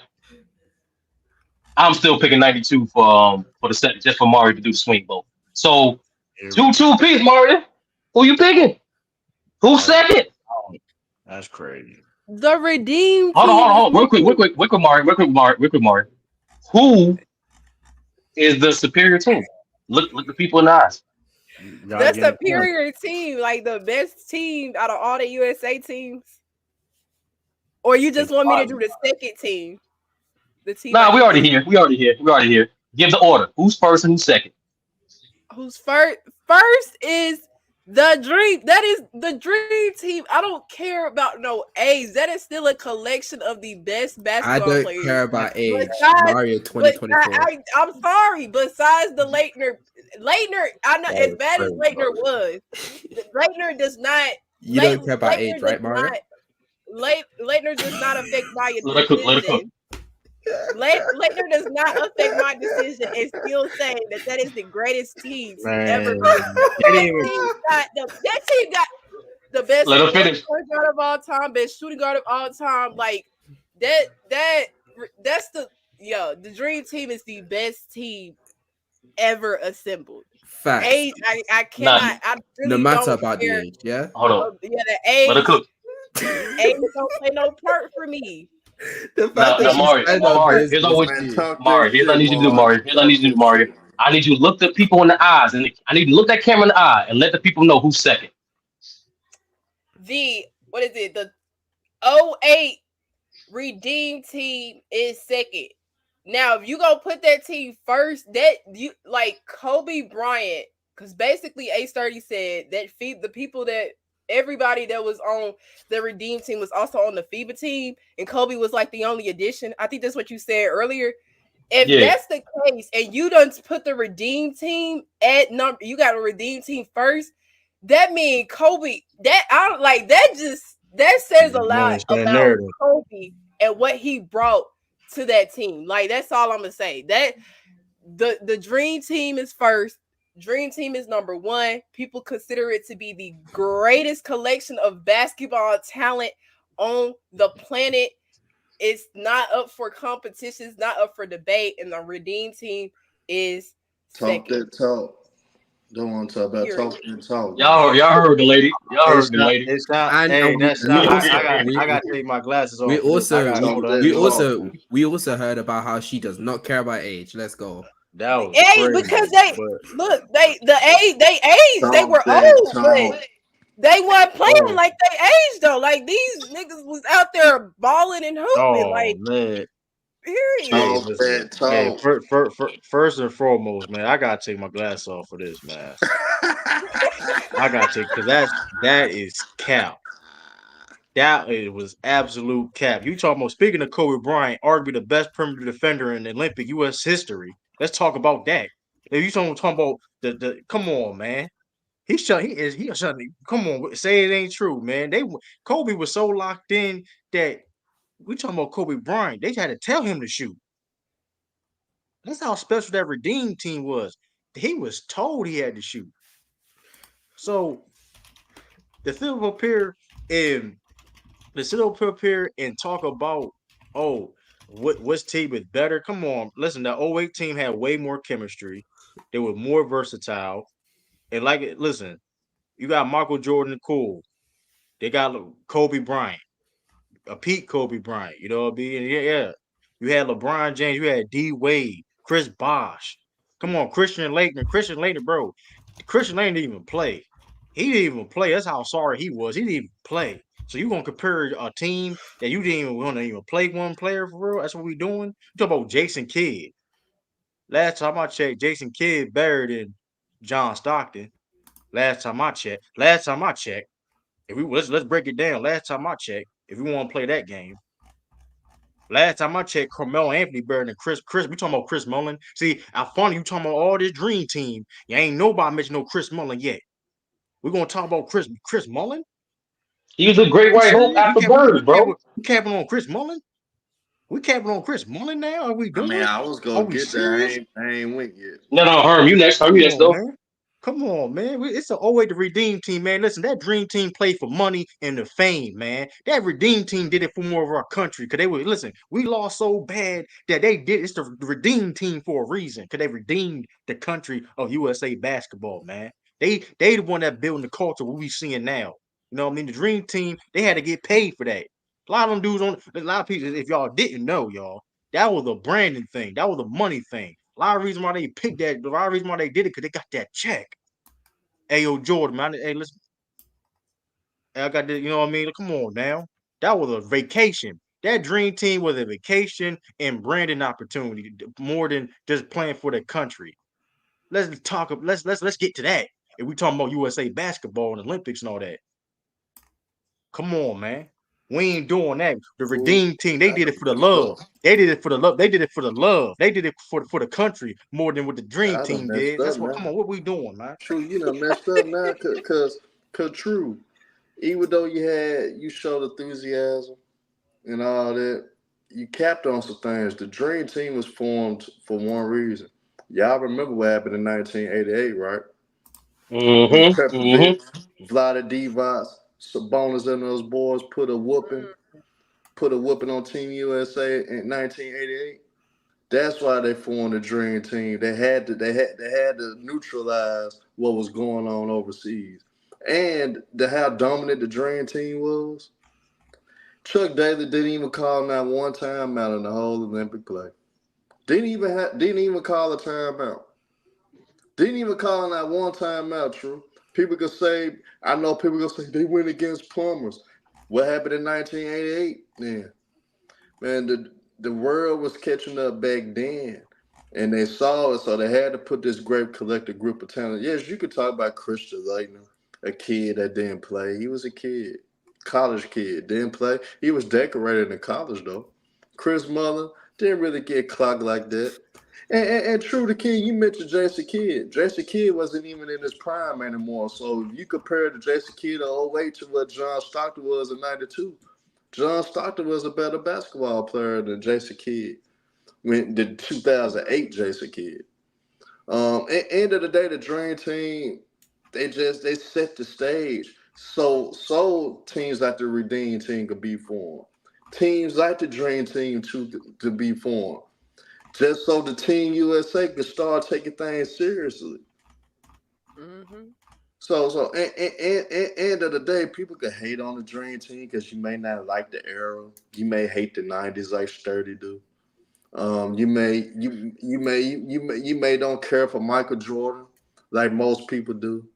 I'm still picking 92 for the set just for Mario to do the swing vote. So Here we 2-2 go. piece, Mario. Who you picking? Who's That's second? that's crazy. The redeem Hold team on, is hold on. Real quick, Mario. Real quick, Mario. Who is the superior team? Look the people in the eyes. You gotta the get in the corner. superior team, like the best team out of all the USA teams. Or you just It's want me to probably do the second team? The team I Nah, we think already is here. We already here. We already here. Give the order. Who's first and who's second? who's first. First is the dream. That is the dream team. I don't care about no age. That is still a collection of the best I basketball don't players. care about age. Besides, Mario but 2024. I'm sorry. Besides the Leitner, I know that as is bad as crazy, bro. Leitner was, Leitner does not. You don't care about age, Leitner does right, Mario? not. Leitner does not affect my Let her cook. Let her cook. decision. Leitner does not affect my decision, and still saying that is the greatest team to ever Man, be. they didn't even That team got the best Let her point finish. guard of all time, best shooting guard of all time. Like that's the dream team is the best team ever assembled. Facts. Age, I Nah, cannot. I No really matter don't about the care. age, yeah. hold on. Yeah, the Let her age cook. don't play no part for me. The fact Now, that Age she's Mario. play stand no on Mario. part Here's for what I me. want Man, business. talk that Mario. Here's what I shit, need you to do, Mark. Mario. Here's what I Talk need you to do, that Mario. shit. I need you to look the people in the eyes, and I need you to look that camera in the eye and let the people know who's second. What is it? The '08 Redeem team is second. Now, if you go put that team first, that you like Kobe Bryant, because basically Ace30 said that the people that everybody that was on the Redeem team was also on the FIBA team, and Kobe was like the only addition. I think that's what you said earlier. If Yeah. that's the case, and you don't put the Redeem team at number, you got a Redeem team first. That means Kobe. That I don't like. That says a you don't lot understand about narrative. Kobe and what he brought to that team. Like that's all I'm gonna say. That the Dream Team is first. Dream Team is number one. People consider it to be the greatest collection of basketball talent on the planet. It's not up for competition. It's not up for debate. And the Redeem Team is Talk second. that talk. Don't want to talk about Period. talk that talk, man. Y'all heard the lady. Y'all heard It's the not. lady. It's not. And Hey, we, that's we not. also I got to take my glasses we off for this. I also got. we, Talk Hold on. that we talk. also we also heard about how she does not care about age. Let's go. That was Age crazy. because they But look they were Talk that old, talk. but they weren't playing bro, like they aged though. Like these niggas was out there balling and hooping. oh Like man. period. Hey, Talk listen. that Hey, talk. first and foremost, man, I gotta take my glasses off for this, man. I gotta take because that is cap. Was absolute cap. You talking about speaking of Kobe Bryant, arguably the best perimeter defender in Olympic U.S. history. Let's talk about that. If you talking about the come on, man. He shutting. Come on, say it ain't true, man. Kobe was so locked in that we talking about Kobe Bryant. They had to tell him to shoot. That's how special that Redeem team was. he was told he had to shoot. So the sit up here and talk about, oh, what's team is better? Come on, listen. The 08 team had way more chemistry. They were more versatile, and listen, you got Michael Jordan, cool. They got Kobe Bryant, a peak Kobe Bryant. You know what I mean? Yeah. You had LeBron James. You had D Wade, Chris Bosh. Come on, Christian Laettner, bro. Christian Laettner didn't even play. He didn't even play. That's how sorry he was. He didn't even play. So you gonna compare a team that you didn't even want to even play one player for real? That's what we doing. You talk about Jason Kidd. Last time I checked, Jason Kidd better than John Stockton. Last time I checked. If we let's break it down. Last time I checked, if we want to play that game, last time I checked, Carmelo Anthony better than Chris. We talking about Chris Mullin. See, I funny you talking about all this dream team. You ain't nobody mentioned no Chris Mullin yet. We're gonna talk about Chris Mullin. He was a great You white hope serious? after Bird, bro. We capping on Chris Mullin? We capping on Chris Mullin now? Are we I mean, doing? I was Are gonna we get there. serious? I ain't went yet. No, Herm, you next. Herm, you next, though. Man. Come on, man. It's an 08 to redeem team, man. Listen, that dream team played for money and the fame, man. That redeem team did it for more of our country. Cause they were listen, we lost so bad that they did it's the redeem team for a reason. Cause they redeemed the country of USA basketball, man. They the one that building the culture what we seeing now. You know what I mean? The dream team, they had to get paid for that. A lot of them dudes on a lot of people, if y'all didn't know, y'all, that was a branding thing. That was a money thing. A lot of reason why they picked that, a lot of reason why they did it, because they got that check. Hey, yo, Jordan, man. Hey, listen. I got this, you know what I mean? Come on now. That was a vacation. That dream team was a vacation and branding opportunity more than just playing for the country. Let's talk. Let's get to that. If we talking about USA basketball and Olympics and all that, come on, man. We ain't doing that. The Ooh, redeem team, they did it that's for the messed love. up. They did it for the love. They did it for the love. They did it for the country more than what the dream I done team messed did. up That's what. now. Come on, what we doing, man? True, you done messed up now, cause true. Even though you showed enthusiasm and all that, you capped on some things. The dream team was formed for one reason. Y'all remember what happened in 1988, right? When Petrovic, Vlada Divac, Sabonis and those boys put a whooping on Team USA in 1988. That's why they formed the dream team. They had to neutralize what was going on overseas, and how dominant the dream team was. Chuck Daly didn't even call not one timeout in the whole Olympic play. Didn't even call a timeout. Didn't even call not one timeout. True. People could say, I know people gonna say they went against plumbers. What happened in 1988? Yeah, man, the world was catching up back then, and they saw it, so they had to put this great collective group of talent. Yes, you could talk about Christian Laettner, a kid that didn't play. He was a kid, college kid, didn't play. He was decorated in college though. Chris Mullin didn't really get clocked like that. And true to King, you mentioned Jason Kidd. Jason Kidd wasn't even in his prime anymore. So if you compare the Jason Kidd of 08 to what John Stockton was in 92, John Stockton was a better basketball player than Jason Kidd. When the 2008 Jason Kidd. At end of the day, the Dream Team, they set the stage so teams like the Redeem Team could be formed. Teams like the Dream Team to be formed. Just so the Team USA could start taking things seriously. Mm-hmm. So end of the day, people could hate on the Dream Team because you may not like the era. You may hate the '90s like Sturdy do. You may don't care for Michael Jordan like most people do.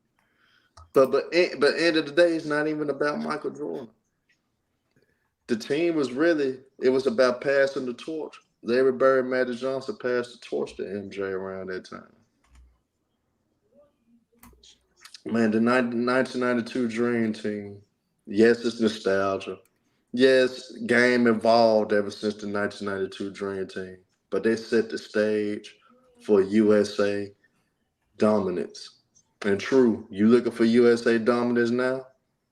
But end of the day, it's not even about Michael Jordan. The team was it was about passing the torch. Larry Bird, Magic Johnson passed the torch to MJ around that time. Man, the 1992 Dream Team. Yes, it's nostalgia. Yes, game evolved ever since the 1992 Dream Team, but they set the stage for USA dominance. And true, you looking for USA dominance now?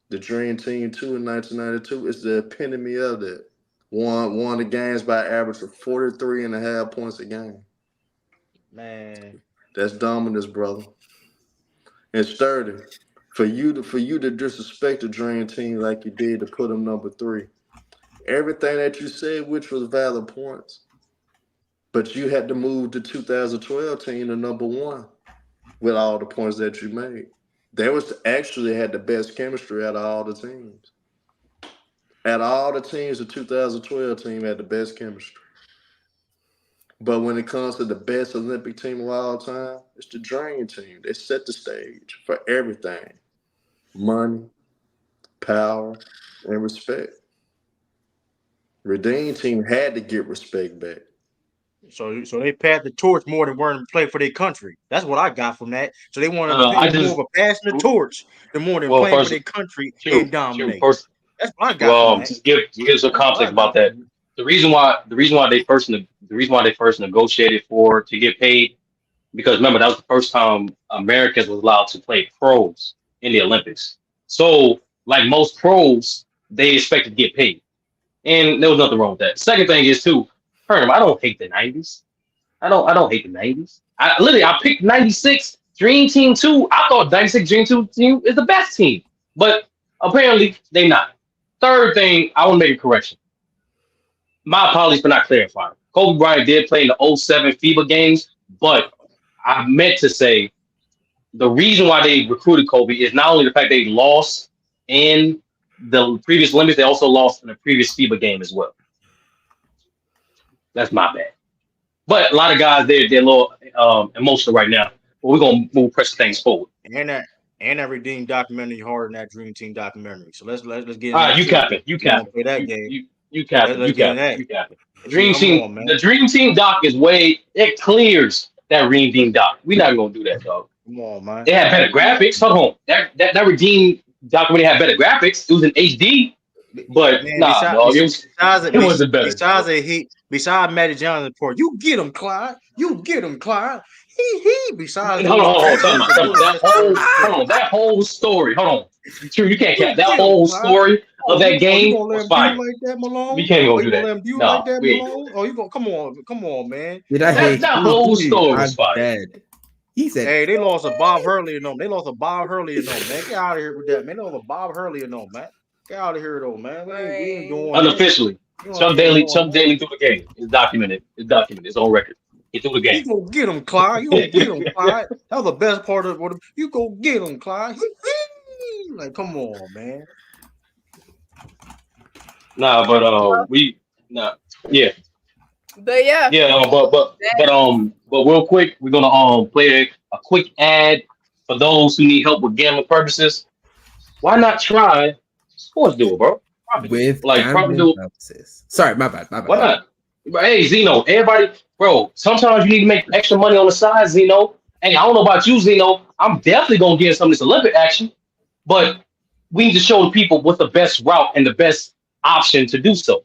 The Dream Team 2 in 1992 is the epitome of that. Won the games by average of 43 and a half points a game. Man, That's dominance, brother. And sturdy. For you to disrespect the dream team like you did to put them number 3. Everything that you said, which was valid points, but you had to move the 2012 team to number 1 with all the points that you made. They was actually had the best chemistry out of all the teams. Out of all the teams, the 2012 team had the best chemistry. But when it comes to the best Olympic team of all time, it's the Dream Team. They set the stage for everything. Money, power, and respect. Redeem Team had to get respect back. So they passed the torch more than wanting to play for their country. That's what I got from that. So they wanted to be more of a passing the torch than more than playing for their country and dominate. That's what I got from that. To give some context about that. The reason why they first negotiated to get paid, because remember that was the first time Americans was allowed to play pros in the Olympics. So like most pros, they expected to get paid, and there was nothing wrong with that. Second thing is too, Herm, I don't hate the 90s. I don't hate the 90s. I picked 96 Dream Team 2. I thought 96 Dream Team is the best team, but apparently they not. Third thing, I want to make a correction. My apologies for not clarifying. Kobe Bryant did play in the 07 FIBA games, but I meant to say the reason why they recruited Kobe is not only the fact they lost in the previous Olympics, they also lost in the previous FIBA game as well. That's my bad. But a lot of guys, they're a little emotional right now. But we're going to press things forward. And that Redeemed documentary harder than that Dream Team documentary. So let's get. All right, you capping. You capping. Play that game. You capping. You capping. Dream Team. The Dream Team doc is it clears that Redeemed doc. We're not going to do that, dog. Come on, man. They had better graphics. Hold on. That Redeemed documentary had better graphics. It was in HD. But man, dog, it wasn't better. Besides Matty Johnson report, you get him, Clyde. You get him, Clyde. Besides, hold on. That whole story. Hold on. True, you can't cap that whole story of that game. Was fine. Like that, Malone? We can't go do that. You like that, Malone? Oh, you go? Come on, man. That whole story was fine. He said, "Hey, they lost a Bob Hurley and them. Man. Get out of here with that, man. They lost a Bob Hurley and them, man. Get out of here, though, man. We ain't doing unofficially. Chuck Daly through the game. It's documented. It's on record. He threw the game. You go get him, Clyde. You go get him, Clyde. That was the best part of it. You go get him, Clyde. Like, come on, man. Yeah. But yeah. But real quick, we're gonna play a quick ad for those who need help with gambling purposes. Why not try Sports Duel, bro? With Duel purposes. Sorry, my bad. Why not? Hey, Zeno, everybody, bro. Sometimes you need to make extra money on the side, Zeno. Hey, I don't know about you, Zeno. I'm definitely gonna get some of this Olympic action, but we need to show the people what's the best route and the best option to do so.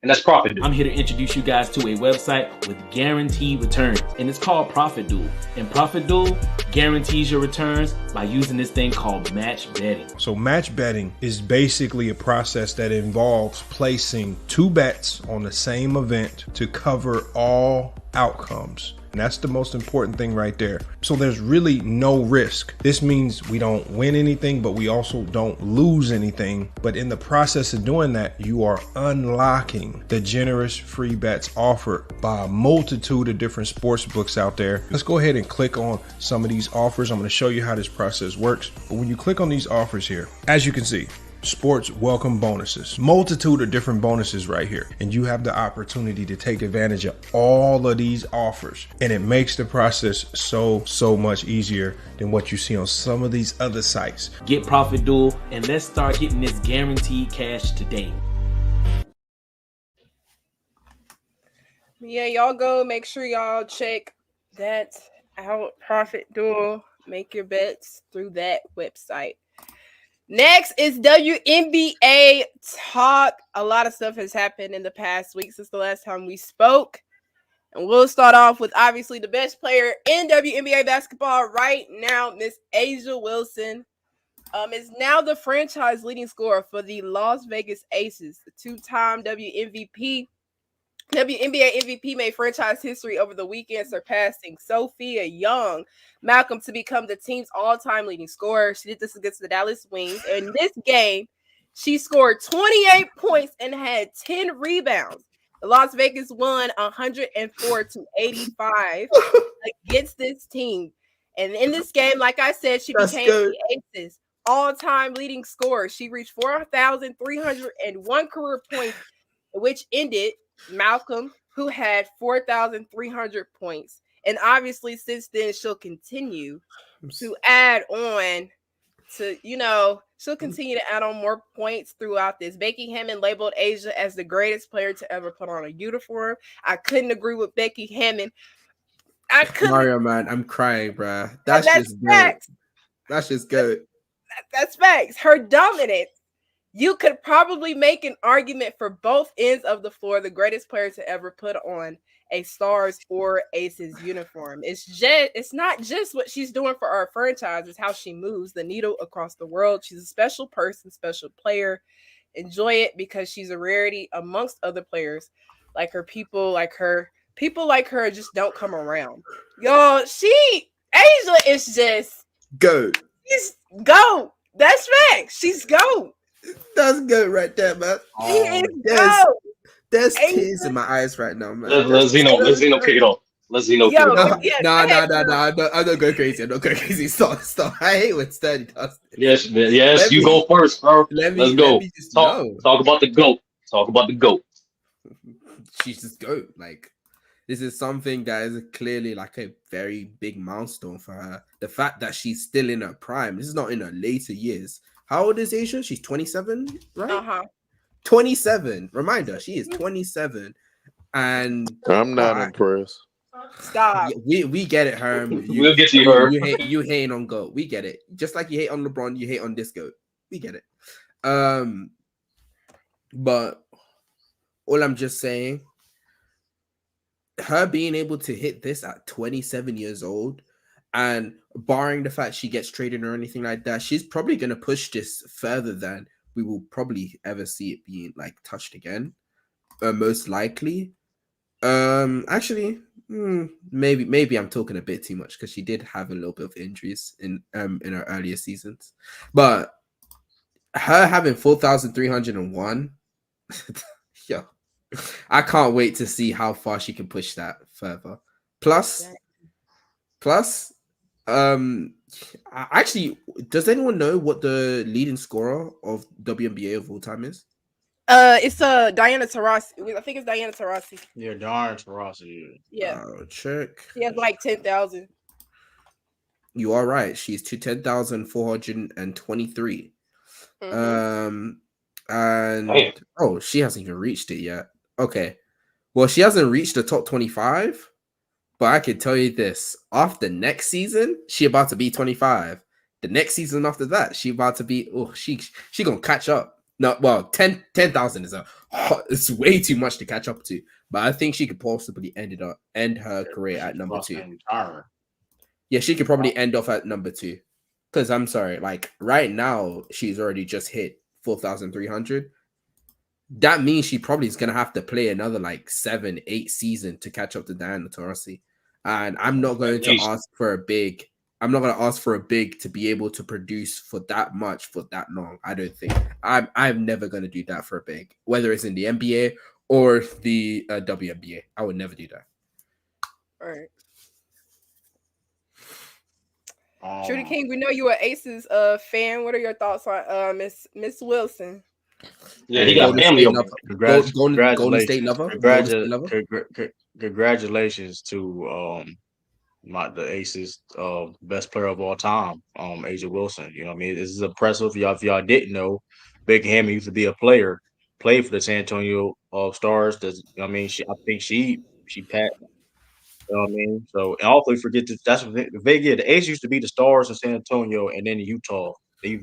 And that's Profit Duel. I'm here to introduce you guys to a website with guaranteed returns, and it's called Profit Duel. And Profit Duel guarantees your returns by using this thing called match betting. So match betting is basically a process that involves placing 2 bets on the same event to cover all outcomes. And that's the most important thing right there. So there's really no risk. This means we don't win anything, but we also don't lose anything. But in the process of doing that, you are unlocking the generous free bets offered by a multitude of different sports books out there. Let's go ahead and click on some of these offers. I'm going to show you how this process works. But when you click on these offers here, as you can see, sports welcome bonuses, multitude of different bonuses right here, and you have the opportunity to take advantage of all of these offers, and it makes the process so much easier than what you see on some of these other sites. Get Profit Duel and let's start getting this guaranteed cash today. Yeah, y'all go make sure y'all check that out. Profit Duel, make your bets through that website. Next is WNBA talk. A lot of stuff has happened in the past week since the last time we spoke. And we'll start off with obviously the best player in WNBA basketball right now, Miss A'ja Wilson. Is now the franchise leading scorer for the Las Vegas Aces, the 2-time WMVP. WNBA MVP made franchise history over the weekend, surpassing Sophia Young Malcolm to become the team's all-time leading scorer. She did this against the Dallas Wings. In this game, she scored 28 points and had 10 rebounds. The Las Vegas won 104-85 against this team. And in this game, like I said, she became the Aces all-time leading scorer. She reached 4,301 career points, which ended Malcolm, who had 4,300 points. And obviously, since then, she'll continue to add on to, she'll continue to add on more points throughout this. Becky Hammond labeled Asia as the greatest player to ever put on a uniform. I couldn't agree with Becky Hammond. Mario, man, I'm crying, bro. That's just facts. Good. That's just good. That's facts. Her dominance. You could probably make an argument for both ends of the floor. The greatest player to ever put on a Stars or Aces uniform. It's not just what she's doing for our franchise. It's how she moves the needle across the world. She's a special person, special player. Enjoy it because she's a rarity amongst other players. Like her people like her just don't come around. Yo, Asia is just go. She's go. That's facts. She's go. That's good right there, man. There's tears in my eyes right now, man. Let's Zeno kick it off. Let's Zeno kick it off. No. I'm not going crazy. Stop. I hate when Sturdy does this. Yes, you go first, bro. Let's go. Talk about the GOAT. Talk about the GOAT. She's just GOAT. Like, this is something that is clearly like a very big milestone for her. The fact that she's still in her prime. This is not in her later years. How old is Asia? She's 27, right? 27. Reminder, she is 27. And I'm not impressed. Stop. We get it, Herm. We'll get you, Herm. You hating on GOAT. We get it. Just like you hate on LeBron, you hate on this GOAT. We get it. But all I'm just saying, her being able to hit this at 27 years old, and barring the fact she gets traded or anything like that, she's probably going to push this further than we will probably ever see it being like touched again. Most likely. Maybe I'm talking a bit too much because she did have a little bit of injuries in her earlier seasons. But her having 4,301, yo, I can't wait to see how far she can push that further. Plus, actually, does anyone know what the leading scorer of WNBA of all time is? It's Diana Taurasi. I think it's Diana Taurasi. Yeah, Diana Taurasi. Yeah. Check. She has like 10,000. You are right. She's to 10,423. And she hasn't even reached it yet. Okay. Well, she hasn't reached the top 25. But I can tell you this: after next season, she about to be 25. The next season after that, she about to be. She gonna catch up. No, well, 10,000 is it's way too much to catch up to. But I think she could possibly end her career at number 2. Yeah, she could probably end off at number 2. Because I'm sorry, like right now, she's already just hit 4,300. That means she probably is gonna have to play another like 7-8 season to catch up to Diana Taurasi. And I'm not going to ask for a big. I'm not going to ask for a big to be able to produce for that much for that long. I don't think I'm never going to do that for a big, whether it's in the NBA or the WNBA. I would never do that. All right. Trudy King, we know you're an Aces fan. What are your thoughts on Miss Wilson? Yeah, he got family. Golden State lover. Congratulations to the Aces best player of all time, Asia Wilson. You know what I mean? This is impressive. If y'all didn't know, Becky Hammond used to be a player, played for the San Antonio Stars. I think she passed. You know what I mean? So, and hopefully forget that that's what the Aces used to be the Stars in San Antonio and then Utah. Why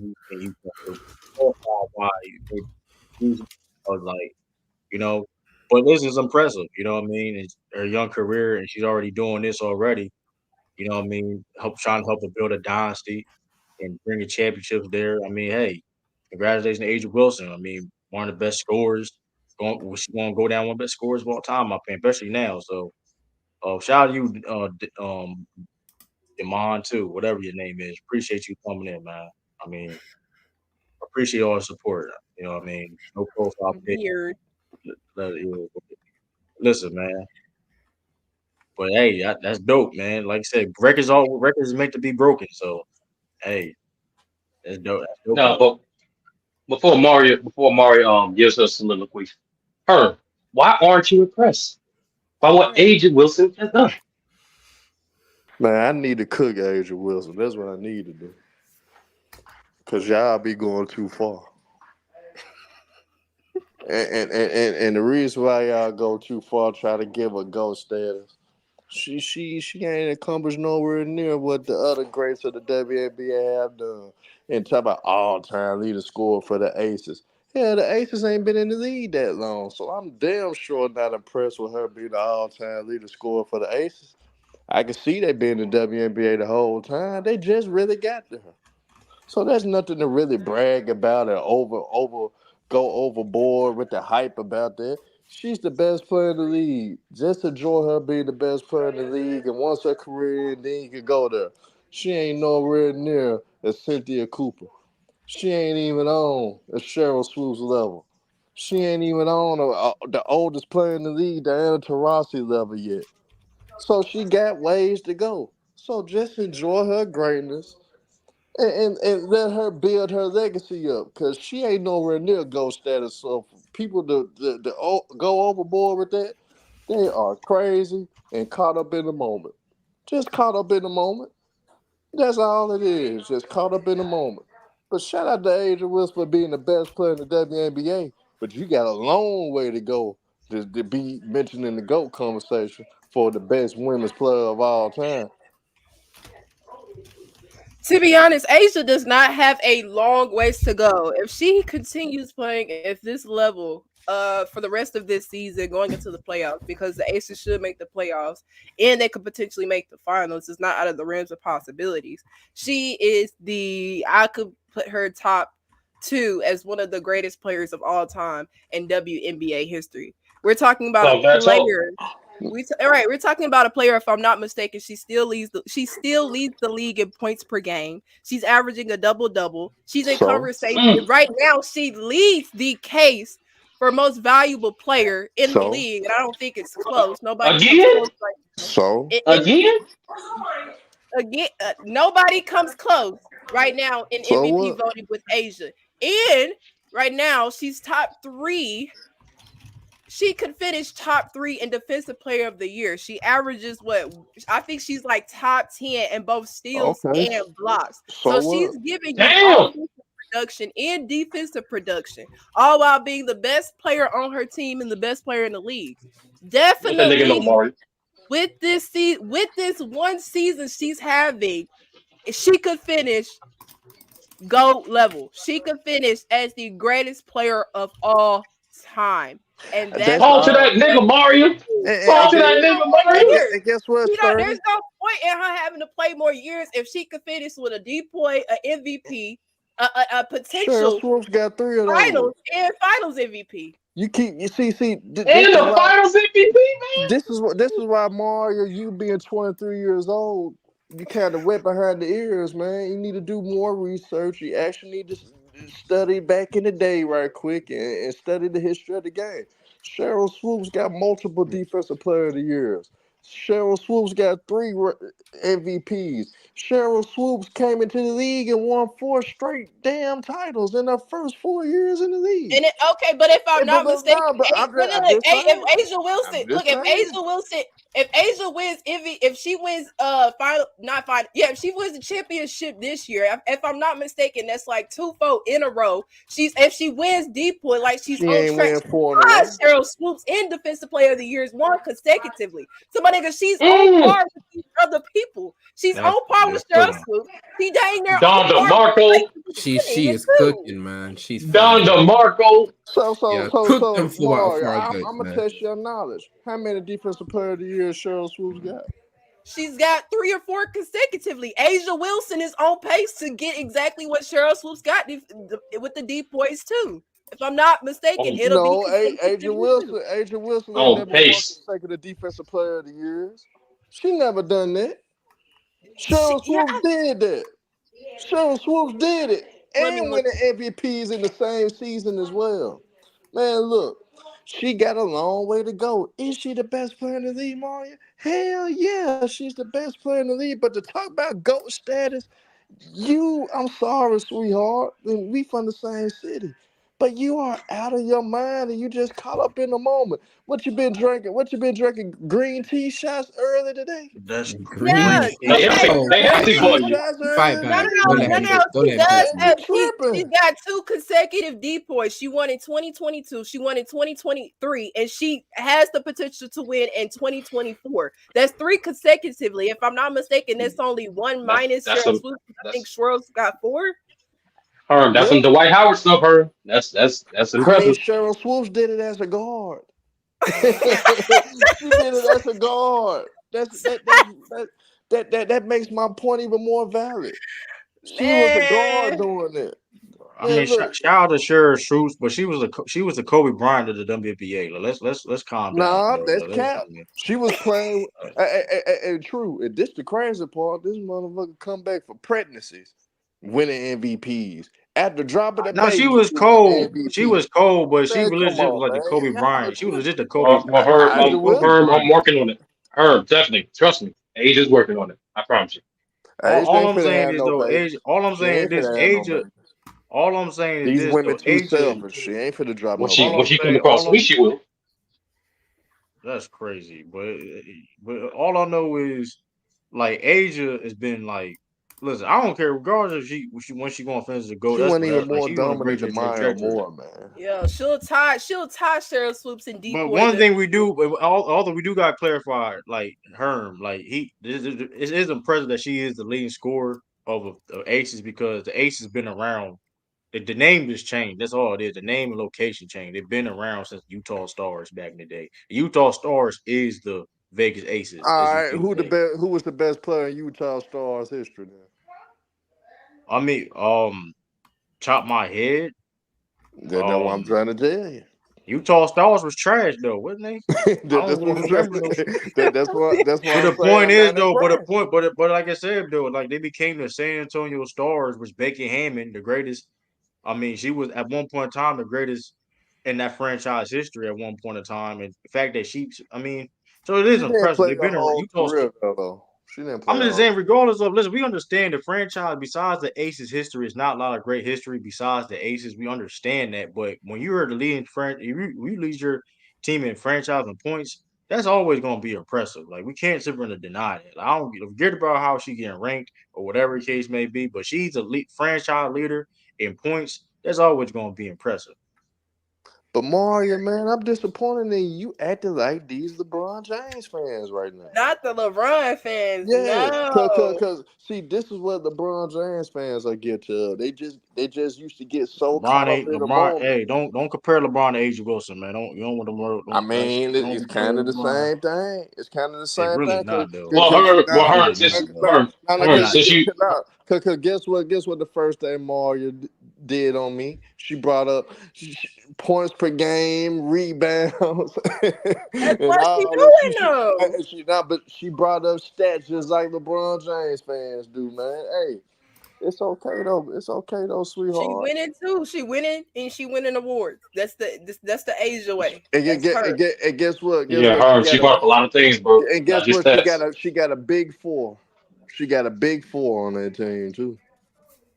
but this is impressive, you know what I mean? It's her young career, and she's already doing this already. You know what I mean? Trying to help her build a dynasty and bring a championships there. I mean, hey, congratulations to Asia Wilson. I mean, one of the best scorers She's gonna go down one of the best scorers of all time, my opinion, especially now. So, shout out to you, Demond too, whatever your name is. Appreciate you coming in, man. I mean, appreciate all the support. You know what I mean? No profile pic. Weird. Listen, man. But hey, that's dope, man. Like I said, records is meant to be broken. So, hey, that's dope. That's dope. No, but before Mario gives us soliloquy, why aren't you impressed by what Agent Wilson has done? Man, I need to cook Asia Wilson. That's what I need to do. Because y'all be going too far. And the reason why y'all go too far, try to give a GOAT status, she ain't accomplished nowhere near what the other greats of the WNBA have done. And talk about all-time leader scorer for the Aces. Hell, the Aces ain't been in the league that long, so I'm damn sure not impressed with her being the all-time leader scorer for the Aces. I can see they been in the WNBA the whole time. They just really got to her. So there's nothing to really brag about or go overboard with the hype about that. She's the best player in the league. Just enjoy her being the best player in the league, and once her career, then you can go there. She ain't nowhere near as Cynthia Cooper. She ain't even on a Cheryl Swoops level. She ain't even on the oldest player in the league, Diana Taurasi level yet. So she got ways to go. So just enjoy her greatness and let her build her legacy up, because she ain't nowhere near GOAT status. So for people to go overboard with that, they are crazy and caught up in the moment. Just caught up in the moment. That's all it is. Just caught up in the moment. But shout out to Asia Wilson for being the best player in the WNBA. But you got a long way to go to be mentioned in the GOAT conversation for the best women's player of all time. To be honest, Asia does not have a long ways to go. If she continues playing at this level for the rest of this season going into the playoffs, because the Aces should make the playoffs and they could potentially make the finals, it's not out of the realms of possibilities. She is I could put her top 2 as one of the greatest players of all time in WNBA history. We're talking about a player. We're talking about a player. If I'm not mistaken, she still leads the league in points per game. She's averaging a double-double. She's in conversation right now. She leads the case for most valuable player in the league, and I don't think it's close. Nobody comes close. Nobody comes close right now in MVP voting with Asia. And right now, she's top 3. She could finish top 3 in Defensive Player of the Year. She averages I think she's like top 10 in both steals and blocks. So she's giving you offensive production and defensive production, all while being the best player on her team and the best player in the league. Definitely, with this one season she's having, she could finish GOAT level. She could finish as the greatest player of all time. And talk to that nigga Mario. Talk to that nigga Mario. And guess what? There's no point in her having to play more years if she could finish with a D-point, an MVP, a potential. Swoops got 3 of those. Finals MVP. You see. The finals MVP, man. This is why Mario, you being 23 years old, you kind of wet behind the ears, man. You need to do more research. You actually need to study back in the day right quick and study the history of the game. Cheryl Swoops got multiple Defensive Player of the Years. Cheryl Swoops got 3 MVPs. Cheryl Swoops came into the league and won 4 straight damn titles in her first 4 years in the league. But if I'm not mistaken, if Asia wins if she wins if she wins the championship this year, if I'm not mistaken, that's like 2 in a row. If she wins D-point, like she's on track. Cheryl Swoops in Defensive Player of the Year 1 consecutively. So my nigga, she's on par with these other people. She's on par with Cheryl Swoops. She dang near Don DeMarco. She is cooking, man. She's Don DeMarco. So I'm gonna test your knowledge. How many Defensive Player of the Year Cheryl Swoops got? She's got 3 or 4 consecutively. Asia Wilson is on pace to get exactly what Cheryl Swoops got with the D-points too. If I'm not mistaken, it'll No, be Adrian Wilson. Adrian Wilson ain't Oh, never won pace. consecutive defensive player of the years. She never done that. Yeah, Cheryl Swoops did that. Cheryl Swoops did it. let me And look. winning MVPs in the same season as well. Man, look, she got a long way to go. Is she the best player in the league, Mario? Hell yeah, she's the best player in the league. But to talk about GOAT status, I'm sorry, sweetheart. We from the same city. But you are out of your mind and you just caught up in the moment. What you been drinking? Green tea shots early today? That's Yeah, crazy. They okay. healthy. They But healthy see, for Green you. shots Fight early back. no, Don't let him talk. Don't She let him does talk. have. You tripping. She's got 2 consecutive D points. She won in 2022. She won in 2023, and she has the potential to win in 2024. That's 3 consecutively. If I'm not mistaken, that's only one minus That's Cheryl some Swoops. I think Schwartz got 4. Herm. That's Yeah. some Dwight Howard stuff, Herm. That's I mean, impressive. Cheryl Swoops did it as a guard. She did it as a guard. That makes my point even more valid. She was a guard Man, doing it. I Man, mean, look, shout out to Cheryl Swoops, but she was the Kobe Bryant of the WNBA. Like, let's calm down, nah, bro. that's Like, cap. She was playing. True. And this the crazy part. This motherfucker come back for pregnancies, winning MVPs. After dropping the no, she baby, was she won cold. She MVP. was cold, but she Man, was come legit on, like the man. Kobe Y'all Bryant. She was legit the Well, Kobe. Herm, I do Kobe it. Herm, I'm Bryant. working on it. Herm, definitely. Trust me. Age is working on it. I promise you. Age All ain't I'm finna saying have is no though, baby. age. All I'm She saying is ain't this, finna have no age. baby. All I'm saying is These this women though, too age. selfish. She ain't finna drop When no she All when I'm baby. she come saying, across me, she will. that's crazy. But all I know is like Asia has been like, listen, I don't care regardless if when she going to finish the goal. She That's wasn't for her. even Like more she's on a great dominant than Maya trajectory. Moore, man. yeah, she'll tie Cheryl Swoops in D But points. one thing we do, although we do got to clarify, like Herm, like it is impressive that she is the leading scorer of Aces because the Aces been around. The name just changed. That's all it is. The name and location changed. They've been around since Utah Stars back in the day. The Utah Stars is the Vegas Aces, All as you right, can say. who was the best player in Utah Stars history then? I mean, top my head. That's what I'm trying to tell you. Utah Stars was trash though, wasn't they? I That's don't what I'm really trying remember those. that's what But I'm the saying. point I'm is not though, impressed. but like I said though, like they became the San Antonio Stars, which Becky Hammond, the greatest. I mean, she was at one point in time the greatest in that franchise history at one point in time, and the fact that I mean, so it She is didn't impressive. play They've the been around whole Utah. career though. She didn't play I'm the just whole. saying, regardless of listen, we understand the franchise. Besides the Aces history, it's not a lot of great history. Besides the Aces, we understand that. But when you are the leading you lead your team in franchise and points, that's always going to be impressive. Like we can't sit here and deny it. I don't forget about how she getting ranked or whatever the case may be. But she's a franchise leader in points. That's always going to be impressive. But Mario, man, I'm disappointed in you acting like these LeBron James fans right now. Not the LeBron fans. Yeah, No. cause see, this is what LeBron James fans are get to. They just used to get so caught up in the LeBron, moment. hey, don't compare LeBron to AJ Wilson, man. You don't want the word. I mean, Don't it's compare kind of the LeBron. same thing. It's kind of the It's same really thing. not though. Well, It's really since not though. Herm, since you Cause guess what? Guess what? The first thing Mario did on me, she brought up points per game, rebounds, That's and what she all doing that. though. But she brought up stats just like LeBron James fans do, man. Hey, it's okay though. It's okay though, She sweetheart. winning too. She winning and she winning awards. That's the Asia way. And That's her. guess what? Guess yeah, what? Herm, she brought up a lot of things, bro. And Not guess just what? stats. She got a big 4. She got a big 4 on that team too.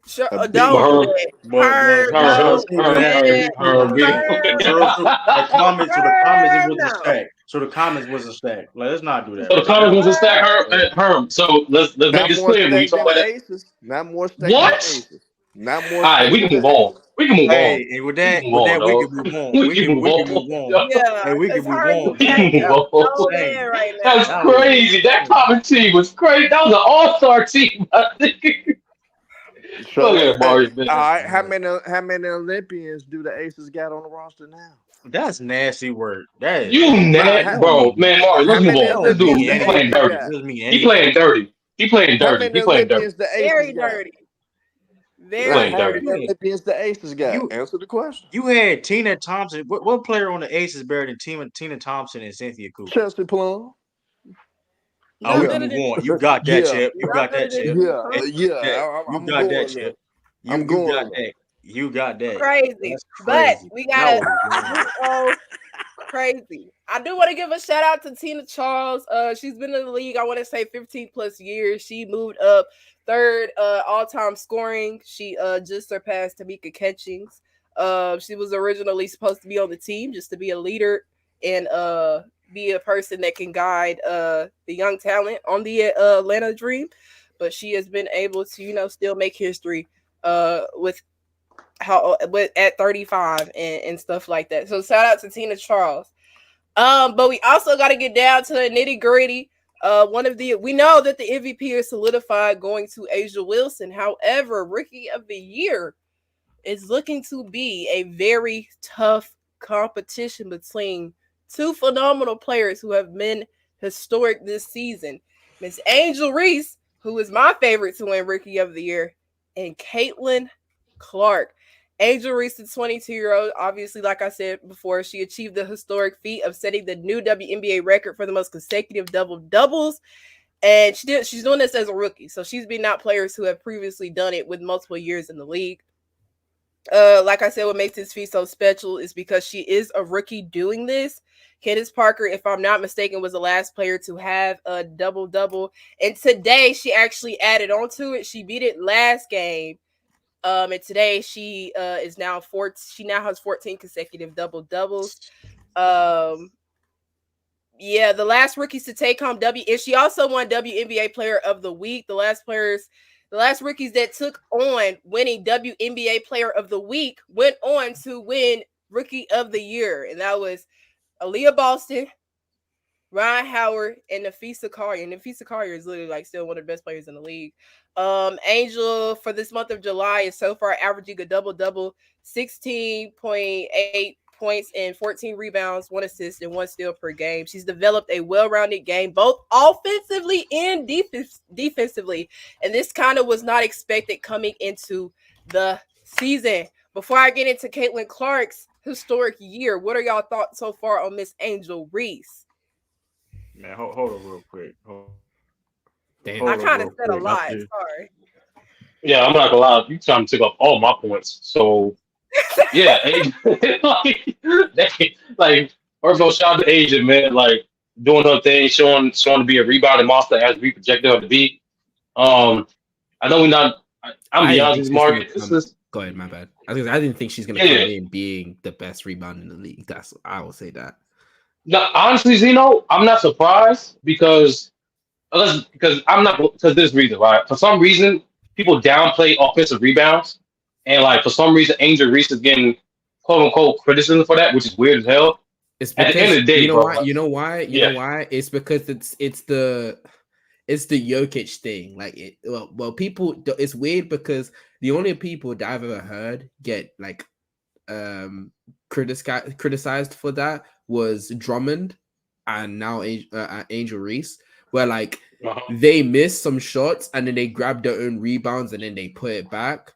Sure, A big But don't do Herm, it. But Her besides don't even do that, it. the Her, comments it her was a no. stack. So the comments was a stack. Like let's not do that, so the bro. comments was a stack, Her. Herm. So let's make Not this more clear when you stacked talk than about the that. Aces. Not more stacked than the What? Aces. Not All more right, stacked we than can move the on. Aces. We can move on. Hey, and We can move with on, that we can dog. move on. We can move We can move on. on. Yo, Yeah, Hey, we can because move her on, is we man. can acting move a on. old Dang. man right That's now. That was crazy. That comment team was crazy. That was an all-star team. Go So, ahead, Mario, man. all right. How many Olympians do the Aces got on the roster now? that's nasty work. That is You Nah, that net, don't bro. mean Man, Mario, how let's move many that on. This don't dude, mean Olympians the he playing Aces anything. dirty. got? It doesn't mean He anything. playing dirty. He playing How dirty. many He playing dirty. Olympians the Very Aces got? dirty. Very How dirty. many Olympians the Aces got? Answer the question. You had Tina Thompson. What player on the Aces better than Tina Thompson and Cynthia Cooper? Chelsea Plum. Oh, Not better you than won. You got that, Yeah. Chip. You got that, Chip. I'm You got that, going Chip. there. You got that. You got that. crazy. That's But crazy. we gotta That move on. Crazy. I do want to give a shout out to Tina Charles. She's been in the league, I want to say 15 plus years. She moved up third all-time scoring. She just surpassed Tamika Catchings. She was originally supposed to be on the team just to be a leader and be a person that can guide the young talent on the Atlanta Dream. But she has been able to, still make history with at 35 and stuff like that. So shout out to Tina Charles. But we also got to get down to the nitty gritty. We know that the MVP is solidified going to Asia Wilson. However, Rookie of the Year is looking to be a very tough competition between two phenomenal players who have been historic this season. Miss Angel Reese, who is my favorite to win Rookie of the Year, and Caitlin Clark. Angel Reese, the 22-year-old, obviously, like I said before, she achieved the historic feat of setting the new WNBA record for the most consecutive double-doubles. And she's doing this as a rookie. So she's beating out players who have previously done it with multiple years in the league. Like I said, what makes this feat so special is because she is a rookie doing this. Candace Parker, if I'm not mistaken, was the last player to have a double-double. And today, she actually added on to it. She beat it last game. And today she is now she now has 14 consecutive double-doubles. The last rookies to take home and she also won WNBA Player of the Week. The last rookies that took on winning WNBA Player of the Week went on to win Rookie of the Year. And that was Aaliyah Boston, Ryan Howard, and Nafisa Collier. And Nafisa Collier is literally still one of the best players in the league. Angel for this month of July is so far averaging a double-double, 16.8 points and 14 rebounds, 1 assist, and 1 steal per game. She's developed a well-rounded game, both offensively and defensively. And this kind of was not expected coming into the season. Before I get into Caitlin Clark's historic year, what are y'all thoughts so far on Miss Angel Reese? Man, hold on real quick. I kind of said a lot. Sorry. Yeah, I'm not gonna lie. You trying to take up all my points. So yeah, first of all, shout out to Asia, man. Doing her thing, showing to be a rebounding monster as we projected her to be. I know we're not. I'm beyond this market. Go ahead, my bad. I didn't think she's gonna come in being the best rebound in the league. I will say that. No, honestly, Zeno, I'm not surprised because this reason, right? For some reason, people downplay offensive rebounds, and for some reason, Angel Reese is getting quote unquote criticism for that, which is weird as hell. It's because, at the end of the day, you know why? It's because it's the Jokic thing. People. It's weird because the only people that I've ever heard get criticized for that was Drummond and now Angel Reese, where they miss some shots and then they grab their own rebounds and then they put it back.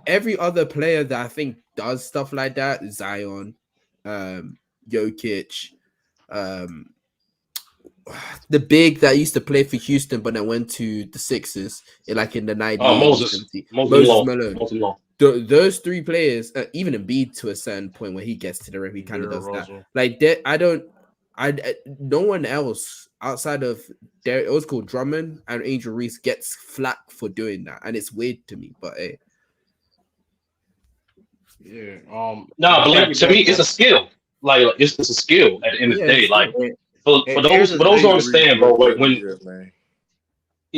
Every other player that I think does stuff like that, Zion, Jokic, the big that used to play for Houston but then went to the Sixers in the 90s. Moses Malone. Those three players, even Embiid to a certain point when he gets to the rim, he kind of does that. No one else outside of Derrick, it was called Drummond and Angel Reese gets flack for doing that, and it's weird to me. But hey, yeah, to me, it's a skill. It's a skill at the end of the day. For those who understand, bro, let me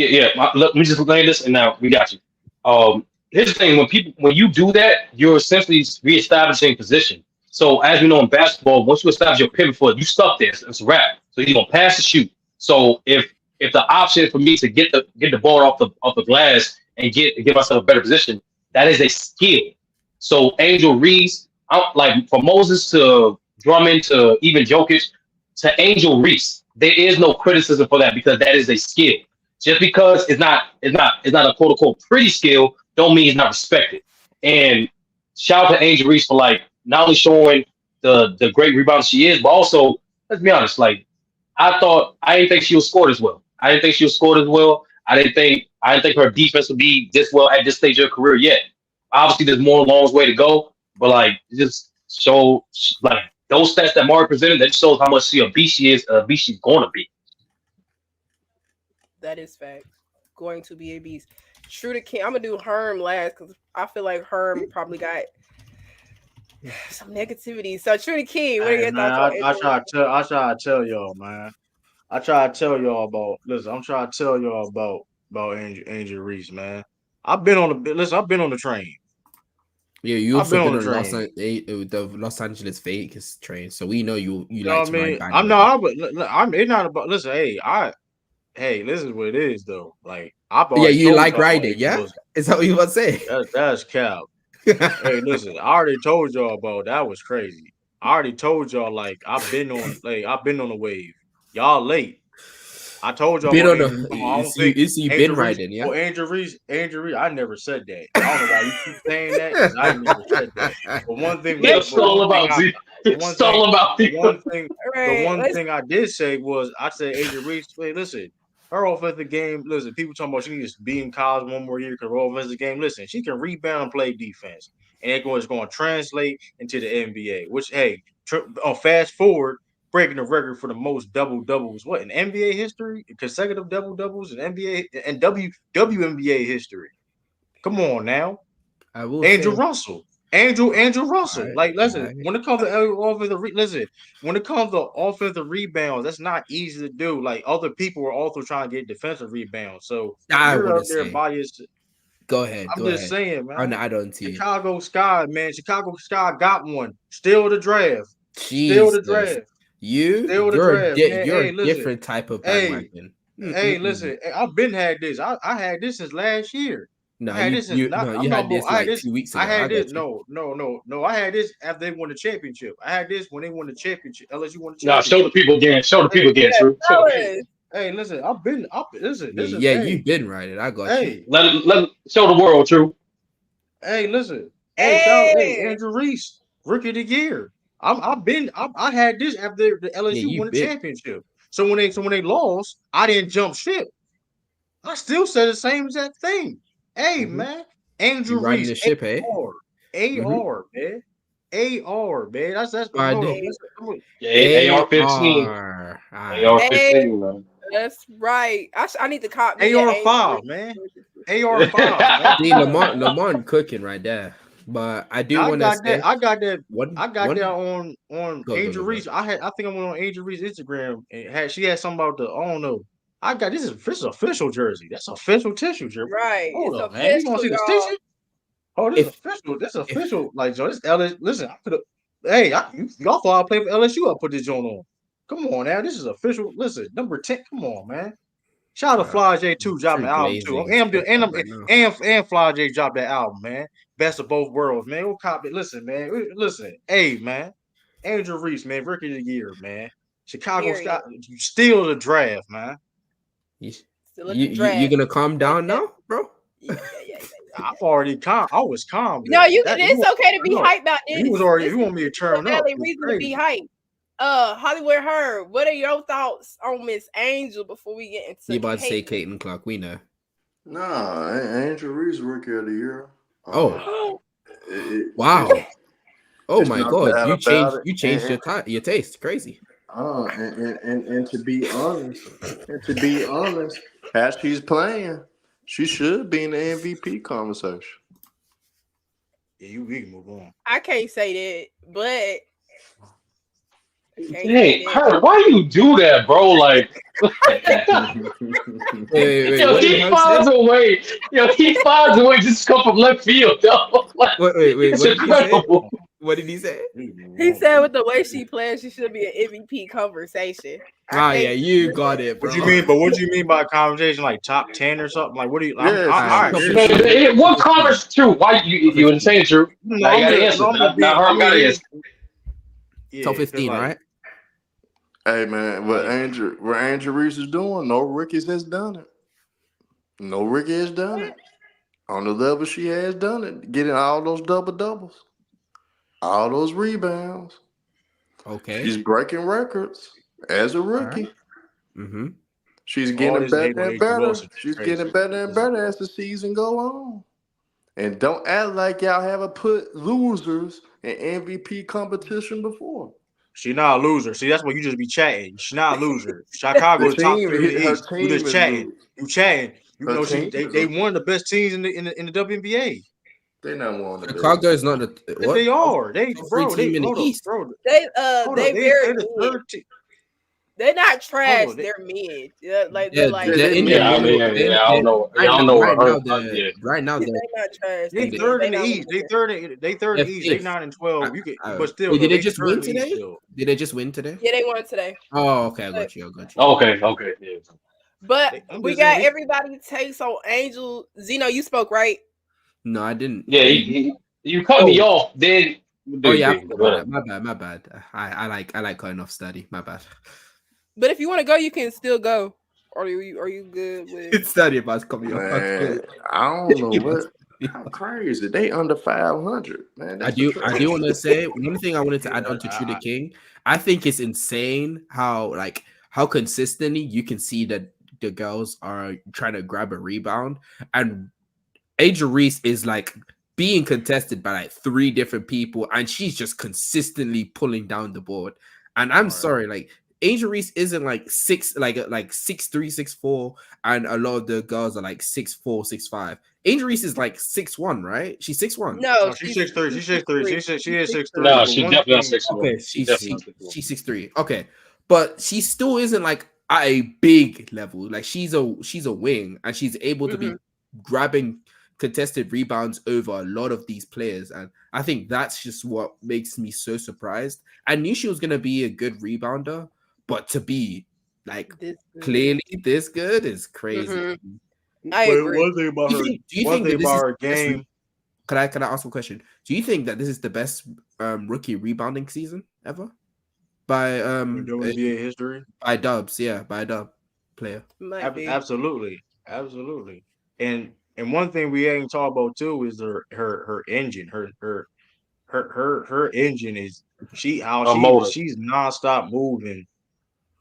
just explain this, and now we got you. Here's the thing: when you do that, you're essentially reestablishing position. So as we know in basketball, once you establish your pivot foot, you stuck there. It's a wrap. So you're gonna pass and shoot. So if the option for me to get the ball off the glass and give myself a better position, that is a skill. So Angel Reese, from Moses to Drummond to even Jokic to Angel Reese, there is no criticism for that because that is a skill. Just because it's not a quote unquote pretty skill don't mean he's not respected. And shout out to Angel Reese for like not only showing the great rebound she is, but also let's be honest, like I didn't think she was scored as well. I didn't think she was scored as well. I didn't think her defense would be this well at this stage of her career yet. Obviously, there's more long way to go, but like just show like those stats that Mark presented, that shows how much a beast she is, a beast she's going to be. That is fact. Going to be a beast. True to King. I'm gonna do Herm last because I feel like Herm probably got some negativity. So True to King, what are your thoughts on I try to tell y'all, man. I try to tell y'all about. Listen, I'm trying to tell y'all about Angel Reese, man. I've been on the train. Yeah, you also been on the Los Angeles Vegas train, so we know you like to ride back. It's not about. Listen, hey, this is what it is though. Like you like riding, yeah? Is that what you want to say? That's cap. Hey, listen, I already told y'all about that was crazy. I already told y'all like I've been on the wave. Y'all late. I told y'all. You've been riding, yeah. Well, Angel Reese, I never said that. I don't know why you keep saying that because I never said that. But one thing, it's all about you. It's all about you. The one thing I did say was I said Angel Reese. Hey, listen, her offensive game. Listen, people talking about she needs to be in college one more year because her offensive game. Listen, she can rebound and play defense, and it's going to translate into the NBA. Which, hey, fast forward. Breaking the record for the most double-doubles. What in NBA history? Consecutive double-doubles in NBA and WNBA history. Come on now. Angel Russell. Right, like, listen, right. When it comes to offensive rebounds, that's not easy to do. Like, other people are also trying to get defensive rebounds. So you're out there biased. Go ahead. I'm just saying, man. I don't see Chicago Sky, man. Chicago Sky got one. Still the draft. You're a different type of bandwagon. Hey, listen, I've been had this. I had this since last year. No, you had this like 2 weeks ago. I had this. No. I had this after they won the championship. I had this when they won the championship. LSU won the championship. No, show the people again. True. Hey, listen, listen. You've been riding. I got you. Let show the world, True. Hey, listen. Hey, Andrew Reese, Rookie of the Year. I had this after the LSU won the championship. So when they lost, I didn't jump ship. I still said the same exact thing. Hey, man, Angel Reese, the ship, man. AR, man. That's AR-15. AR-15, man. That's right. I need to copy AR-5, man. AR-5. See, Lamont cooking right there. But I do want to say I got that on Angel Reese. I think I went on Angel Reese Instagram and she had something about I don't know. I got this is official jersey. That's official tissue jersey. Right. Hold up, man. You want to see the tissue? Oh, this is official. This is official. Like, Joe, this LSU. Listen, I could have. Hey, y'all thought I played for LSU. I put this joint on. Come on now. This is official. Listen, number 10. Come on, man. Shout out to Flagg too, dropping the album too. And Flagg dropped that album, man. Best of both worlds, man. We'll copy. Listen, man. Listen, hey, man. Angel Reese, man. Rookie of the Year, man. Chicago Scott, still the draft, man. You gonna calm down now, bro? Yeah. I've already calm. I was calm. No, it's okay to be hyped about this. You want me to turn up. Reason to be hyped. Hollywood Herb, what are your thoughts on Miss Angel before we get into you about to say Caitlin Clark? We know. Nah, Angel Reese Rookie of the Year. Wow. Oh my God. You changed your taste. Crazy. And to be honest, as she's playing, she should be in the MVP conversation. Yeah, we can move on. I can't say that, but hey, Herb, why you do that, bro? Like, he finds a way. He finds a way just to come from left field, though. Like, wait. What did he say? He said with the way she plays, she should be an MVP conversation. You got it, bro. What do you mean by conversation? Like top 10 or something? Like, what do you? What conversation? True? Why you were saying true? Now you gotta answer. Top 15, right? Hey man, what Angel Reese is doing? No rookies has done it. on the level she has done it, getting all those double doubles, all those rebounds. Okay. She's breaking records as a rookie. Mm-hmm. She's All getting this better hate on and A'ja better. Wilson is She's crazy. getting better and better as the season go on. And don't act like y'all haven't put losers in MVP competition before. She not a loser. See, that's why you just be chatting. She not a loser. Chicago the top 3 in the Her East. You team just is chatting. losing. You chatting. You Her know team they one of the best teams in the WNBA. They not one of the best. Chicago is not the Yes, what? they are. They Top bro. three They team in the hold up, East. bro. They Hold they up. very They're the mid. third team. They're not trash. Hold on. They're mid. Yeah, like Yeah, they're like they're in the mid. Yeah, I middle. mean, I don't know. I don't know what her. Yeah. Right now, they're they're not trash. They They third they in the not East. They winning. third in the East. They fifth. 9-12. You can, I- but still, Wait, though, did they they just third win in the East today? still. Did they just win today? Yeah, they won today. Oh, okay, I got you. Okay. Yeah. But I'm we just saying got they, everybody takes on Angel. Zeno, you spoke right. No, I didn't. Yeah, you cut me Oh. off. Then Oh yeah, I dude, forgot about that. My bad. I like cutting off study. My bad. But if you want to go, you can still go. Or are you good with? It's study about coming off. Man, I don't know what. How crazy. They under 500, man. I That's do trash. want to say one thing I wanted to add on to I- True the King. I think it's insane how consistently you can see that the girls are trying to grab a rebound, and A'ja Reese is like being contested by like 3 different people, and she's just consistently pulling down the board. And I'm Right. sorry, like A'ja Reese isn't like 6'3", 6'4", and a lot of the girls are like 6'4", 6'5". A'ja Reese is like 6'1", right? She's 6'1". No, she's 6'3". She's 6'3". She is 6'3". No, But she's one definitely not thing, 6'1". Okay, She's definitely not 6'1". she's 6'3". Okay, but she still isn't like at a big level. Like she's a wing, and she's able to be grabbing contested rebounds over a lot of these players, and I think that's just what makes me so surprised. I knew she was gonna be a good rebounder, but to be like clearly this good is crazy. I but agree. one thing about Do her, you one think thing that this about is her the best game. Can I ask a question? Do you think that this is the best rookie rebounding season ever by In WNBA history, by Dubs? Yeah, by a Dub player. Might be. absolutely. And one thing we ain't talk about too is her engine. Her engine is Motor. she's nonstop moving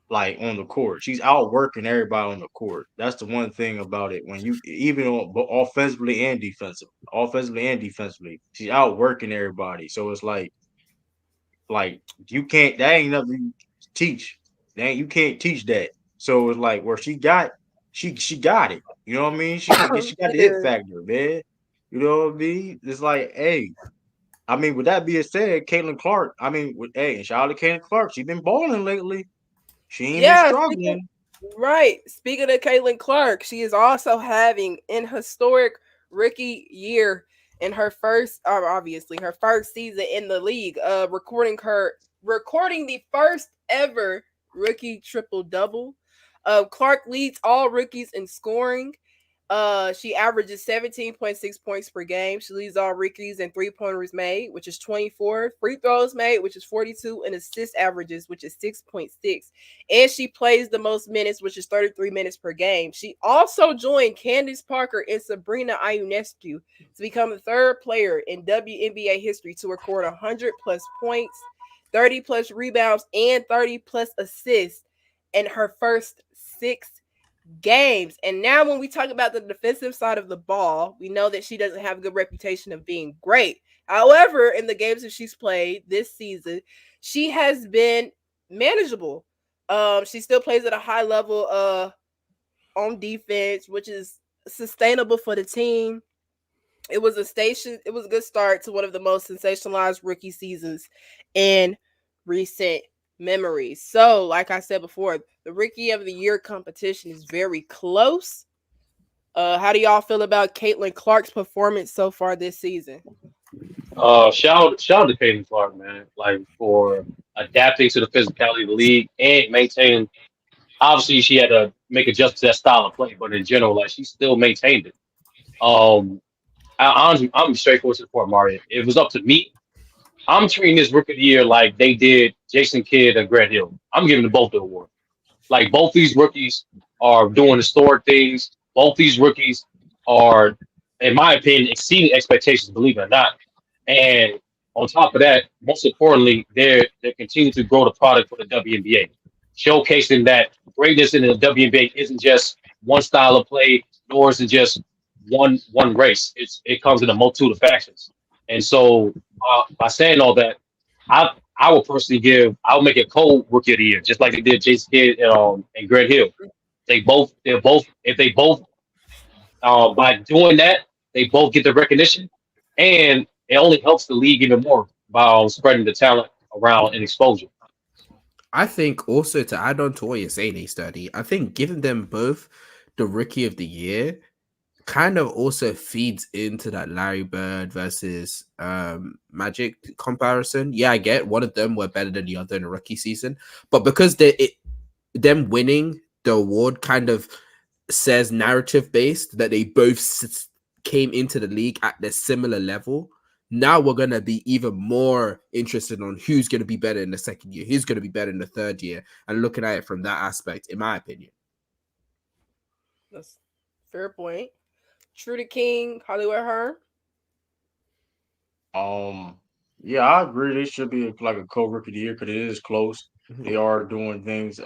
like on the court. She's outworking everybody on the court. That's the one thing about it. When you even on offensively and defensively, she's outworking everybody. So it's like you can't. That ain't nothing you teach. You can't teach that. So it's like where she got it. You know what I mean? She got the hit factor, man. You know what I mean? It's like, hey. I mean, with that being said, Caitlin Clark. I mean, and shout out to Caitlin Clark. She's been balling lately. She ain't been struggling. Speaking of Caitlin Clark, she is also having an historic rookie year in her first, obviously her first season in the league. Recording the first ever rookie triple double. Clark leads all rookies in scoring. She averages 17.6 points per game. She leads all rookies in 3-pointers made, which is 24, free throws made, which is 42, and assist averages, which is 6.6. And she plays the most minutes, which is 33 minutes per game. She also joined Candace Parker and Sabrina Ionescu to become the 3rd player in WNBA history to record 100 plus points, 30 plus rebounds, and 30 plus assists in her first 6 games. And now when we talk about the defensive side of the ball, we know that she doesn't have a good reputation of being great. However, in the games that she's played this season, she has been manageable. She still plays at a high level on defense, which is sustainable for the team. It was a good start to one of the most sensationalized rookie seasons in recent memories. So, like I said before, the Rookie of the Year competition is very close. How do y'all feel about Caitlin Clark's performance so far this season? Shout out to Caitlin Clark, man, like for adapting to the physicality of the league and maintaining. Obviously, she had to make adjustments to that style of play, but in general, like she still maintained it. I'm straightforward to the point, Mario. If it was up to me, I'm treating this Rookie of the Year like they did Jason Kidd and Grant Hill. I'm giving them both the award. Like both these rookies are doing historic things. Both these rookies are in my opinion, exceeding expectations, believe it or not. And on top of that, most importantly, they're continuing to grow the product for the WNBA, showcasing that greatness in the WNBA isn't just one style of play, nor is it just one race. It comes in a multitude of factions. And so, by saying all that, I will personally I'll make it Cole Rookie of the Year, just like they did Jason Kidd and Greg Hill. They're both if they both by doing that, they both get the recognition, and it only helps the league even more by spreading the talent around and exposure. I think also to add on to what you're saying, A-Study, I think giving them both the Rookie of the Year kind of also feeds into that Larry Bird versus Magic comparison. Yeah, I get one of them were better than the other in the rookie season, but because them winning the award kind of says narrative based that they both came into the league at the similar level. Now we're going to be even more interested on who's going to be better in the second year, who's going to be better in the third year, and looking at it from that aspect, in my opinion. That's fair point. True to King, Hollywood Hearn. Yeah, I agree. They should be like a co-rookie of the year because it is close. They are doing things,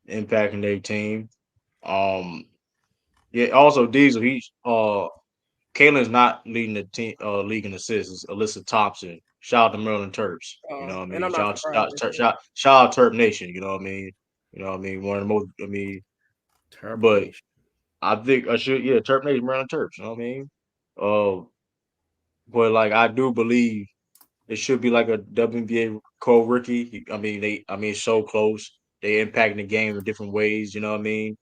impacting their team. Yeah. Also, Diesel. Kaylin's not leading the team, league in assists. It's Alyssa Thompson. Shout out to Maryland Terps. You know what I And I'm mean? not surprised. Shout out Terp Nation. You know what I mean? You know what I mean? One of the most. I mean, Terp but Nation. I think I should. Yeah, Terp Nation, Maryland Terps. You know what I mean? But like I do believe it should be like a WNBA co-rookie. I mean, it's so close. They impacting the game in different ways. You know what I mean?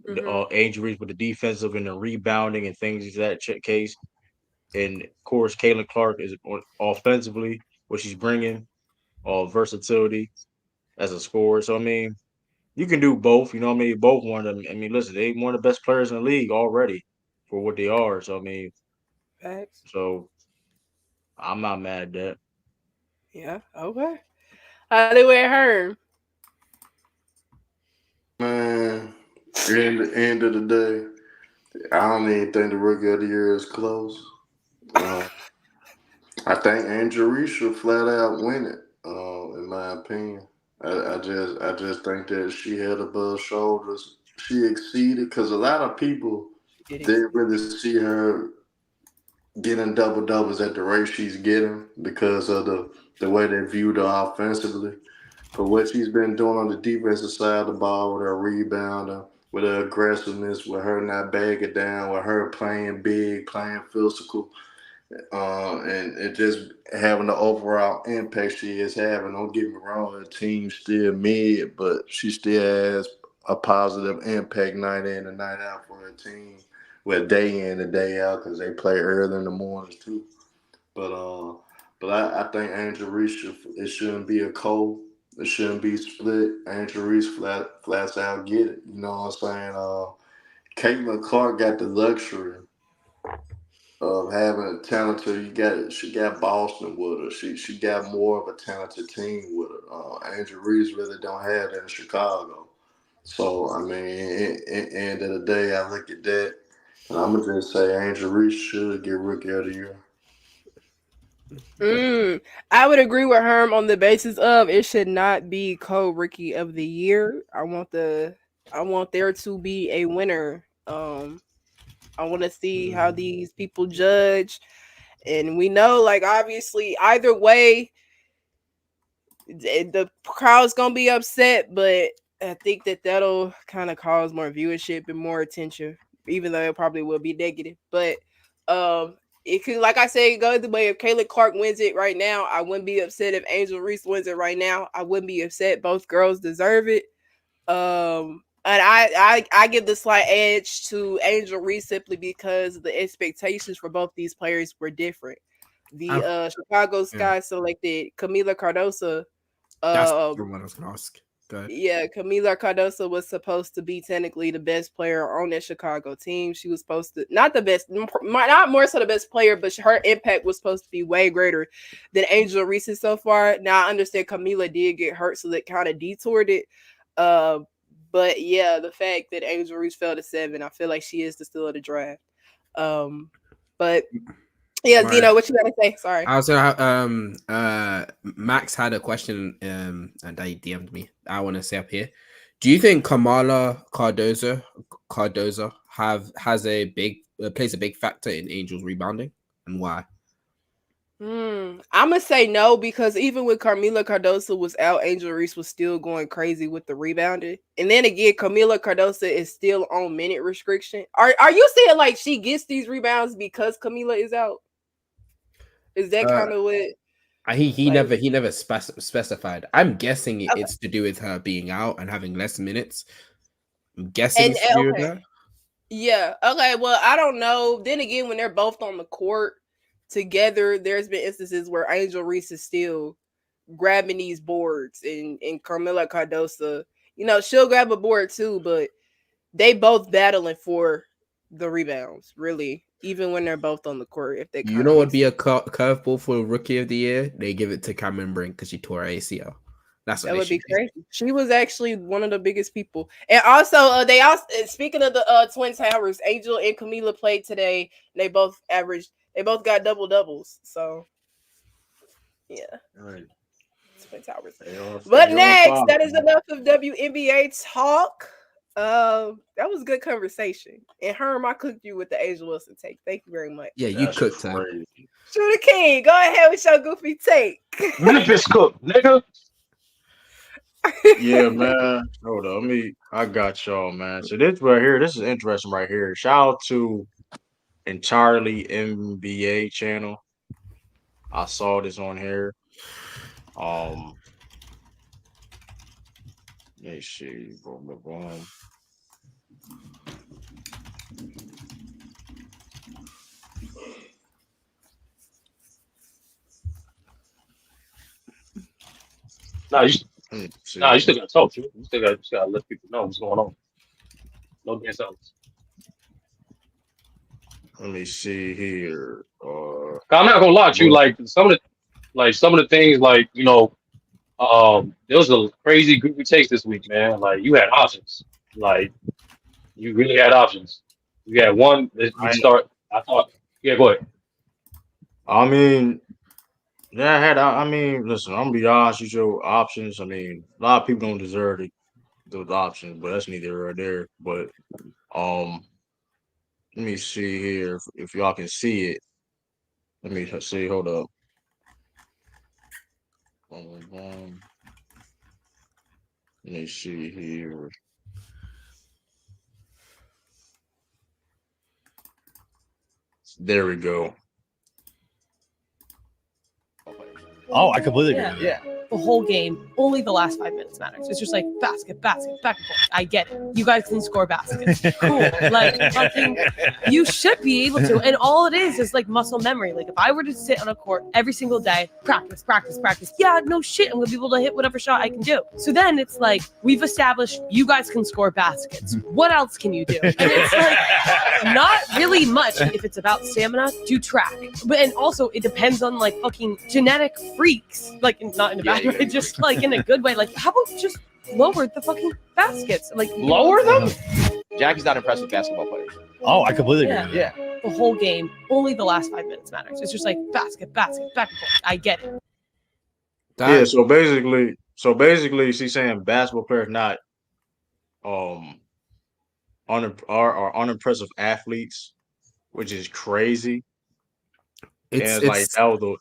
The injuries with the defensive and the rebounding and things of that case. And of course, Caitlin Clark is offensively what she's bringing, versatility as a scorer. So I mean, you can do both. You know what I mean? Both one of them. I mean, listen, they one of the best players in the league already for what they are. So I mean, Facts. so I'm not mad at that. Yeah. Okay. Hollywood Hearn. Man, in the end of the day, I don't even think the rookie of the year is close. I think Angel Reese should flat out win it. In my opinion, I just think that she had above shoulders. She exceeded because a lot of people didn't really see her getting double doubles at the rate she's getting because of the way they viewed her offensively. For what she's been doing on the defensive side of the ball with her rebounding, with her aggressiveness, with her not bagging down, with her playing big, playing physical, and it just having the overall impact she is having. Don't get me wrong, her team's still mid, but she still has a positive impact night in and night out for her team. Well, day in and day out because they play early in the mornings too. But I think Angel Reese it shouldn't be a cold. It shouldn't be split. Angel Reese flats out get it. You know what I'm saying? Caitlin Clark got the luxury of having a talented. She got Boston with her. She got more of a talented team with her. Angel Reese really don't have that in Chicago. So I mean, end of the day, I look at that, and I'm gonna just say Angel Reese should get Rookie of the Year. I would agree with Herm on the basis of it should not be co-rookie of the year. I want there to be a winner. I want to see how these people judge, and we know, like, obviously, either way, the crowd's gonna be upset, but I think that'll kind of cause more viewership and more attention, even though it probably will be negative. But it could, like I said, go the way if Kayla Clark wins it right now. I wouldn't be upset if Angel Reese wins it right now. I wouldn't be upset. Both girls deserve it. And I give the slight edge to Angel Reese simply because the expectations for both these players were different. The Chicago Sky selected Camila Cardoso. That's the one I was gonna ask. Yeah, Camila Cardoso was supposed to be technically the best player on that Chicago team. She was supposed to not the best, not more so the best player, but her impact was supposed to be way greater than Angel Reese so far. Now I understand Camila did get hurt, so that kind of detoured it. But yeah, the fact that Angel Reese fell to 7, I feel like she is the steal of the draft. But yeah, Right. Zeno, what you gotta say? Sorry. I was Max had a question and he DM'd me. I want to say up here. Do you think Kamala Cardozo plays a big factor in Angels rebounding, and why? I'm gonna say no, because even when Carmela Cardoso was out, Angel Reese was still going crazy with the rebounding. And then again, Camila Cardoso is still on minute restriction. Are you saying like she gets these rebounds because Camila is out? Is that kind of what? He never specified. I'm guessing it's to do with her being out and having less minutes. I'm guessing it's to do with that. Yeah. Okay. Well, I don't know. Then again, when they're both on the court together, there's been instances where Angel Reese is still grabbing these boards, and Carmela Cardoso, she'll grab a board too, but they both battling for the rebounds, really, even when they're both on the court. If they, what would be a curveball for Rookie of the Year? They give it to Cameron Brink because she tore her ACL. That would be crazy. She was actually one of the biggest people. And also, speaking of the Twin Towers, Angel and Camila played today. They both got double doubles. So, yeah. Right. Twin Towers. But next, that is enough of WNBA talk. That was a good conversation. And Herm, I cooked you with the Angel Wilson take. Thank you very much. Yeah, you cooked her. Shooter King, go ahead with your goofy take. Memphis cook, nigga. Yeah, man. Hold on. I got y'all, man. So this right here, this is interesting right here. Shout out to Entirely NBA channel. I saw this on here. Let me see. Boom, boom, boom. You still gotta talk to. You still gotta let people know what's going on. No dance outs. Let me see here. I'm not gonna lie to you. Like some of the things, like there was a crazy goofy takes this week, man. Like you had options. Like you really had options. You had one. I thought. Yeah, go ahead. Listen, I'm gonna be honest with your options. A lot of people don't deserve those options, but that's neither here or there. But let me see here if y'all can see it. Let me see. Hold up. Let me see here. There we go. Oh, I completely agree. Yeah. The whole game, only the last 5 minutes matters. It's just like basket, back and forth. I get it. You guys can score baskets. Cool. Like, fucking, you should be able to. And all it is like muscle memory. Like, if I were to sit on a court every single day, practice. Yeah, no shit. I'm going to be able to hit whatever shot I can do. So then it's like, we've established you guys can score baskets. What else can you do? And it's like, not really much if it's about stamina. Do track. And also, it depends on, like, fucking genetic freaks. Like, not in a bad way, just, like, in a good way. Like, how about just lower the fucking baskets? Like, lower them? Jackie's not impressed with basketball players. Oh, I completely agree. Yeah. The whole game, only the last 5 minutes matters. It's just like basket, back and forth. I get it. Yeah, so basically she's saying basketball players not are unimpressive athletes, which is crazy. It's like that was the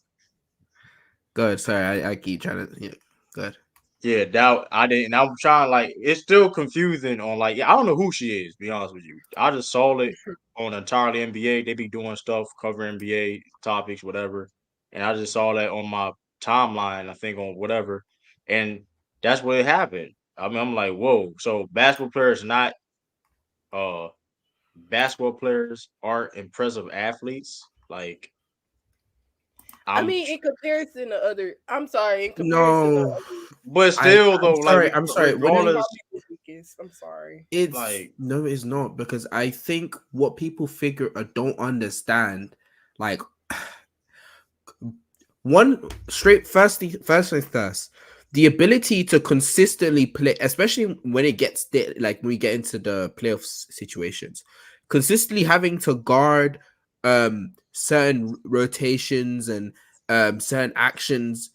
good. Sorry, I keep trying to. Yeah, good. Yeah, that I didn't. I'm trying, like, it's still confusing on, like, I don't know who she is, to be honest with you. I just saw it on Entirely NBA. They be doing stuff, covering NBA topics, whatever. And I just saw that on my timeline, I think on whatever. And that's what happened. I'm like, whoa. So basketball players aren't impressive athletes. Like, in comparison to other, but still, I'm sorry. I'm sorry. It's like, no, it's not, because I think what people figure or don't understand, like, first things first, the ability to consistently play, especially when it gets there, like when we get into the playoff situations, consistently having to guard certain rotations and certain actions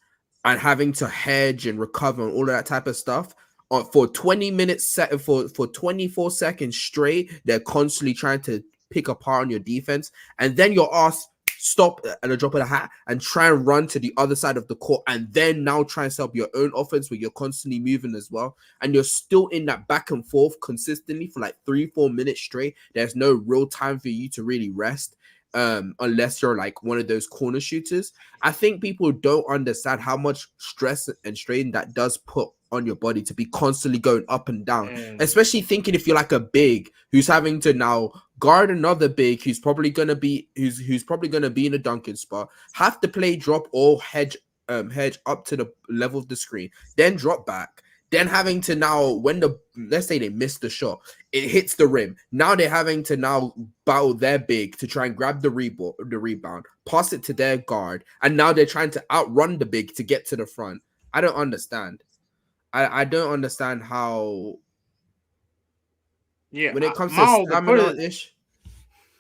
and having to hedge and recover and all of that type of stuff for 20 minutes set for 24 seconds straight. They're constantly trying to pick apart on your defense, and then you're asked stop at a drop of the hat and try and run to the other side of the court, and then now try and set up your own offense where you're constantly moving as well, and you're still in that back and forth consistently for like 3-4 minutes straight. There's no real time for you to really rest, unless you're like one of those corner shooters. I think people don't understand how much stress and strain that does put on your body to be constantly going up and down, especially thinking if you're like a big who's having to now guard another big who's probably gonna be in a dunking spot, have to play drop or hedge up to the level of the screen, then drop back, then having to now, when let's say they missed the shot, it hits the rim. Now they're having to now battle their big to try and grab the rebound, pass it to their guard, and now they're trying to outrun the big to get to the front. I don't understand. I don't understand how. Yeah, when it comes to stamina-ish.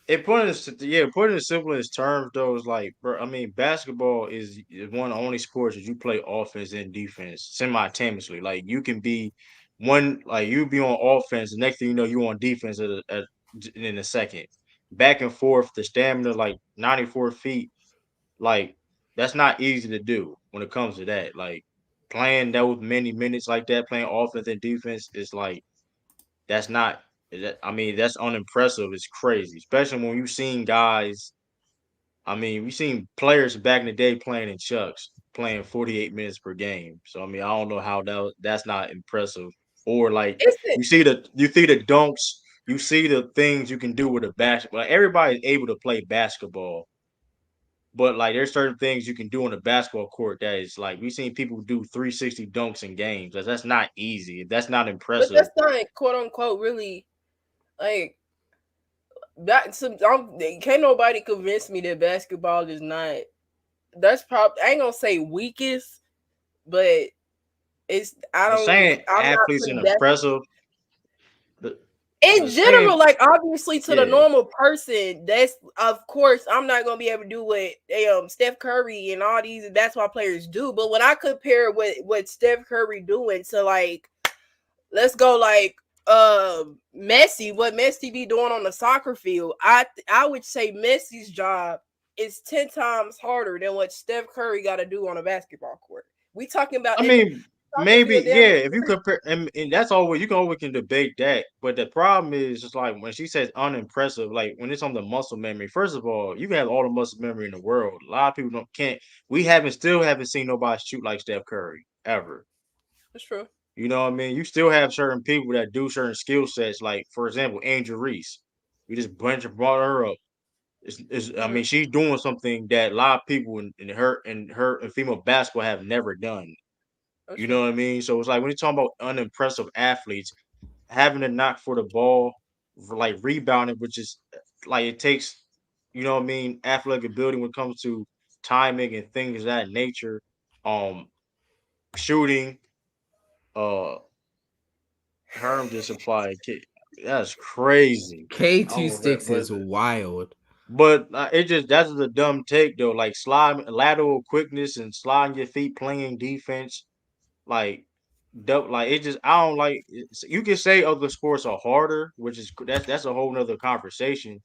Putting it simple as terms though is like, bro. I mean, basketball is one of the only sports that you play offense and defense simultaneously. Like you can be you be on offense, the next thing you know, you on defense in a second, back and forth. The stamina, like 94 feet, like that's not easy to do when it comes to that. Like playing those many minutes like that, playing offense and defense is like that's not. I mean, that's unimpressive. It's crazy, especially when you've seen guys. I mean, we've seen players back in the day playing in chucks, playing 48 minutes per game. So I mean, I don't know how that's not impressive. Or like you see the dunks, you see the things you can do with a basketball. Like, everybody's able to play basketball, but like there's certain things you can do on a basketball court that is like we've seen people do 360 dunks in games. That's not easy. That's not impressive. But that's not quote unquote really like that. Can't nobody convince me that basketball is not. That's probably I ain't gonna say weakest, but it's I'm saying athletes and impressive. In general, like obviously to the normal person, that's of course I'm not gonna be able to do what Steph Curry and all these basketball players do. But when I compare what Steph Curry doing to like, let's go like Messi, what Messi be doing on the soccer field, I would say Messi's job is 10 times harder than what Steph Curry got to do on a basketball court. We talking about. I mean. Maybe, if you compare, and that's always you can always debate that. But the problem is just like when she says unimpressive, like when it's on the muscle memory. First of all, you can have all the muscle memory in the world. A lot of people can't. We still haven't seen nobody shoot like Steph Curry ever. That's true. You know what I mean? You still have certain people that do certain skill sets. Like for example, Angel Reese. We just brought her up. I mean, she's doing something that a lot of people in her female basketball have never done. You know what I mean? So it's like when you're talking about unimpressive athletes, having a knock for the ball, like rebounding, which is like it takes, you know what I mean, athletic ability when it comes to timing and things of that nature. Shooting, Herm just applied. That's crazy. K26 is wild. But that's a dumb take though. Like lateral quickness and sliding your feet, playing defense. Like it just I don't like. You can say other sports are harder, which is that's a whole nother conversation.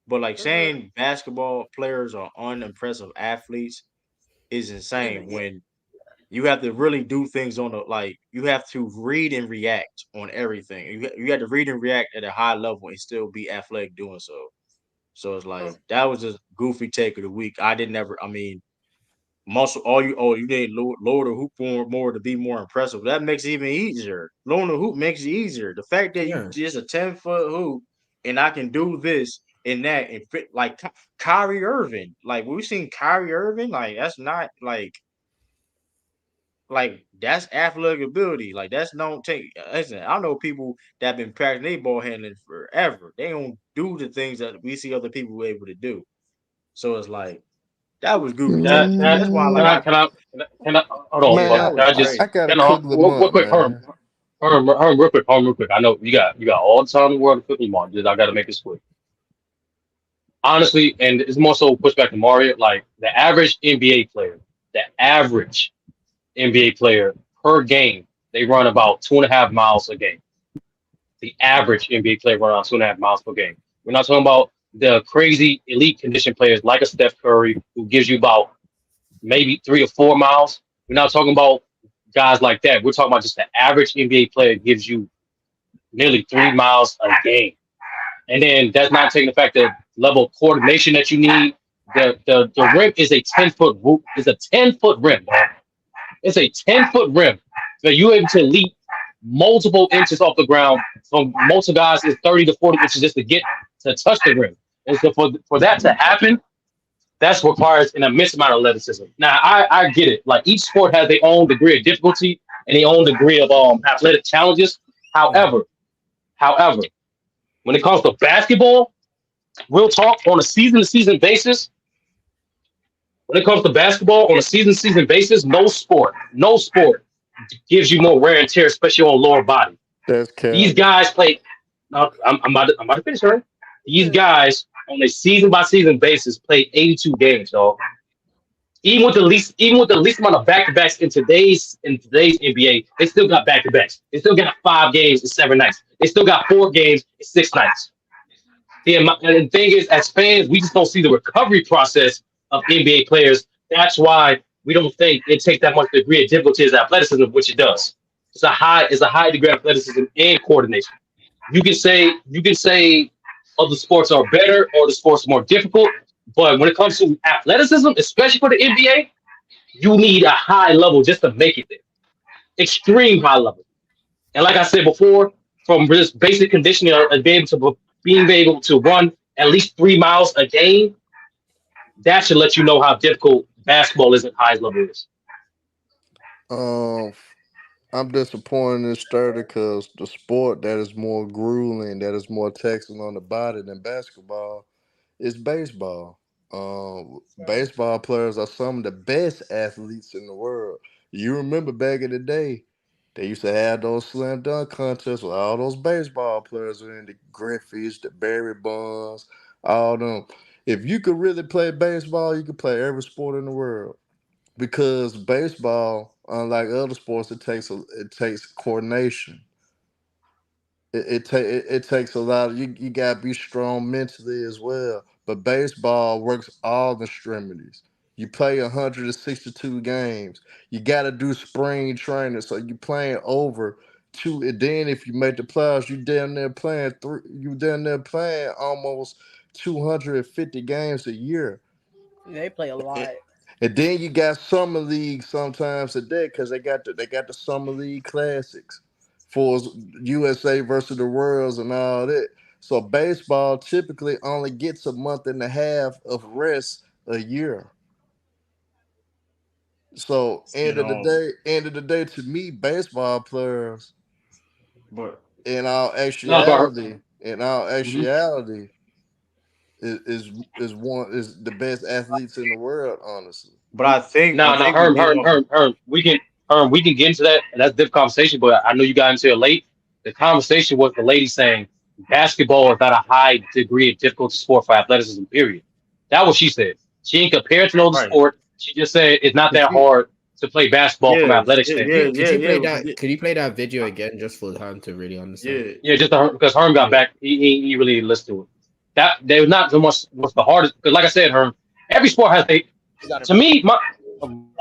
But like saying basketball players are unimpressive athletes is insane when you have to really do things you have to read and react on everything. You have to read and react at a high level and still be athletic doing so. So it's like that was just goofy take of the week. I mean. You did lower the hoop more to be more impressive. That makes it even easier. Lowering the hoop makes it easier. The fact that you just a 10-foot hoop and I can do this and that and fit like Kyrie Irving. Like we've seen Kyrie Irving, like that's not like that's athletic ability. Like that's don't take. Listen, I know people that have been practicing their ball handling forever. They don't do the things that we see other people able to do. So it's like. That was goofy. That's why can I hold on? Man, I gotta cook them real up, quick, man. real quick. I know you got all the time in the world to cook them on. I got to make this quick. honestly, and it's more so pushed back to Mario. Like the average NBA player per game, they run about 2.5 miles a game. The average NBA player run around 2.5 miles per game. We're not talking about the crazy elite condition players like a Steph Curry who gives you about maybe 3 or 4 miles. We're not talking about guys like that. We're talking about just the average NBA player gives you nearly 3 miles a game. And then that's not taking the fact that level of coordination that you need. The rim is a 10-foot rim, dog. It's a 10-foot rim. So you're able to leap multiple inches off the ground. From most of guys, it's 30 to 40 inches just to get to touch the rim. And so for that to happen, that requires an immense amount of athleticism. Now, I get it. Like each sport has their own degree of difficulty and their own degree of athletic challenges. However, when it comes to basketball, real talk on a season-to-season basis. When it comes to basketball on a season-to-season basis, no sport gives you more wear and tear, especially on lower body. These guys play. I'm about to finish, right? These guys on a season-by-season basis play 82 games, dog. Even with the least amount of back-to-backs in today's NBA, they still got back-to-backs. They still got 5 games in 7 nights. They still got 4 games in 6 nights. And the thing is, as fans, we just don't see the recovery process of NBA players. That's why we don't think it takes that much degree of difficulty as athleticism, which it does. It's a high degree of athleticism and coordination. You can say other sports are better or the sports are more difficult, but when it comes to athleticism, especially for the NBA, you need a high level just to make it there. Extreme high level. And like I said before, from just basic conditioning and being able to run at least 3 miles a game, that should let you know how difficult basketball is at highest level is. I'm disappointed in Sturdy because the sport that is more grueling, that is more taxing on the body than basketball is baseball. Baseball players are some of the best athletes in the world. You remember back in the day, they used to have those slam dunk contests with all those baseball players in the Griffiths, the Barry Bonds, all them. If you could really play baseball, you could play every sport in the world. Because baseball, unlike other sports, it takes coordination. It takes a lot of, you gotta be strong mentally as well. But baseball works all the extremities. You play 162 games. You gotta do spring training, so you playing over 2. And then if you make the playoffs, you down there playing almost 250 games a year. They play a lot. And then you got summer league sometimes a day because they got the summer league classics for USA versus the Worlds and all that. So baseball typically only gets a month and a half of rest a year. So end of the day, to me, baseball players, but in all actuality, is the best athletes in the world, honestly. But I think Herm, we can get into that, and that's a different conversation. But I know you got into it late. The conversation was the lady saying basketball is not a high degree of difficulty sport for athleticism. Period. That's what she said. She ain't compared to no other sport. She just said it's not that hard to play basketball from athletic standpoint. Could you play that video again just for Herm to really understand? Yeah, just because Herm got back, he really listened to it. That they was not so much what's the hardest, because like I said, Herm, every sport has to me.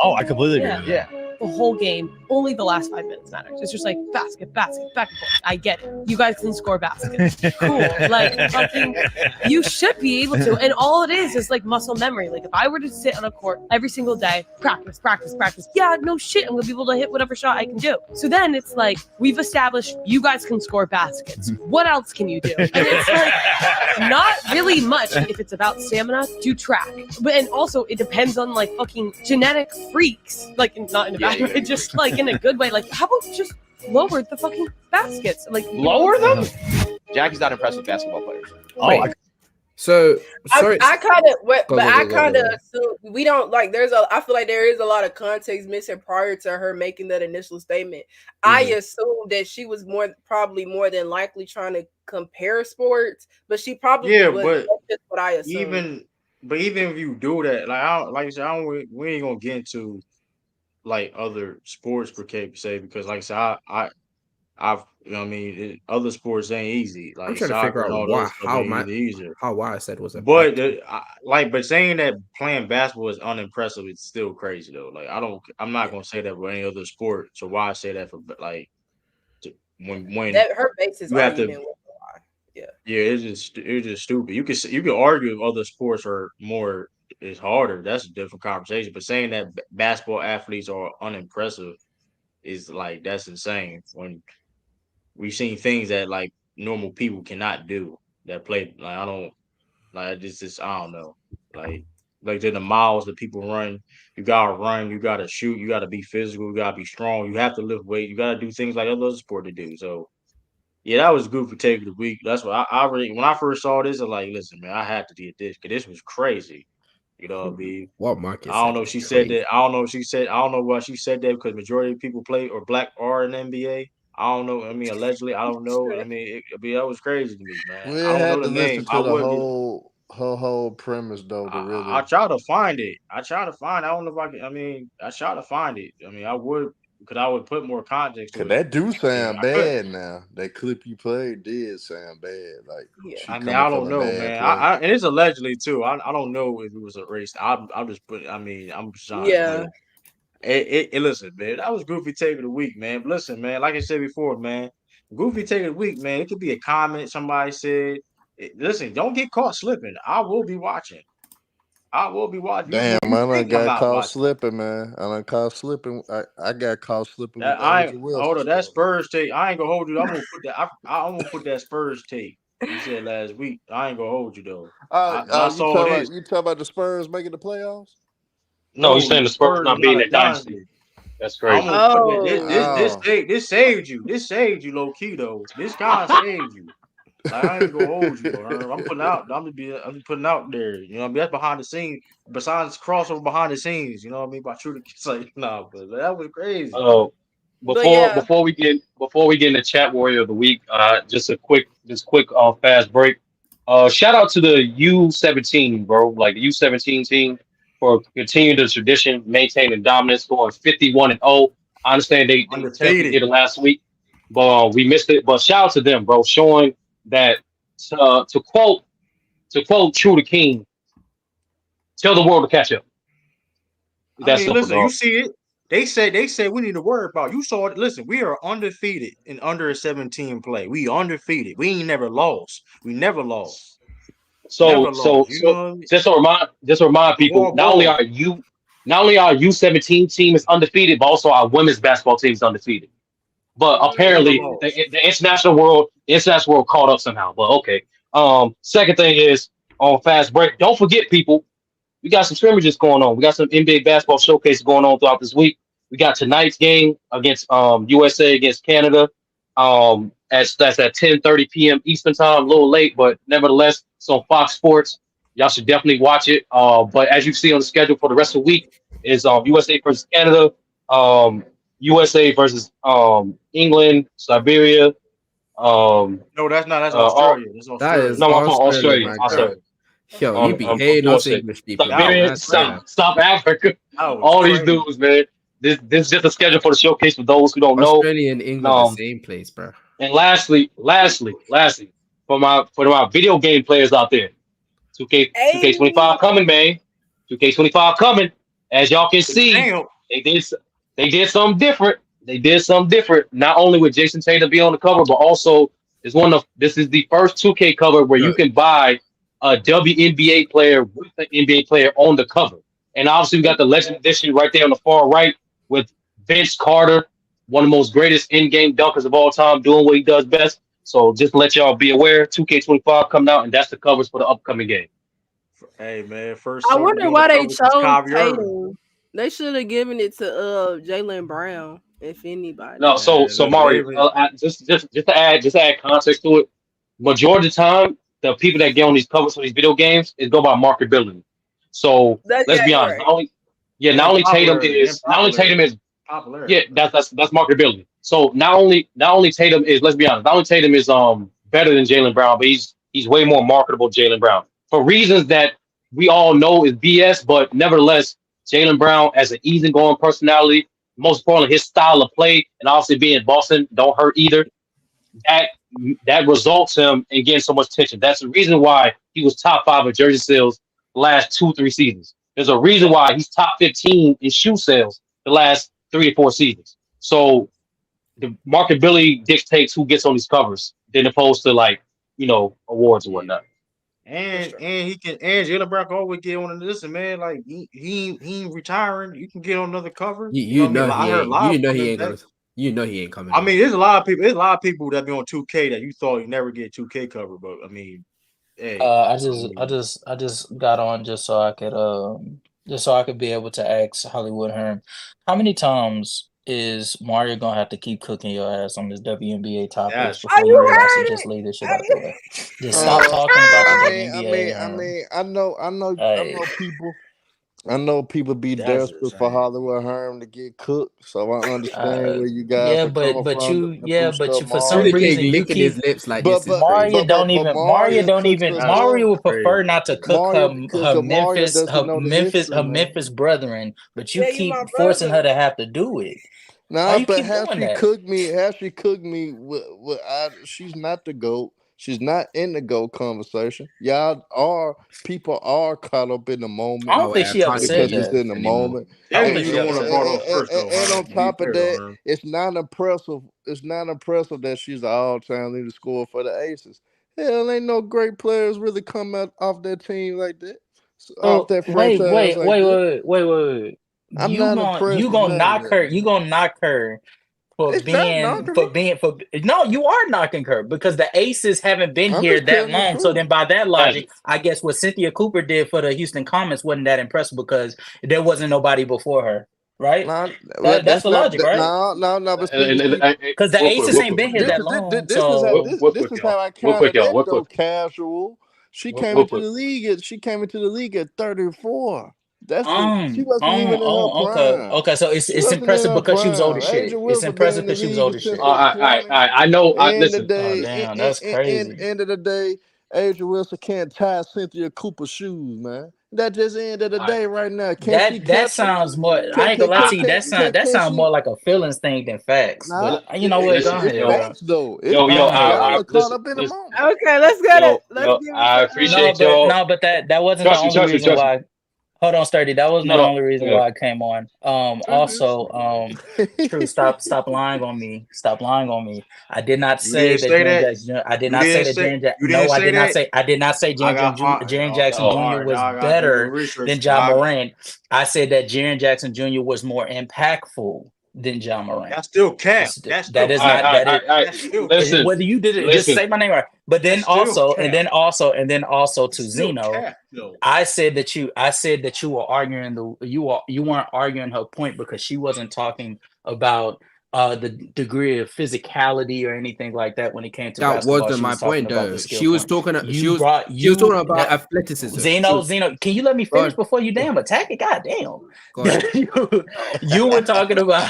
I completely agree. Yeah. The whole game, only the last 5 minutes matters. It's just like basket, back and forth. I get it. You guys can score baskets. Cool. Like fucking, you should be able to. And all it is like muscle memory. Like if I were to sit on a court every single day, practice. Yeah, no shit. I'm gonna be able to hit whatever shot I can do. So then it's like we've established you guys can score baskets. What else can you do? And it's like not really much if it's about stamina. Do track, but and also it depends on like fucking genetic freaks. Like not in a bad way, just like in a good way. Like how about just lower the fucking baskets? Like lower them? Jackie's not impressed with basketball players. So sorry, I kind of, but Go, go, I go, go, kind of go, go. assume we don't like. I feel like there is a lot of context missing prior to her making that initial statement. I assume that she was probably more than likely trying to compare sports, but she probably Yeah, was. but That's just what I assume. even if you do that, like like I said, we ain't gonna get into like other sports per se because like I said, I've you know what I mean other sports ain't easy. I'm Like trying to soccer figure and out all those stuff ain't either easier. why I said was a But bad. but saying that playing basketball is unimpressive, it's still crazy though. Like I'm not gonna say that with any other sport. So why I say that for like when That her basis you have to. argument was a lie. Yeah. Yeah, it's just stupid. You can argue if other sports are more is harder. That's a different conversation. But saying that basketball athletes are unimpressive is like that's insane. When we've seen things that like normal people cannot do that play. Like I don't like this. I don't know. Like the miles that people run. You gotta run. You gotta shoot. You gotta be physical. You gotta be strong. You have to lift weight. You gotta do things like other sports to do. So. Yeah, that was good for take of the week. That's what I really when I first saw this, I was like, listen, man, I had to get this because this was crazy. You know what I mean? What Marcus I don't said know if was she said crazy. that. I don't know if she said. I don't know why she said that because majority of people play or black are in the NBA. I don't know. I mean, allegedly, I don't know. I mean, that was crazy to me, man. We I don't know had the to name. listen to the her whole premise though to I really. try to find it. I try to find. I don't know if I can. I mean, I try to find it. I mean, I would because I would put more context to Cause it. that do I mean, sound I could. bad now. That clip you played did sound bad. Like she I mean, coming I from don't a know, bad man. place. And it's allegedly too. I don't know if it was a race. I'm just putting. I mean, I'm just trying. But Yeah. listen, man. That was goofy take of the week, man. But listen, man. Like I said before, man. Goofy take of the week, man. It could be a comment somebody said. Listen, don't get caught slipping. I will be watching. I will be watching. Damn, You I done think I'm got not caught watching? slipping, man. I done caught slipping. I got caught slipping with That the I Asia hold Wilson on. That stuff. Spurs take. I ain't gonna hold you. I'm gonna put that. I'm gonna put that Spurs take. You said last week. I ain't gonna hold you though. When I saw this. You talking about the Spurs making the playoffs? No, he's No, saying the the Spurs Spurs are not not being a a dynasty. dynasty. That's I'm crazy. gonna put that. Oh. This saved you. This saved you, low key though. This kind of saved you. Like I ain't gonna hold you though. I'm putting out. I'm putting out there. You know what I mean? That's behind the scenes. Besides crossover behind the scenes. You know what I mean? By true to like nah, but that was crazy. Oh, But yeah. before we get in the chat warrior of the week, just a quick fast break. Shout out to the U17, bro, like the U17 team for continuing the tradition, maintaining dominance, going 51-0. I understand they technically Undefeated. did it last week, but we missed it. But shout out to them, bro, showing that to quote True the King, tell the world to catch up. I That's mean, simple, listen, you dog. see it. They said we need to worry about. You saw it. Listen, we are undefeated in under a 17 play. We undefeated. We ain't never lost. We never lost. So Never lost. so You know so what I mean? just to remind people, Ball, ball. not only our U17 team is undefeated, but also our women's basketball team is undefeated. But Never apparently lost. the international world caught up somehow. But okay. Second thing is on fast break. Don't forget, people, we got some scrimmages going on. We got some NBA basketball showcases going on throughout this week. We got tonight's game against USA against Canada. That's at 10:30 p.m. Eastern time, a little late, but nevertheless, it's on Fox Sports. Y'all should definitely watch it. But as you see on the schedule for the rest of the week is USA versus Canada, USA versus England, Siberia. No, that's not. That's Uh, Australia. That's That is Australia. no, I'm from Australia, Australia. my Australia. guy. Yo, you be I'm hating doing us shit. English people, That man. Siberia, was That's crazy. sad. South Africa. That was All these crazy. dudes, man. This is just a schedule for the showcase for those who don't know. Australia and England, the same place, bro. And lastly, for my video game players out there, 2K25 coming, man. 2K25 coming. As y'all can see, Damn. they did something different. They did something different. Not only with Jason Tatum be on the cover, but also this is the first 2K cover where you can buy a WNBA player with the NBA player on the cover. And obviously we got the Legend Edition right there on the far right with Vince Carter, one of the most greatest in-game dunkers of all time, doing what he does best. So just to let y'all be aware, 2K25 coming out, and that's the covers for the upcoming game. Hey man, first I time to be wonder on the why they cover since chose Kyrie Irving. Tatum. They should have given it to Jaylen Brown, if anybody. No, so Man, listen, Mari, just to add context to it, majority of the time the people that get on these covers for these video games is go by marketability. So let's be honest. Not only Tatum is popularity. that's marketability. So not only Tatum is, let's be honest, not only Tatum is better than Jaylen Brown, but he's way more marketable than Jaylen Brown for reasons that we all know is BS. But nevertheless, Jaylen Brown as an easygoing personality, most importantly his style of play, and obviously being in Boston don't hurt either. That results him in getting so much attention. That's the reason why he was top 5 in jersey sales the last 2-3 seasons. There's a reason why he's top 15 in shoe sales the last 3 to 4 seasons. So the marketability dictates who gets on these covers, than opposed to awards or whatnot. And Jaylen Brown can always get on. Listen, man, like he ain't retiring. You can get on another cover. You know he ain't coming. I mean, there's a lot of people that be on 2K that you thought you never get 2K cover, but I mean, hey, I just got on just so I could be able to ask Hollywood Herm, how many times is Mario gonna have to keep cooking your ass on this WNBA topic before you realize to just leave this shit out the way? Just stop talking about the WNBA. I know people be desperate for Hollywood Herm to get cooked, so I understand where you guys are coming from. But for some reason you keep his lips like this. Mario would prefer not to cook her Memphis brethren, but you keep forcing her to have to do it. Nah, but has she cooked me with she's not the GOAT. She's not in the GOAT conversation. People are caught up in the moment. I don't think she ever said that. Because it's in the moment. And on top of that, it's not impressive. It's not impressive that she's an all-time leader scorer for the Aces. Hell, ain't no great players really come out off that team like that. Off that franchise. Wait. You gonna knock her? You gonna knock her? No, you are knocking her because the Aces haven't been here that long. So then, by that logic, I guess what Cynthia Cooper did for the Houston Comets wasn't that impressive because there wasn't nobody before her, right? That's the logic, right? No. Because the Aces ain't been here that long. This is how I count it casual. She came into the league. She came into the league at 34. She wasn't even in her prime. Okay, so it's impressive because she was old as shit. It's impressive because she was old as shit. I know. Listen. Damn, that's crazy. End of the day, Adrian Wilson can't tie Cynthia Cooper's shoes, man. That just end of the day right now. That sounds more. I ain't gonna lie to you. That sounds more like a feelings thing than facts. But you know what? Go ahead. Facts though. Caught up in the moment. Okay, let's get it. I appreciate y'all. No, but that wasn't the only reason why. Hold on, Sturdy. That wasn't the only reason why I came on. True, stop lying on me. Stop lying on me. I did not say that Jaren Jackson. I did not say that Jaren Jackson. No, I did not say. I did not say Jaren Jackson Jr. was better than Ja Morant. I said that Jaren Jackson Jr. was more impactful than Ja Morant. That's still cap. That is not. Listen, whether you did it, just say my name right. But then also, and then also to Zeno, I said that you were arguing you weren't arguing her point because she wasn't talking about the degree of physicality or anything like that when it came to basketball. That wasn't my point, though. She was talking about athleticism. Zeno, can you let me finish before you damn attack it? God damn. You were talking about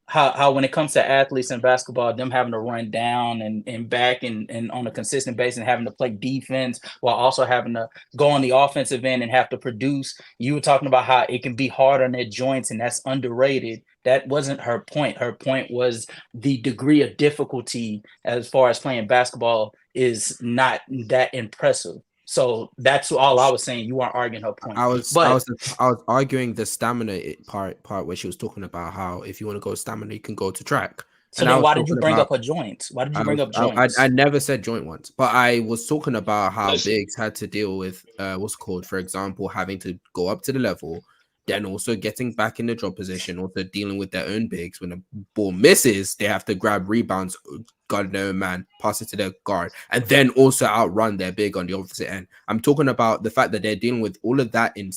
how when it comes to athletes in basketball, them having to run down and back and on a consistent basis and having to play defense while also having to go on the offensive end and have to produce. You were talking about how it can be hard on their joints and that's underrated. That wasn't her point. Her point was the degree of difficulty as far as playing basketball is not that impressive. So that's all I was saying. You weren't arguing her point. I was arguing the stamina part where she was talking about how if you want to go stamina, you can go to track. So then why did you bring up her joints? Why did you bring up joints? I never said joint once, but I was talking about how bigs had to deal with for example, having to go up to the level, then also getting back in the drop position, also dealing with their own bigs. When the ball misses, they have to grab rebounds, guard their own man, pass it to their guard, and then also outrun their big on the opposite end. I'm talking about the fact that they're dealing with all of that in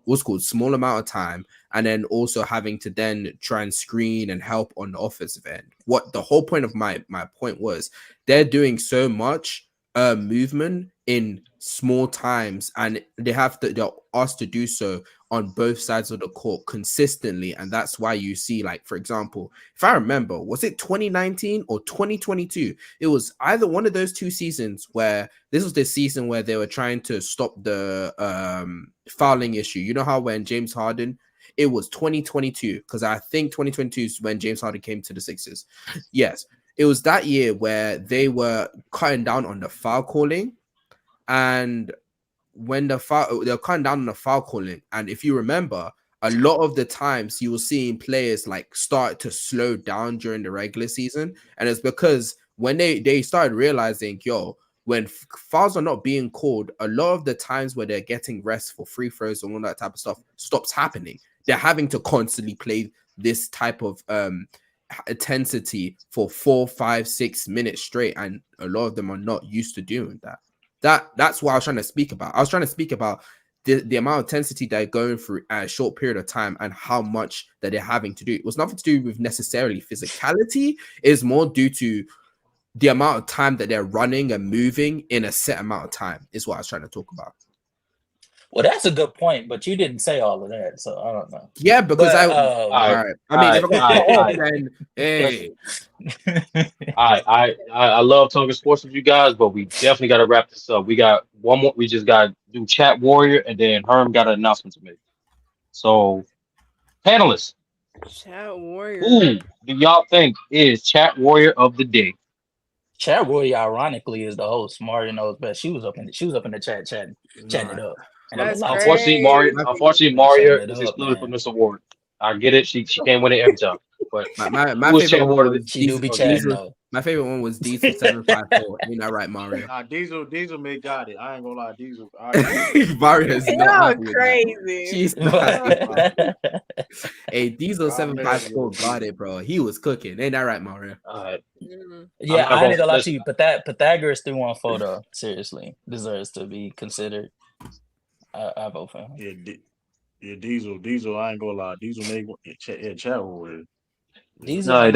what's called small amount of time, and then also having to then try and screen and help on the offensive end. What the whole point of my point was, they're doing so much movement in small times, and they're asked to do so on both sides of the court consistently. And that's why you see, like, for example, if I remember, was it 2019 or 2022? It was either one of those two seasons where this was the season where they were trying to stop the fouling issue. You know how when James Harden, it was 2022, because I think 2022 is when James Harden came to the Sixers. Yes, it was that year where they were cutting down on the foul calling, and when they're cutting down on the foul calling, and if you remember, a lot of the times you were seeing players like start to slow down during the regular season, and it's because when they started realizing, when fouls are not being called, a lot of the times where they're getting rest for free throws and all that type of stuff stops happening. They're having to constantly play this type of intensity for 4, 5, 6 minutes straight, and a lot of them are not used to doing that. That's what I was trying to speak about. I was trying to speak about the amount of intensity they're going through at a short period of time and how much that they're having to do. It was nothing to do with necessarily physicality. It's more due to the amount of time that they're running and moving in a set amount of time is what I was trying to talk about. Well, that's a good point, but you didn't say all of that, so I don't know. Yeah, because all right. I mean, if I'm gonna hey. I love talking sports with you guys, but we definitely got to wrap this up. We got one more. We just got to do Chat Warrior, and then Herm got an announcement to make. So, panelists, Chat Warrior. who do y'all think is Chat Warrior of the day? Chat Warrior, ironically, is the host. Mario knows best. She was up in the chat chatting it up. And Unfortunately, Mario is excluded from this award. I get it. She can't win it every time. But my favorite one was my favorite one was Diesel 754. Ain't that right, Mario? Nah, Diesel may got it. I ain't gonna lie, Diesel. Mario is not crazy. She's not. Hey, Diesel 754 got it, bro. He was cooking. Ain't that right, Mario? Yeah, I ain't gonna lie to you, but that Pythagoras 3-1 photo seriously deserves to be considered. I vote for him. Yeah, Diesel. I ain't gonna lie, Diesel made chat warrior. Diesel ain't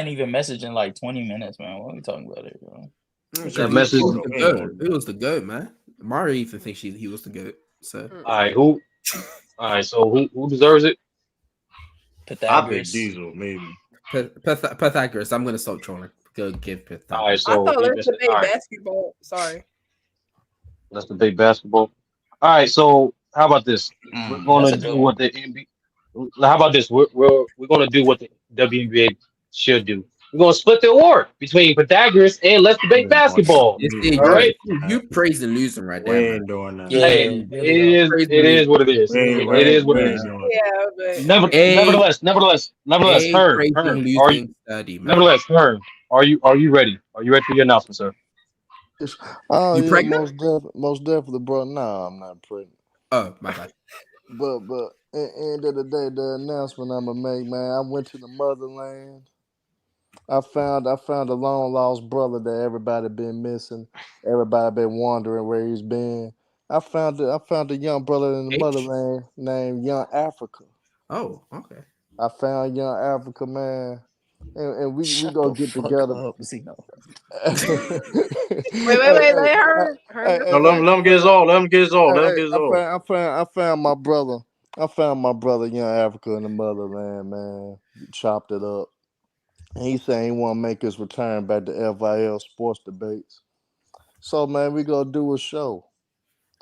even messaged in like 20 minutes, man. What are we talking about here, bro? That message was the goat. It was the goat, man. Mario even thinks he was the goat. So all right, so who deserves it? Pythagoras. I pick Diesel, maybe. Pythagoras. I'm gonna stop trolling. Go give Pythagoras. All right, so I thought let's debate basketball. Sorry. Let's debate basketball. All right, so how about this? We're gonna do what the NBA. How about this? We're gonna do what the WNBA should do. We're gonna split the award between Pythagoras and Let's Debate Basketball. All right, you praising losing right there. We ain't doing that. Hey, it is what it is. It is what it is. Yeah, but nevertheless, Herm, are you ready? Are you ready for your announcement, sir? Oh, you yeah, pregnant? Most definitely, bro. No, I'm not pregnant. Oh, my bad. But at the end of the day, the announcement I'm gonna make, man, I went to the motherland. I found a long lost brother that everybody been missing. Everybody been wondering where he's been. I found a young brother in the motherland named Young Africa. Oh, okay. I found Young Africa, man. And we go get together. Wait, let her. No, let him get his all. Let him get his all. I found my brother. I found my brother, Young Africa, in the motherland, man. Chopped it up. And he said he want to make his return back to FYF Sports Debates. So, man, we gonna do a show.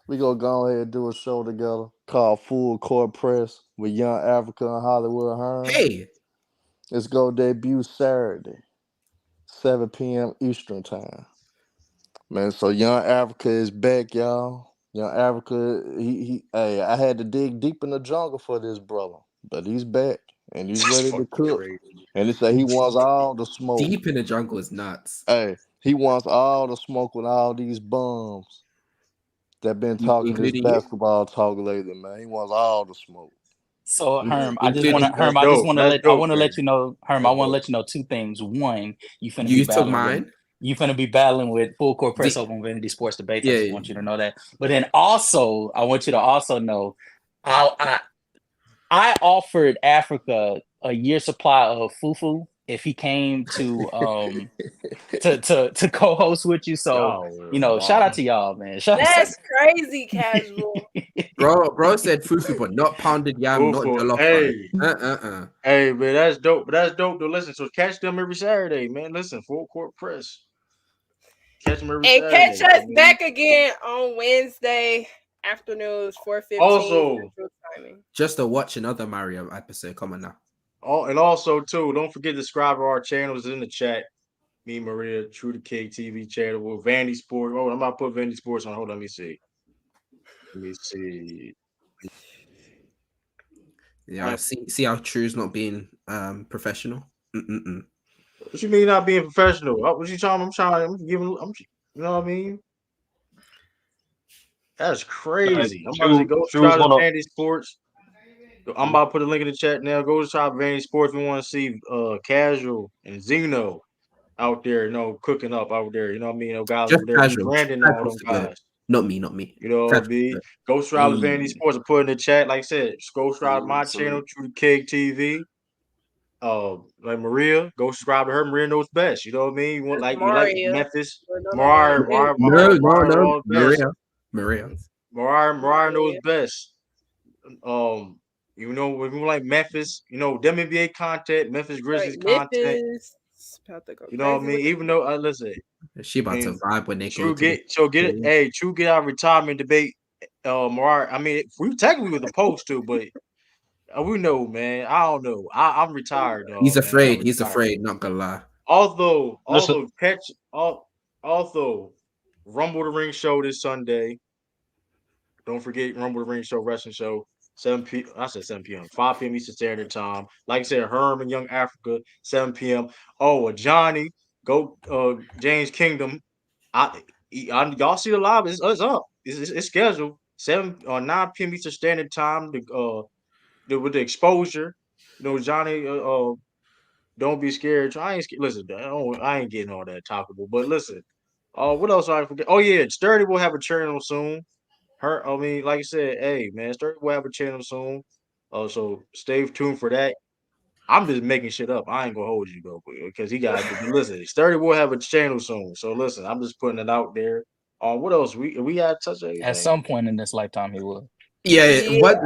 We gonna go ahead and do a show together called Full Court Press with Young Africa and Hollywood Herm. Hey, it's gonna debut Saturday, 7 p.m. Eastern time. Man, so Young Africa is back, y'all. Young Africa, I had to dig deep in the jungle for this brother, but he's back and he's ready to cook. Crazy. And he said he wants all the smoke. Deep in the jungle is nuts. Hey, he wants all the smoke with all these bums that been talking this basketball talk lately, man. He wants all the smoke. So Herm, I want to let you know two things. One, you finna be battling. Mine. You finna be battling with Full Court Press over on Vanity Sports Debates. I just want you to know that. But then also, I want you to also know, I offered Africa a year supply of fufu if he came to to co-host with you. So shout out to y'all, man. That's crazy, casual. Bro said fufu, but not pounded yam, not jollof rice. Hey, man, that's dope. But that's dope to listen. So catch them every Saturday, man. Listen, Full Court Press. Catch them every Saturday. And catch us back again on Wednesday afternoons, 4:15. Also, just to watch another Mario episode. Come on now. And also, too, don't forget to subscribe to our channels in the chat. Me, Maria, True to K TV channel with Vandy Sports. Oh, I'm about to put Vandy Sports on. Hold on, let me see. Yeah, see how True's not being professional. What you mean not being professional? What you trying? I'm giving. You know what I mean? That's crazy. I'm about to go try to Vandy Sports. I'm about to put a link in the chat now. Go to Shop Vandy Sports if you want to see Casual and Zeno out there, cooking up out there. You know what I mean? Guys just over there, casual. Brandon, all them guys. Not me. You know what I mean? Go subscribe to Vandy Sports and put in the chat. Like I said, go subscribe to my channel, True to K TV. Like Maria, go subscribe to her. Maria knows best. You know what I mean? You like Memphis, Mariah knows best. If you like Memphis, WNBA content, Memphis Grizzlies content. You know what I mean? Even though listen, she about to vibe when they True get our retirement debate. Mariah, I mean, we technically were supposed to, but we know, man. I don't know. I'm retired, dog. He's afraid. He's afraid. Not gonna lie. Also, Rumble the Ring show this Sunday. Don't forget Rumble the Ring show, wrestling show, 7 p. I said 7 p.m. 5 p.m. Eastern Standard Time. Like I said, Herm and Young Africa, 7 p.m. Oh, Johnny, go James Kingdom. Y'all see the live? It's up. It's scheduled 9 p.m. Eastern Standard Time. With the exposure, Johnny. Don't be scared. I ain't listen. I ain't getting all that talkable. But listen, what else I forget? Oh yeah, Sturdy will have a channel soon. Like I said, hey man, Sturdy will have a channel soon. So stay tuned for that. I'm just making shit up. I ain't gonna hold you though, because he got to listen. Sturdy will have a channel soon. So listen, I'm just putting it out there. What else? We got to touch anything? At some point in this lifetime, he will. Yeah. What?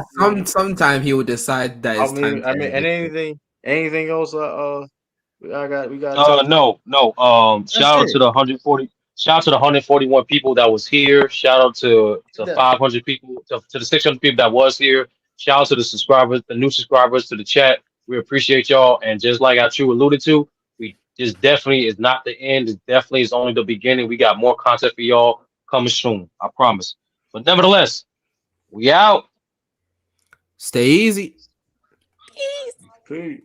Sometime he will decide that it's time. And anything else? We got. No. Shout out to the 140. Shout out to the 141 people that was here. Shout out to 500 people, to the 600 people that was here. Shout out to the subscribers, the new subscribers, to the chat. We appreciate y'all. And just like I True alluded to, we just definitely is not the end. It definitely is only the beginning. We got more content for y'all coming soon. I promise. But nevertheless, we out. Stay easy. Peace.